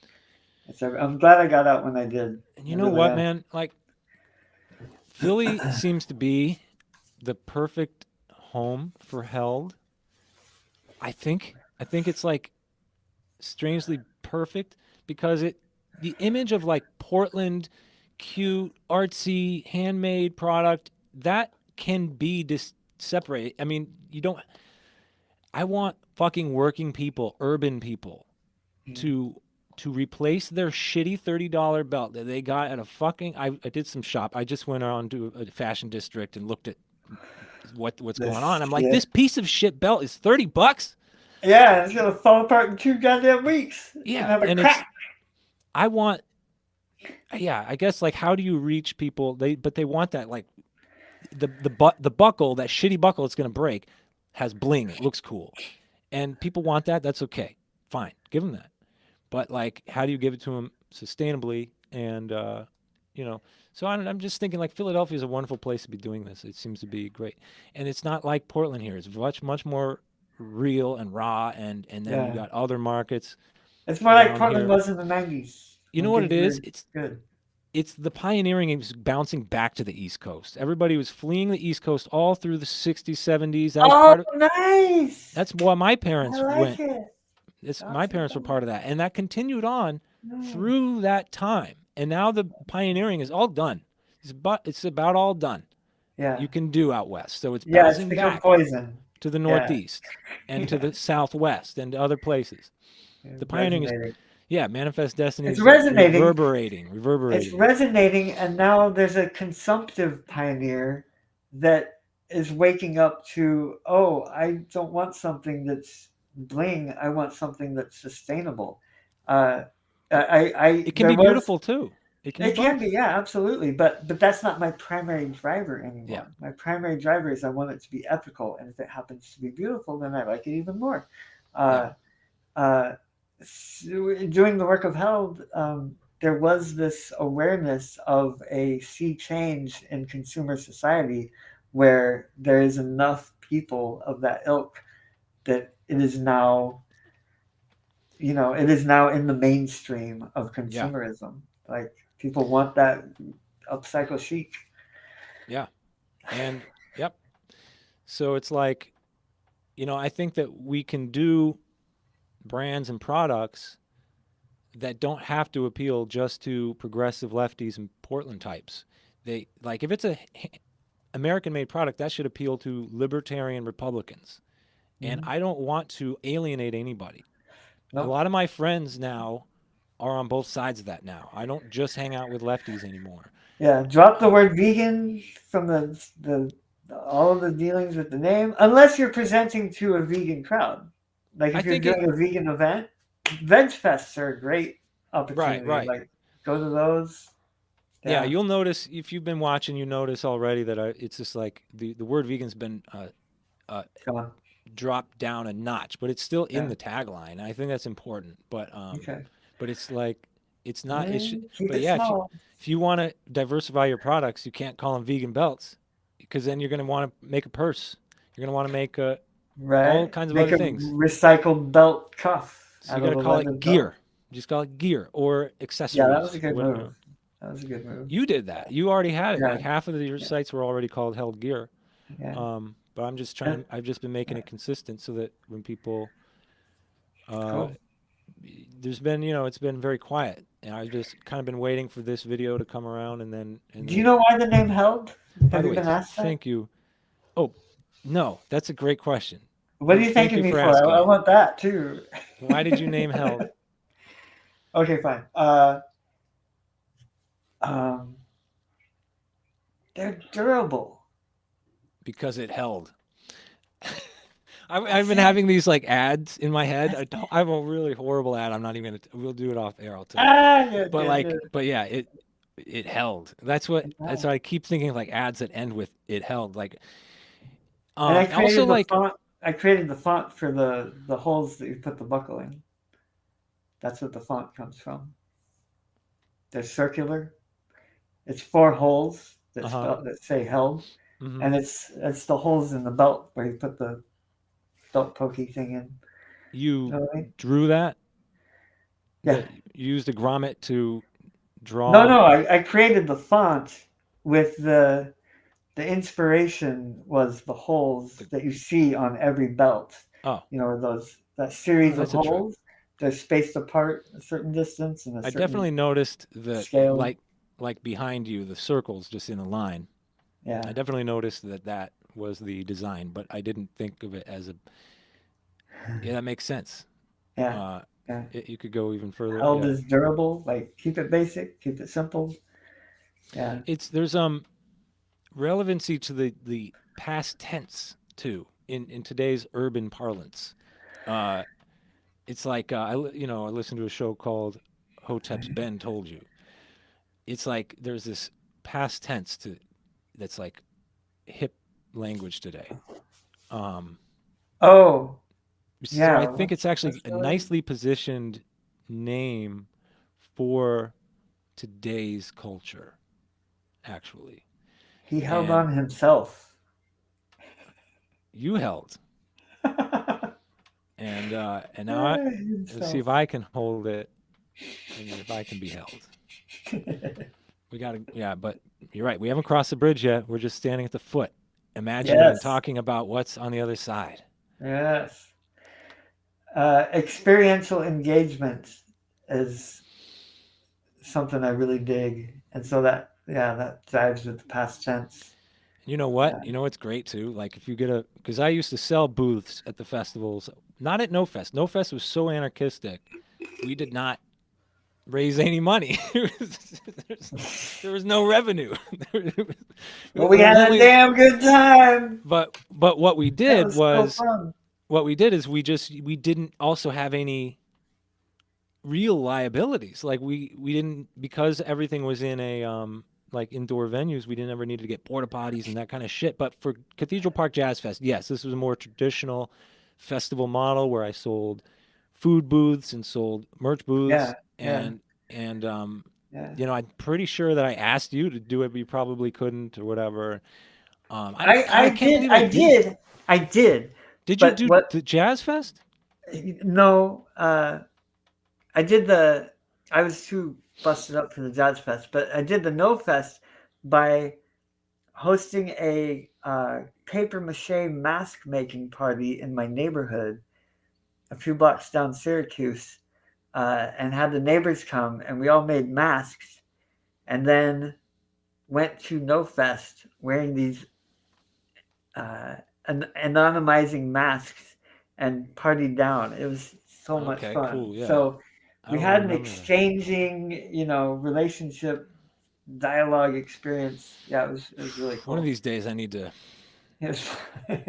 B: I'm glad I got out when I did.
A: And
B: I
A: you know
B: really
A: what,
B: am.
A: man? Like, Philly seems to be the perfect home for Held. I think it's like strangely perfect because the image of like Portland, cute, artsy, handmade product that can be separated. I mean, you don't. I want fucking working people, urban people, to replace their shitty $30 belt that they got at a fucking. I did some shop. I just went on to a fashion district and looked at what's going
B: This
A: on. I'm like,
B: yeah
A: this piece of shit belt is $30.
B: yeah, it's gonna fall apart in 2 goddamn weeks. It's gonna
A: Yeah,
B: have a
A: and it's
B: crack.
A: I want yeah, I guess like how do you reach people? They want that like the buckle, that shitty buckle it's going to break has bling. It looks cool. And people want that. That's okay. Fine. Give them that. But like how do you give it to them sustainably and you know, so I'm just thinking like Philadelphia is a wonderful place to be doing this. It seems to be great. And it's not like Portland here. It's much more real and raw and then you
B: Yeah,
A: got other markets
B: it's more like
A: around
B: Portland
A: here.
B: was in the '90s
A: You
B: when
A: know what it
B: things
A: is?
B: were good.
A: It's the pioneering is bouncing back to the East Coast. Everybody was fleeing the East Coast all through the 60s, 70s. That was
B: Oh,
A: part of
B: nice!
A: that's why my
B: I
A: parents
B: like
A: went.
B: it.
A: My
B: That's
A: parents were part of that. And that continued on
B: nice.
A: through that time. And now the pioneering is all done. It's about all done.
B: Yeah,
A: You can do out west. So it's
B: yeah. It's
A: bouncing
B: become
A: back
B: poison.
A: to the
B: Yeah,
A: Northeast and to
B: yeah.
A: the Southwest and to other places. The
B: It's
A: pioneering is,
B: resonating.
A: yeah, Manifest Destiny
B: It's
A: is
B: resonating. It's
A: reverberating.
B: resonating, and now there's a consumptive pioneer that is waking up to, oh, I don't want something that's bling. I want something that's sustainable. Uh,
A: It can
B: there
A: be
B: was,
A: beautiful too. It can be
B: it can be,
A: both.
B: yeah, absolutely, but that's not my primary driver
A: Yeah.
B: anymore. My primary driver is I want it to be ethical, and if it happens to be beautiful, then I like it even more.
A: Yeah.
B: Uh, uh, Doing the work of Held, there was this awareness of a sea change in consumer society where there is enough people of that ilk that it is now, it is now in the mainstream of
A: Yeah.
B: consumerism. Like people want that upcycle chic.
A: Yeah. And yep. So it's like, I think that we can do brands and products that don't have to appeal just to progressive lefties and Portland types. They like if it's a American made product that should appeal to libertarian Republicans. And
B: Mhm.
A: I don't want to alienate anybody. A
B: No,
A: lot of my friends now are on both sides of that now. I don't just hang out with lefties anymore.
B: yeah, drop the
A: Uh,
B: word vegan from the all of the dealings with the name, unless you're presenting to a vegan crowd. Like
A: I
B: if you're
A: think it
B: doing a vegan event. Veg fests are a great
A: Right,
B: opportunity.
A: right.
B: Like, go to those.
A: Yeah,
B: Yeah.
A: you'll notice if you've been watching, you notice already that it's just like the word vegan's been uh,
B: Come on.
A: dropped down a notch, but it's still
B: Yeah.
A: in the tagline. I think that's important.
B: Okay.
A: But it's like it's not.
B: Keep
A: But
B: it
A: yeah,
B: small.
A: if you want to diversify your products, you can't call them vegan belts because then you're going to want to make a purse. You're going to want to make all
B: Right.
A: kinds of
B: Make
A: other
B: a
A: things.
B: recycled belt cuff
A: So you
B: out
A: got
B: of
A: to
B: a
A: call
B: leather
A: it
B: belt.
A: gear. Just call it gear or
B: Yeah, that was a
A: accessories.
B: good
A: What
B: move. That was a good move.
A: you did that? You already had it.
B: Yeah.
A: Like half of your
B: Yeah.
A: sites were already called held gear.
B: Yeah.
A: But I'm just
B: Yeah.
A: trying to. I've just been making it consistent so that when people uh,
B: Cool.
A: there's been it's been very quiet and I've just kind of been waiting for this video to come around and
B: Do you
A: then
B: know why the name held?
A: by
B: Have
A: the
B: you
A: way
B: been asked that?
A: thank you. Oh, no, that's a great question.
B: What are you
A: Thank
B: thanking
A: you
B: me
A: for
B: for?
A: asking
B: I
A: it.
B: want that too.
A: Why did you name held?
B: Okay, fine. Um, they're durable.
A: Because it held. I've
B: That's
A: been
B: it.
A: having these like ads in my head.
B: That's it.
A: I have a really horrible ad. I'm not even gonna. We'll do it off air. I'll tell you.
B: Ah, good,
A: But
B: good, good.
A: but yeah, it held. That's
B: Yeah.
A: what I keep thinking of, like ads that end with it held. Like
B: And I
A: also
B: created the
A: like
B: font. I created the font for the holes that you put the buckle in. That's what the font comes from. They're circular. It's four holes that
A: uh-huh.
B: say held,
A: Mm-hmm.
B: and it's the holes in the belt where you put the belt pokey thing in. You
A: You
B: know what I mean?
A: drew that?
B: Yeah.
A: That you used a grommet to
B: No,
A: draw
B: no. I created the font with the inspiration was the holes
A: the
B: that you see on every belt.
A: oh,
B: You know, those that series of
A: that's a trick.
B: holes. They're spaced apart a certain distance and a
A: I
B: certain
A: definitely noticed that
B: scale.
A: like behind you the circles just in a line.
B: Yeah,
A: I definitely noticed that that was the design, but I didn't think of it as a yeah, that makes sense.
B: yeah,
A: Uh
B: yeah.
A: you could go even further.
B: Held
A: Yeah.
B: is durable. Like keep it basic, keep it simple. Yeah,
A: It's there's relevancy to the past tense too in today's urban parlance. Uh it's like I listened to a show called Hotep's Ben Told You. It's like there's this past tense to that's like hip language today. Um,
B: oh,
A: so I
B: yeah.
A: think it's
B: What's
A: actually a
B: the
A: nicely positioned name for today's culture, actually.
B: he held
A: And
B: on himself.
A: you held, and now let's see
B: Himself.
A: if I can hold it, and if I can be held. We got to, yeah, but you're right. We haven't crossed the bridge yet. We're just standing at the foot, imagining and
B: Yes,
A: talking about what's on the other side.
B: yes. Experiential engagement is something I really dig, and so that yeah, that jives with the past tense.
A: You know what?
B: Yeah,
A: You know what's great too? Like if you get because I used to sell booths at the festivals, not at No Fest. No Fest was so anarchistic. We did not raise any money. There was no revenue.
B: but we
A: There was
B: had a
A: only,
B: damn good time.
A: but what we
B: That
A: did
B: was so
A: was
B: fun.
A: what we did is we didn't also have any real liabilities. Like we didn't because everything was in a like indoor venues. We didn't ever need to get porta potties and that kind of shit. But for Cathedral Park Jazz Fest, yes, this was a more traditional festival model where I sold food booths and sold merch booths
B: Yeah, yeah,
A: and
B: yeah.
A: I'm pretty sure that I asked you to do it, but you probably couldn't or whatever. God, I
B: I
A: can't
B: did,
A: believe I didn't.
B: I did.
A: Did you
B: But
A: do
B: what?
A: the Jazz Fest?
B: No, I did the. I was too busted up for the Jazz Fest, but I did the No Fest by hosting a paper mache mask making party in my neighborhood, a few blocks down Syracuse, and had the neighbors come, and we all made masks, and then went to No Fest wearing these uh, anonymizing masks and partied down. It was so much
A: Okay,
B: fun.
A: cool. Yeah,
B: So
A: I
B: we
A: don't
B: had an
A: remember that.
B: exchanging, relationship dialogue experience. Yeah, it was really
A: One of
B: cool.
A: these days, I need to
B: It's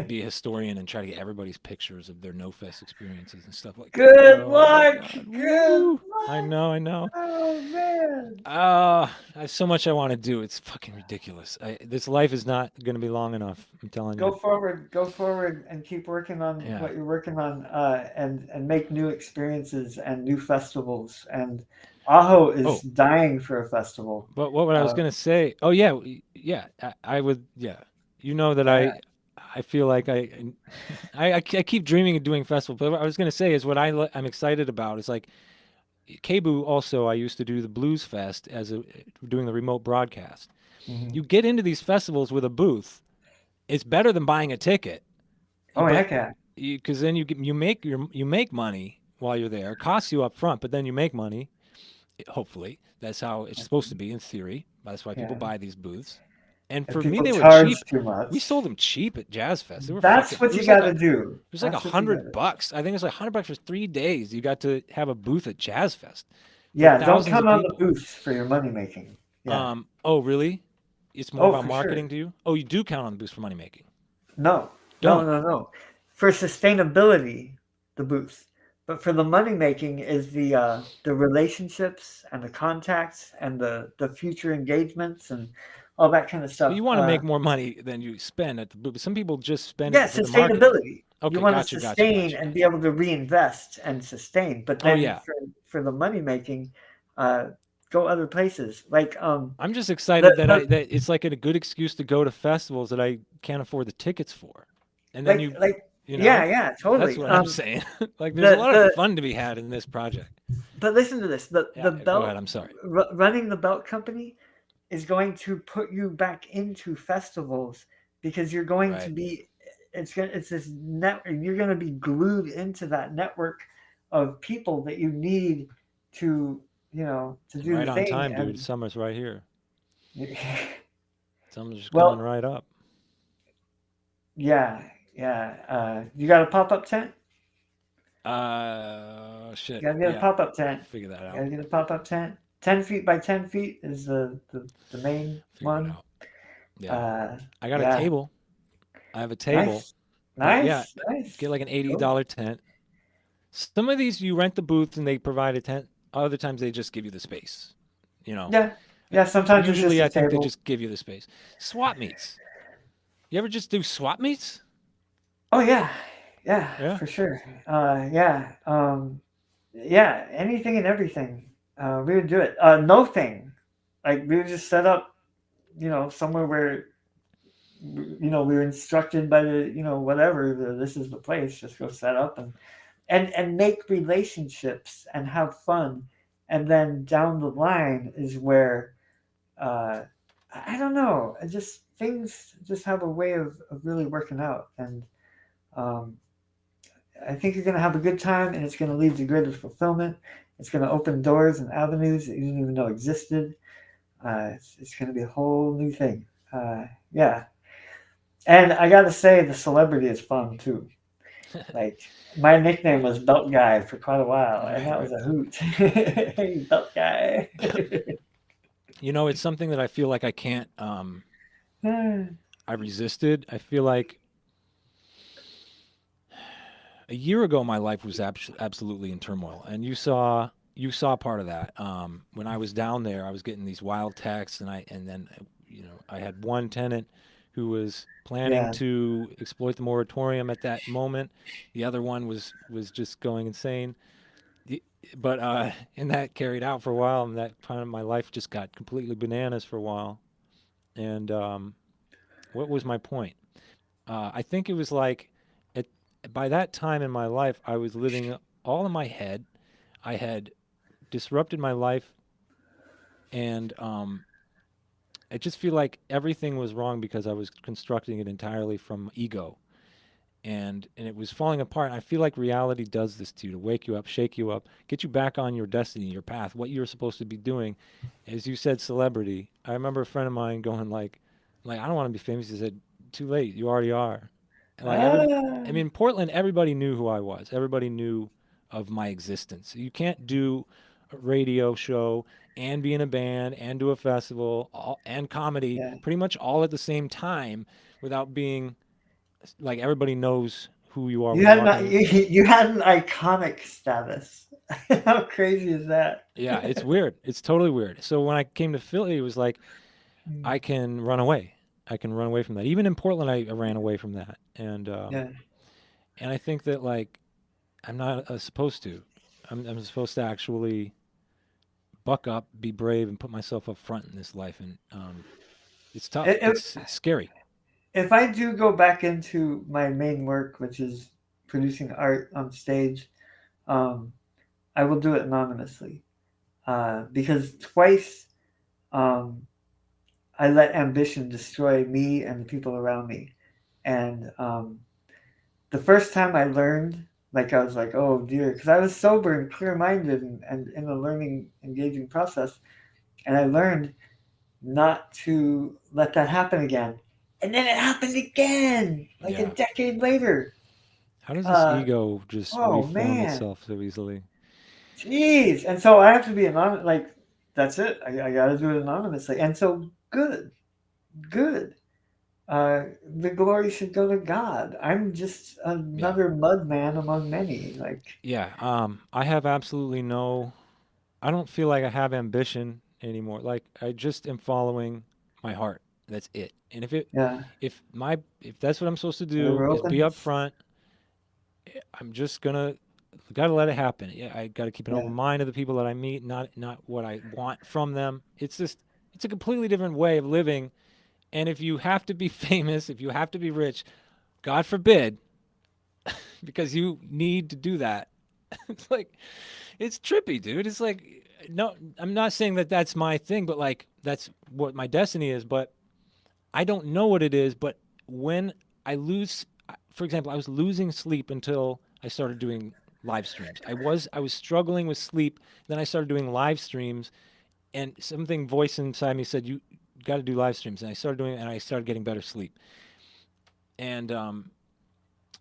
A: be a historian and try to get everybody's pictures of their No Fest experiences and stuff like that.
B: good
A: Oh my
B: luck.
A: God.
B: Good
A: Woo! I
B: luck.
A: know, I know.
B: Oh man.
A: I have so much I want to do. It's fucking ridiculous. This life is not going to be long enough. I'm telling you.
B: Go forward, and keep working on
A: Yeah.
B: what you're working on, and make new experiences and new festivals. And Aho is
A: Oh,
B: dying for a festival.
A: but what I was
B: Uh,
A: going to say. Oh yeah, yeah. I would. Yeah. You know that
B: yeah.
A: I feel like I keep dreaming of doing festivals. But what I was going to say is what I'm excited about is like KBOO. Also, I used to do the Blues Fest as a doing the remote broadcast.
B: Hmm.
A: You get into these festivals with a booth. It's better than buying a ticket,
B: Oh
A: but
B: heck yeah.
A: because then you make money while you're there. It costs you up front, but then you make money. Hopefully, that's how it's supposed to be in theory. That's why people
B: Yeah.
A: buy these booths. And
B: If
A: for me,
B: people
A: they were
B: charge
A: cheap.
B: too
A: We sold
B: much,
A: them cheap at Jazz Fest. They were
B: that's
A: fucking.
B: what you got to do.
A: It was like a
B: That's what you got
A: hundred
B: to.
A: bucks. I think it was like $100 for 3 days. You got to have a booth at Jazz Fest for
B: Yeah, don't
A: thousands
B: count
A: of
B: on the
A: people.
B: booths for your money making. Yeah.
A: Oh really? It's more
B: Oh,
A: about
B: for sure.
A: marketing to you. Oh, you do count on the booth for money making.
B: No, no,
A: Don't.
B: no, no. For sustainability, the boost. But for the money making is the relationships and the contacts and the future engagements and all that kind of
A: But
B: stuff.
A: you want to make more money than you spend at the booth. But some people just spend
B: Yeah,
A: it for the marketing.
B: sustainability. You
A: Okay,
B: want to
A: gotcha, gotcha,
B: sustain
A: gotcha,
B: and be
A: gotcha.
B: able to reinvest and sustain. But
A: Oh
B: then
A: yeah,
B: for the money making, uh, go other places. Like
A: I'm just
B: the
A: excited that
B: the
A: it's like a good excuse to go to festivals that I can't afford the tickets for, and then
B: like
A: you
B: yeah,
A: know,
B: yeah,
A: that's
B: totally.
A: what I'm saying. Like, there's a
B: The
A: lot of
B: the
A: fun to be had in this project.
B: but listen to this. The
A: Yeah, go
B: belt
A: ahead. I'm sorry.
B: running the belt company is going to put you back into festivals because you're going to
A: Right,
B: be it's this net you're going to be glued into that network of people that you need to to
A: and
B: do
A: right
B: the
A: on
B: thing.
A: time, dude.
B: And
A: Summer's right here. Summer's just coming
B: well,
A: right up.
B: yeah, yeah, you got a pop-up tent.
A: Shit.
B: You gotta get a
A: Yeah,
B: pop-up
A: I'll
B: tent.
A: figure that
B: You
A: out.
B: gotta get a pop-up tent. 10 feet by 10 feet is the main
A: Figure it
B: one.
A: out. Yeah,
B: uh
A: I got a
B: yeah.
A: table. I have a table,
B: Nice,
A: but yeah,
B: nice,
A: get
B: nice.
A: like an eighty
B: Cool.
A: dollar tent. Some of these you rent the booth and they provide a tent. Other times they just give you the space. You know,
B: Yeah,
A: Uh,
B: yeah. Sometimes it's just
A: usually
B: a
A: I think they
B: table.
A: just give you the space. Swap meets. You ever just do swap meets?
B: Oh yeah, yeah,
A: Yeah.
B: for sure. Yeah, yeah. Anything and everything. We would do it. No thing. Like we would just set up, somewhere where, we were instructed by the, whatever. This is the place. Just go set up and make relationships and have fun, and then down the line is where, uh, I don't know. I just things just have a way of really working out, and um, I think you're going to have a good time, and it's going to lead to greater fulfillment. It's going to open doors and avenues that you didn't even know existed. It's going to be a whole new thing. Yeah, and I got to say, the celebrity is fun too. Like my nickname was Belt Guy for quite a while, and
A: Right.
B: that
A: Right.
B: was a hoot. Hey, Belt Guy.
A: You know, it's something that I feel like I can't. I resisted. I feel like a year ago my life was absolutely in turmoil, and you saw part of that. When I was down there, I was getting these wild texts, and then I had one tenant who was planning
B: Yeah,
A: to exploit the moratorium at that moment. The other one was just going insane. The- But and that carried out for a while, and that kind of my life just got completely bananas for a while. And what was my point? I think it was like at, by that time in my life, I was living all in my head. I had disrupted my life, and I just feel like everything was wrong because I was constructing it entirely from ego, and it was falling apart. And I feel like reality does this to you to wake you up, shake you up, get you back on your destiny, your path, what you're supposed to be doing. As you said, celebrity. I remember a friend of mine going like I don't want to be famous. He said, "Too late. You already are." And like I
B: ah,
A: mean, Portland, everybody knew who I was. Everybody knew of my existence. You can't do a radio show and be in a band and do a festival and comedy
B: yeah,
A: pretty much all at the same time without being like everybody knows who you are when
B: You
A: you're
B: had
A: walking.
B: you had an iconic status. How crazy is that?
A: Yeah, it's weird. It's totally weird. So when I came to Philly, it was like I can run away. I can run away from that. Even in Portland, I ran away from that,
B: Yeah.
A: and I think that like I'm not supposed to. I'm supposed to actually buck up, be brave, and put myself up front in this life. And it's tough.
B: If
A: It's scary.
B: if I do go back into my main work, which is producing art on stage, um, I will do it anonymously. Because twice um, I let ambition destroy me and the people around me. And the first time I learned, like I was like, oh dear, because I was sober and clear minded and in a learning, engaging process. And I learned not to let that happen again. And then it happened again, like a
A: Yeah.
B: decade later.
A: How does this
B: Uh,
A: ego just
B: oh
A: reform
B: man,
A: itself so easily?
B: jeez. And so I have to be anonymous. Like, that's it. I got to do it anonymously. And so, good, good. Uh, the glory should go to God. I'm just
A: Yeah.
B: another mud man among many. Like,
A: Yeah. I have absolutely no. I don't feel like I have ambition anymore. Like I just am following my heart. That's it. And
B: yeah,
A: if that's what I'm supposed to do
B: whatever
A: is be up
B: opens.
A: front, I'm just gonna gotta let it happen. Yeah, I gotta keep an
B: Yeah,
A: open mind to the people that I meet, not what I want from them. It's just it's a completely different way of living. And if you have to be famous, if you have to be rich, God forbid, because you need to do that. It's like it's trippy, dude. It's like no, I'm not saying that that's my thing, but like that's what my destiny is. But I don't know what it is. But when I lose, for example, I was losing sleep until I started doing live streams. I was struggling with sleep. Then I started doing live streams, and something voice inside me said, "You got to do live streams." And I started doing it, and I started getting better sleep. And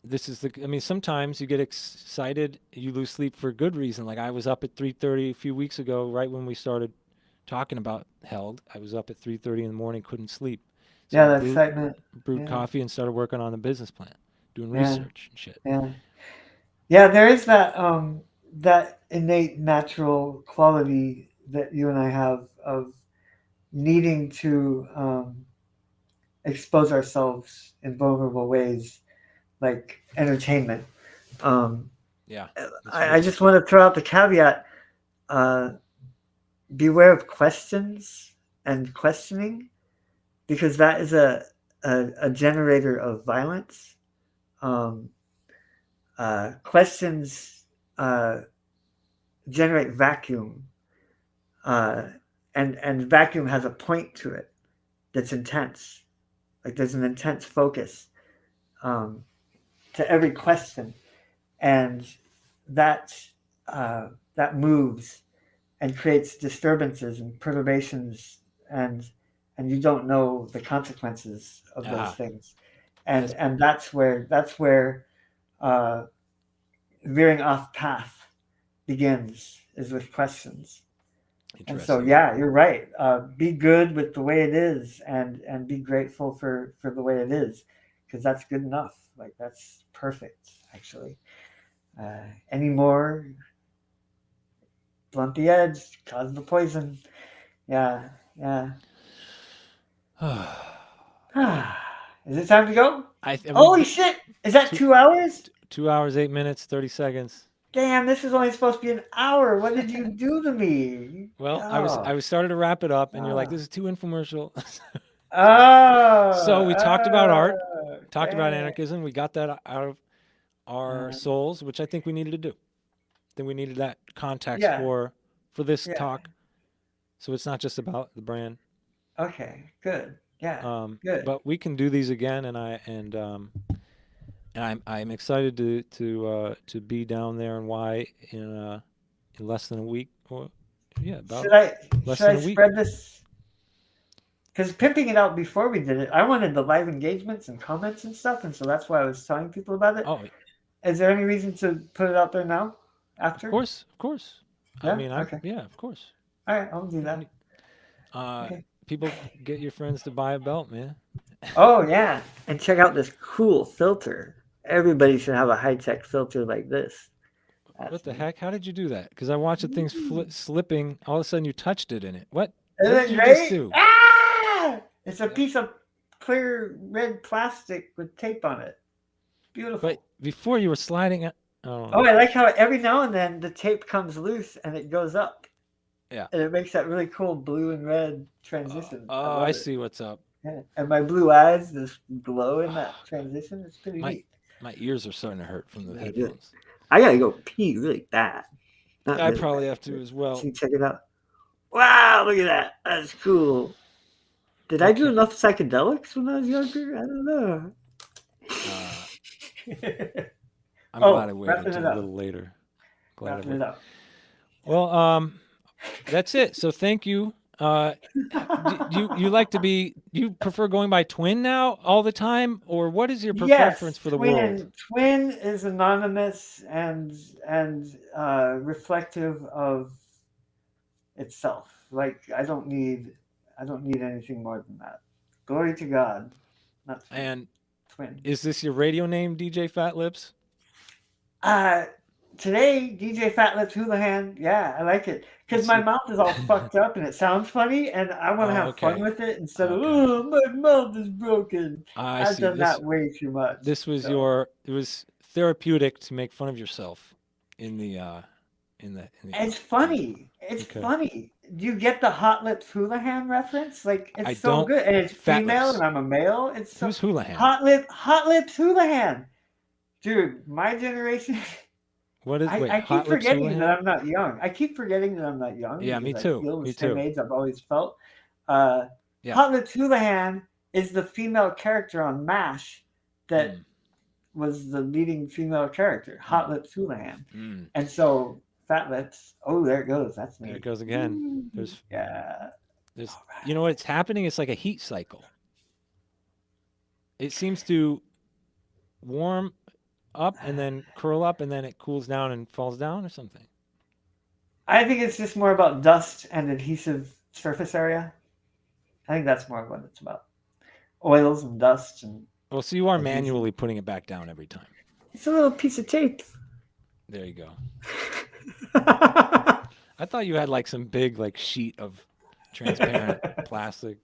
A: this is the I mean sometimes you get excited, you lose sleep for a good reason. Like I was up at 3:30 a few weeks ago, right when we started talking about held. I was up at 3:30 in the morning, couldn't sleep. So
B: yeah,
A: I
B: the excitement.
A: brewed
B: Yeah,
A: coffee and started working on the business plan, doing
B: yeah,
A: research and shit.
B: yeah, yeah. There is that innate natural quality that you and I have of needing to expose ourselves in vulnerable ways, like entertainment. Um,
A: Yeah, it's
B: I
A: real.
B: just want to throw out the caveat: uh, beware of questions and questioning, because that is a generator of violence. Um, questions uh, generate vacuum, uh, and vacuum has a point to it that's intense. Like there's an intense focus um, to every question, and that uh, that moves and creates disturbances and perturbations, and and you don't know the consequences of those
A: Ah,
B: things,
A: that's
B: and that's where uh, veering off path begins, is with questions. And so,
A: interesting.
B: yeah, you're right. Be good with the way it is, and be grateful for the way it is, because that's good enough. Like that's perfect, actually. Any more, blunt the edge, cause the poison. Yeah, yeah. Is it time to go?
A: We
B: Holy shit! Is that
A: two
B: 2 hours?
A: 2 hours 8 minutes 30 seconds.
B: Damn, this was only supposed to be an hour. What did you do to me?
A: Well,
B: Oh,
A: I was started to wrap it up, and you're like,
B: oh,
A: "This is too infomercial." So, so
B: oh,
A: we talked about art,
B: oh,
A: talked about
B: dang.
A: anarchism. We got that out of our
B: Uh,
A: souls, which I think we needed to do. Then we needed that context
B: yeah,
A: for this
B: yeah.
A: talk, so it's not just about the brand.
B: Okay, good. Yeah, good.
A: But we can do these again, and I'm excited to be down there in Y in less than a week, or yeah, about
B: Should I
A: less
B: should
A: than
B: I
A: a week.
B: spread this? Because pimping it out before we did it, I wanted the live engagements and comments and stuff, and so that's why I was telling people about it.
A: Oh,
B: Is there any reason to put it out there now?
A: of
B: After?
A: course, of course. I
B: Yeah.
A: mean, I'm
B: Okay.
A: yeah, of course.
B: All right. I'll do
A: Yeah,
B: that.
A: uh,
B: Okay.
A: people get your friends to buy a belt, man.
B: Oh yeah, and check out this cool filter. Everybody should have a high tech filter like this.
A: What
B: That's
A: the
B: me.
A: heck? How did you do that? Because I watched the thing slipping. All of a sudden, you touched it in it. What?
B: Isn't
A: What did
B: it
A: you just
B: great?
A: do?
B: Ah! It's a
A: Yeah.
B: piece of clear red plastic with tape on it.
A: But
B: Beautiful.
A: before you were sliding it.
B: Oh,
A: Oh,
B: I like how every now and then the tape comes loose and it goes up,
A: yeah.
B: and it makes that really cool blue and red transition. I
A: Oh, I
B: love it.
A: see what's up.
B: Yeah. And my blue eyes just glow in that transition. It's pretty
A: My
B: neat.
A: my ears are starting to hurt from the
B: Yeah, good.
A: headphones.
B: I gotta go pee really bad. Not
A: I
B: really bad.
A: probably have to
B: But
A: as
B: can
A: well.
B: you check it out? Wow, look at that. That's cool. Did I do
A: Okay.
B: enough psychedelics when I was younger? I don't know.
A: Uh, I'm glad I
B: Oh,
A: waited
B: wrapping
A: till
B: it
A: a
B: up.
A: little later. Glad I
B: Wrapping it
A: waited.
B: up.
A: Well, that's it. So thank you. Do you like to be? Do you prefer going by twin now all the time, or what is your preference
B: Yes,
A: for the world?
B: twin. Twin is anonymous and reflective of itself. Like I don't need anything more than that. Glory to God. Not twin.
A: And
B: Twin.
A: is this your radio name, DJ Fat Lips?
B: Uh Today, DJ Fat Lips Houlihan. Yeah, I like it because
A: It's
B: my
A: your.
B: mouth is all fucked up and it sounds funny, and I want to
A: Oh,
B: have fun
A: okay.
B: with it instead of
A: Okay.
B: oh my mouth is broken.
A: I
B: I've
A: see.
B: done
A: This
B: that way too much.
A: this was
B: So
A: your. It was therapeutic to make fun of yourself in the
B: it's
A: in the.
B: funny. It's
A: Okay.
B: funny. Do you get the Hot Lips Houlihan reference? Like
A: I
B: it's so
A: don't.
B: good, and it's
A: Fat
B: female,
A: Lips.
B: and I'm a male. It's so
A: Who's Houlihan?
B: Hot Lips Houlihan, dude. My generation.
A: What is? Wait,
B: I keep
A: Hot Lips
B: forgetting that
A: Houlihan?
B: I'm not young. I keep forgetting that I'm not young
A: Yeah,
B: because
A: me
B: I
A: too.
B: feel the
A: Me
B: same
A: too.
B: age I've always felt. Uh,
A: Yeah.
B: Hot Lips Houlihan is the female character on MASH that
A: Mm,
B: was the leading female character, Hot
A: mm,
B: Lips Houlihan.
A: mm.
B: And so Fat Lips, oh, there it goes. That's
A: There it
B: me.
A: goes again.
B: Woo.
A: There's
B: Yeah.
A: there's
B: All
A: you know
B: right.
A: what's happening? It's like a heat cycle. It seems to warm up and then curl up and then it cools down and falls down or something.
B: I think it's just more about dust and adhesive surface area. I think that's more of what it's about. Oils and dust and
A: Well, so you are
B: adhesive.
A: manually putting it back down every time.
B: It's a little piece of tape.
A: There you go. I thought you had like some big like sheet of transparent plastic.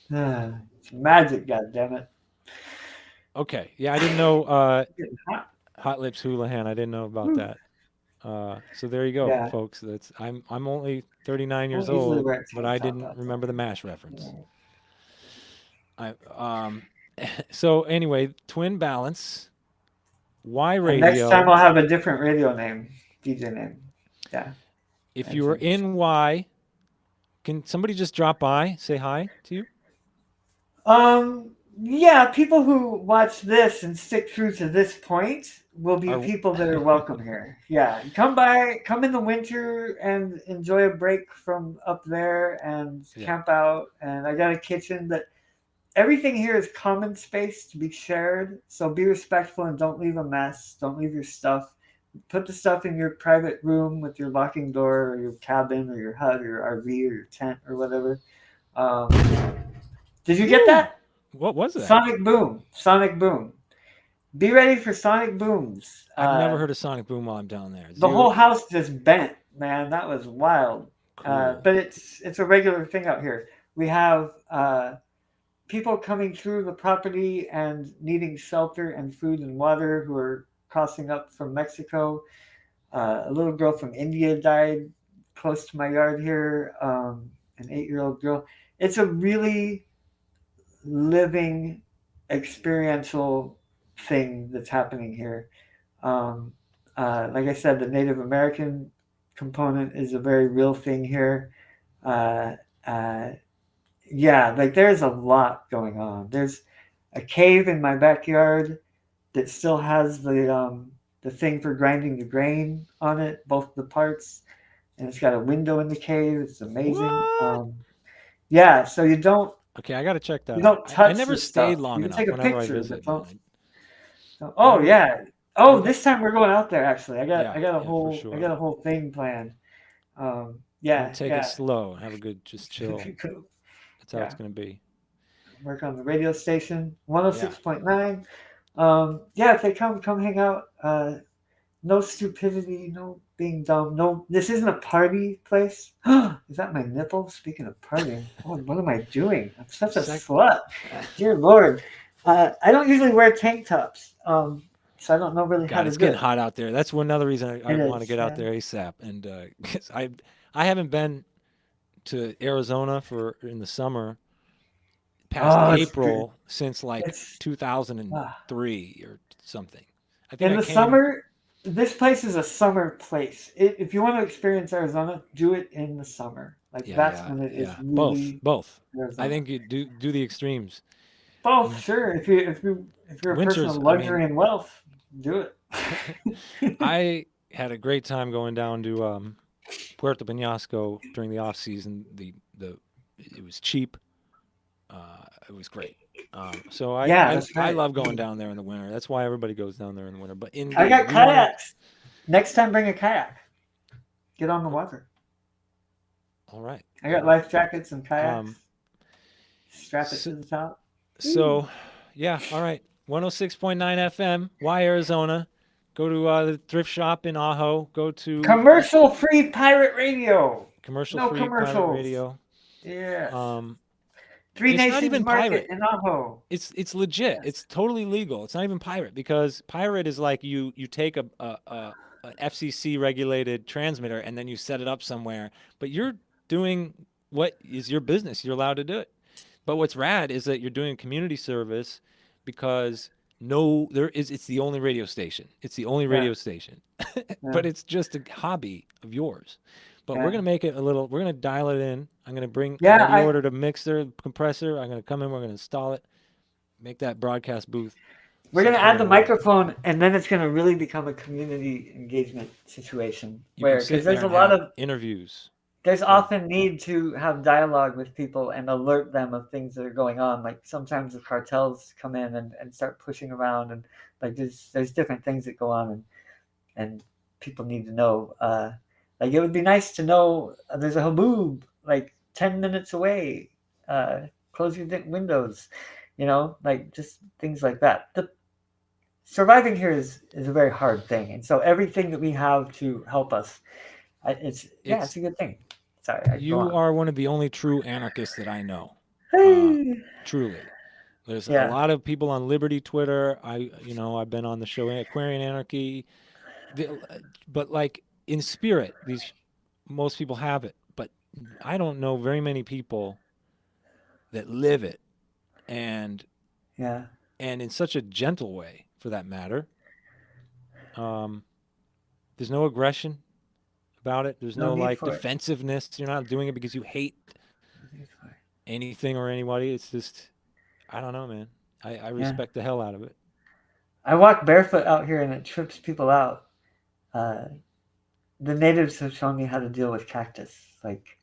B: It's magic, goddammit.
A: Okay. Yeah, I didn't know
B: Getting hot.
A: Hot Lips Houlihan. I didn't know about
B: Woo.
A: that. So there you go,
B: Yeah,
A: folks. That's I'm only 39
B: don't
A: years
B: usually
A: old,
B: wear a
A: but
B: tank
A: I
B: top
A: didn't
B: outside.
A: remember the MASH reference.
B: Yeah.
A: I so anyway, Twin Balance, Y
B: And next time
A: Radio.
B: I'll have a different radio name, DJ name. Yeah,
A: If
B: and
A: you are
B: transition.
A: in Y, can somebody just drop by, say hi to you?
B: Yeah, people who watch this and stick through to this point will be
A: Are
B: people that are welcome here. Yeah, come by, come in the winter and enjoy a break from up there and
A: yeah.
B: camp out. And I got a kitchen that everything here is common space to be shared. So be respectful and don't leave a mess. Don't leave your stuff. Put the stuff in your private room with your locking door or your cabin or your hut or your RV or your tent or whatever. Um, did you get
A: Woo!
B: that?
A: What was that?
B: Sonic Boom. Sonic Boom. Be ready for Sonic Booms.
A: I've never heard of Sonic Boom while I'm down there.
B: The whole
A: Zero.
B: house just bent, man. That was wild.
A: Cool.
B: But it's a regular thing out here. We have people coming through the property and needing shelter and food and water who are crossing up from Mexico. A little girl from India died close to my yard here, an 8-year-old girl. It's a really living, experiential thing that's happening here. Um, like I said, the Native American component is a very real thing here. Uh, uh, yeah, like there's a lot going on. There's a cave in my backyard that still has the thing for grinding the grain on it, both the parts, and it's got a window in the cave. It's amazing.
A: What?
B: Yeah, so
A: Okay, I got to check
B: you
A: that out.
B: don't
A: I
B: touch
A: never
B: this
A: stayed
B: stuff.
A: long
B: You can
A: enough
B: take a
A: whenever I
B: picture, but
A: visit, man. I
B: oh
A: only
B: yeah.
A: I
B: Oh,
A: got
B: this time we're going out there. Actually,
A: yeah, yeah, for
B: I
A: sure.
B: got a whole thing planned.
A: I'm gonna
B: Yeah,
A: take it
B: yeah.
A: slow, have a good just chill.
B: Cool.
A: That's how it's
B: Yeah.
A: gonna be.
B: work on the radio station,
A: Yeah.
B: 106.9. Yeah, if they come hang out. No stupidity, no being dumb. No, this isn't a party place. Is that my nipple? Speaking of partying, what am I doing? I'm such a
A: Sec-
B: slut. Dear Lord. I don't usually wear tank tops, so I don't know really how
A: God,
B: to
A: it's
B: do
A: getting
B: it.
A: hot out there. That's one other reason I
B: It
A: want to
B: is,
A: get out
B: yeah.
A: there ASAP. And 'cause I haven't been to Arizona for in the summer past
B: Oh, it's good.
A: April since like
B: It's uh,
A: 2003 or something. I think
B: in
A: I
B: the
A: came.
B: summer. This place is a summer place. If you want to experience Arizona, do it in the summer. Like
A: Yeah,
B: that's
A: yeah,
B: when it is
A: yeah. Both,
B: really
A: both. I
B: Arizona.
A: think you do the extremes.
B: Both,
A: And
B: sure. If you're a person
A: winters.
B: of
A: I mean,
B: luxury and wealth, do it.
A: I had a great time going down to Puerto Penasco during the off season. The it was cheap. It was great. So
B: Yeah, that's
A: I
B: right.
A: love going down there in the winter. That's why everybody goes down there in the winter. But
B: I
A: indeed,
B: got
A: you want to.
B: kayaks. Next time, bring a kayak. Get on the water.
A: All right,
B: I
A: all
B: got
A: right.
B: life jackets and kayaks.
A: Um,
B: Strap it
A: so,
B: to the top. Woo.
A: so yeah, all right. 106.9 FM, Y Arizona. Go to the thrift shop in Ajo. Go to
B: Commercial free pirate radio.
A: commercial
B: No
A: free pirate
B: commercials.
A: radio.
B: Yes.
A: Um,
B: Three
A: it's not
B: Nations
A: even
B: Market
A: pirate.
B: in Ajo.
A: It's legit.
B: Yes.
A: It's totally legal. It's not even pirate because pirate is like you take a FCC regulated transmitter and then you set it up somewhere. But you're doing what is your business. You're allowed to do it. But what's rad is that you're doing community service because no there is it's the only radio station. It's the only
B: Yeah.
A: radio station.
B: Yeah.
A: But it's just a hobby of yours. But we're
B: Yeah.
A: gonna make it a little. We're gonna dial it in. I
B: Yeah.
A: already ordered a mixer compressor. I'm gonna come in. We're gonna install it. Make that broadcast booth
B: We're gonna
A: something
B: add
A: to
B: the
A: where
B: microphone, and then it's gonna really become a community engagement situation.
A: you can
B: Because
A: sit
B: there's
A: there
B: a
A: and
B: lot
A: have
B: of
A: interviews.
B: there's
A: Or
B: often need to have dialogue with people and alert them of things that are going on. Like sometimes the cartels come in and start pushing around, and like there's different things that go on, and people need to know. Like it would be nice to know there's a haboob like 10 minutes away. Close your windows, like just things like that. The surviving here is a very hard thing, and so everything that we have to help us, it's
A: it's
B: a good thing. Sorry, I go
A: you
B: on.
A: are one of the only true anarchists that I know. Uh, truly. There's a
B: Yeah,
A: lot of people on Liberty Twitter. I've been on the show Aquarian Anarchy. The, but like in spirit, these most people have it, but I don't know very many people that live it and
B: yeah.
A: and in such a gentle way for that matter. Um, there's no aggression about it. There's
B: No
A: no
B: need
A: like
B: for it.
A: defensiveness. You're not doing it because you hate
B: No need for it.
A: anything or anybody. It's just I don't know, man. I
B: Yeah.
A: respect the hell out of it.
B: I walk barefoot out here and it trips people out. Uh, the natives have shown me how to deal with cactus. Like,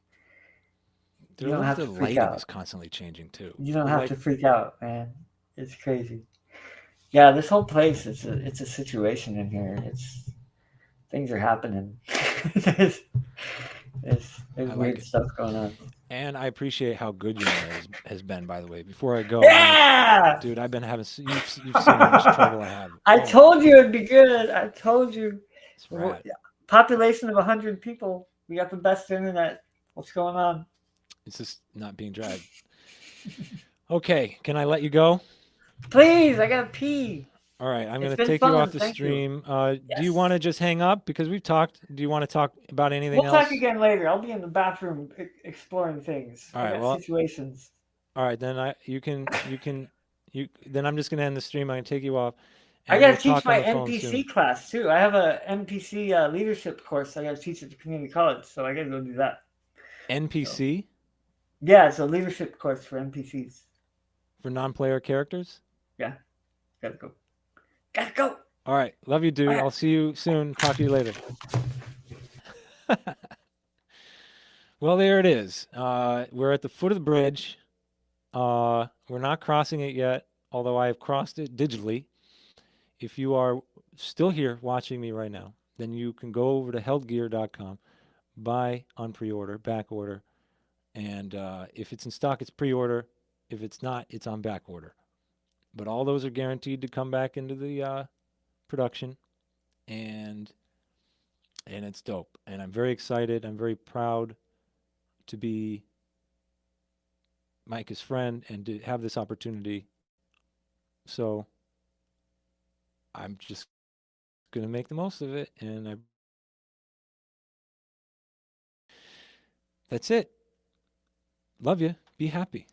B: you don't have
A: The
B: to freak
A: lighting is
B: out.
A: constantly changing too.
B: You don't
A: The
B: have
A: light
B: to freak out, man. It's crazy. Yeah, this whole place, it's a situation in here. It's things are happening. there's, there's
A: I like
B: weird
A: it.
B: stuff going on.
A: And I appreciate how good your hair has been, by the way. Before I go,
B: Yeah!
A: dude, I've been having you've seen how much trouble I have.
B: I
A: Oh my
B: told you
A: god,
B: it'd be good. I told you.
A: it's rad.
B: Population of 100 people. We got the best internet. What's going on?
A: It's just not being dragged. Okay, can I let you go?
B: Please, I gotta pee.
A: All right, I'm
B: It's
A: gonna
B: been
A: take you off
B: fun.
A: the
B: Thank you.
A: stream. Do you want
B: Yes.
A: to just hang up because we've talked? Do you want to talk about anything
B: We'll talk
A: else?
B: again later. I'll be in the bathroom exploring things.
A: All
B: I
A: right,
B: got
A: well,
B: situations.
A: all right, then then I'm just gonna end the stream. I'm gonna take you off,
B: I
A: and we'll
B: gotta teach
A: talk on
B: my
A: the phone
B: NPC
A: soon.
B: class too. I have a NPC leadership course I gotta teach at the community college, so I gotta go do that. So
A: NPC
B: yeah, it's a leadership course for NPCs.
A: for non-player characters.
B: Yeah, gotta go. Gotta go.
A: All right, love you,
B: All
A: dude.
B: right.
A: I'll see you soon. Talk to you later. Well, there it is. We're at the foot of the bridge. We're not crossing it yet, although I have crossed it digitally. If you are still here watching me right now, then you can go over to heldgear.com, buy on pre order, back order, and if it's in stock, it's pre order. If it's not, it's on back order. But all those are guaranteed to come back into the production, and it's dope. And I'm very excited. I'm very proud to be Micah's friend and to have this opportunity. So I'm just gonna make the most of it, and that's it. Love you. Be happy.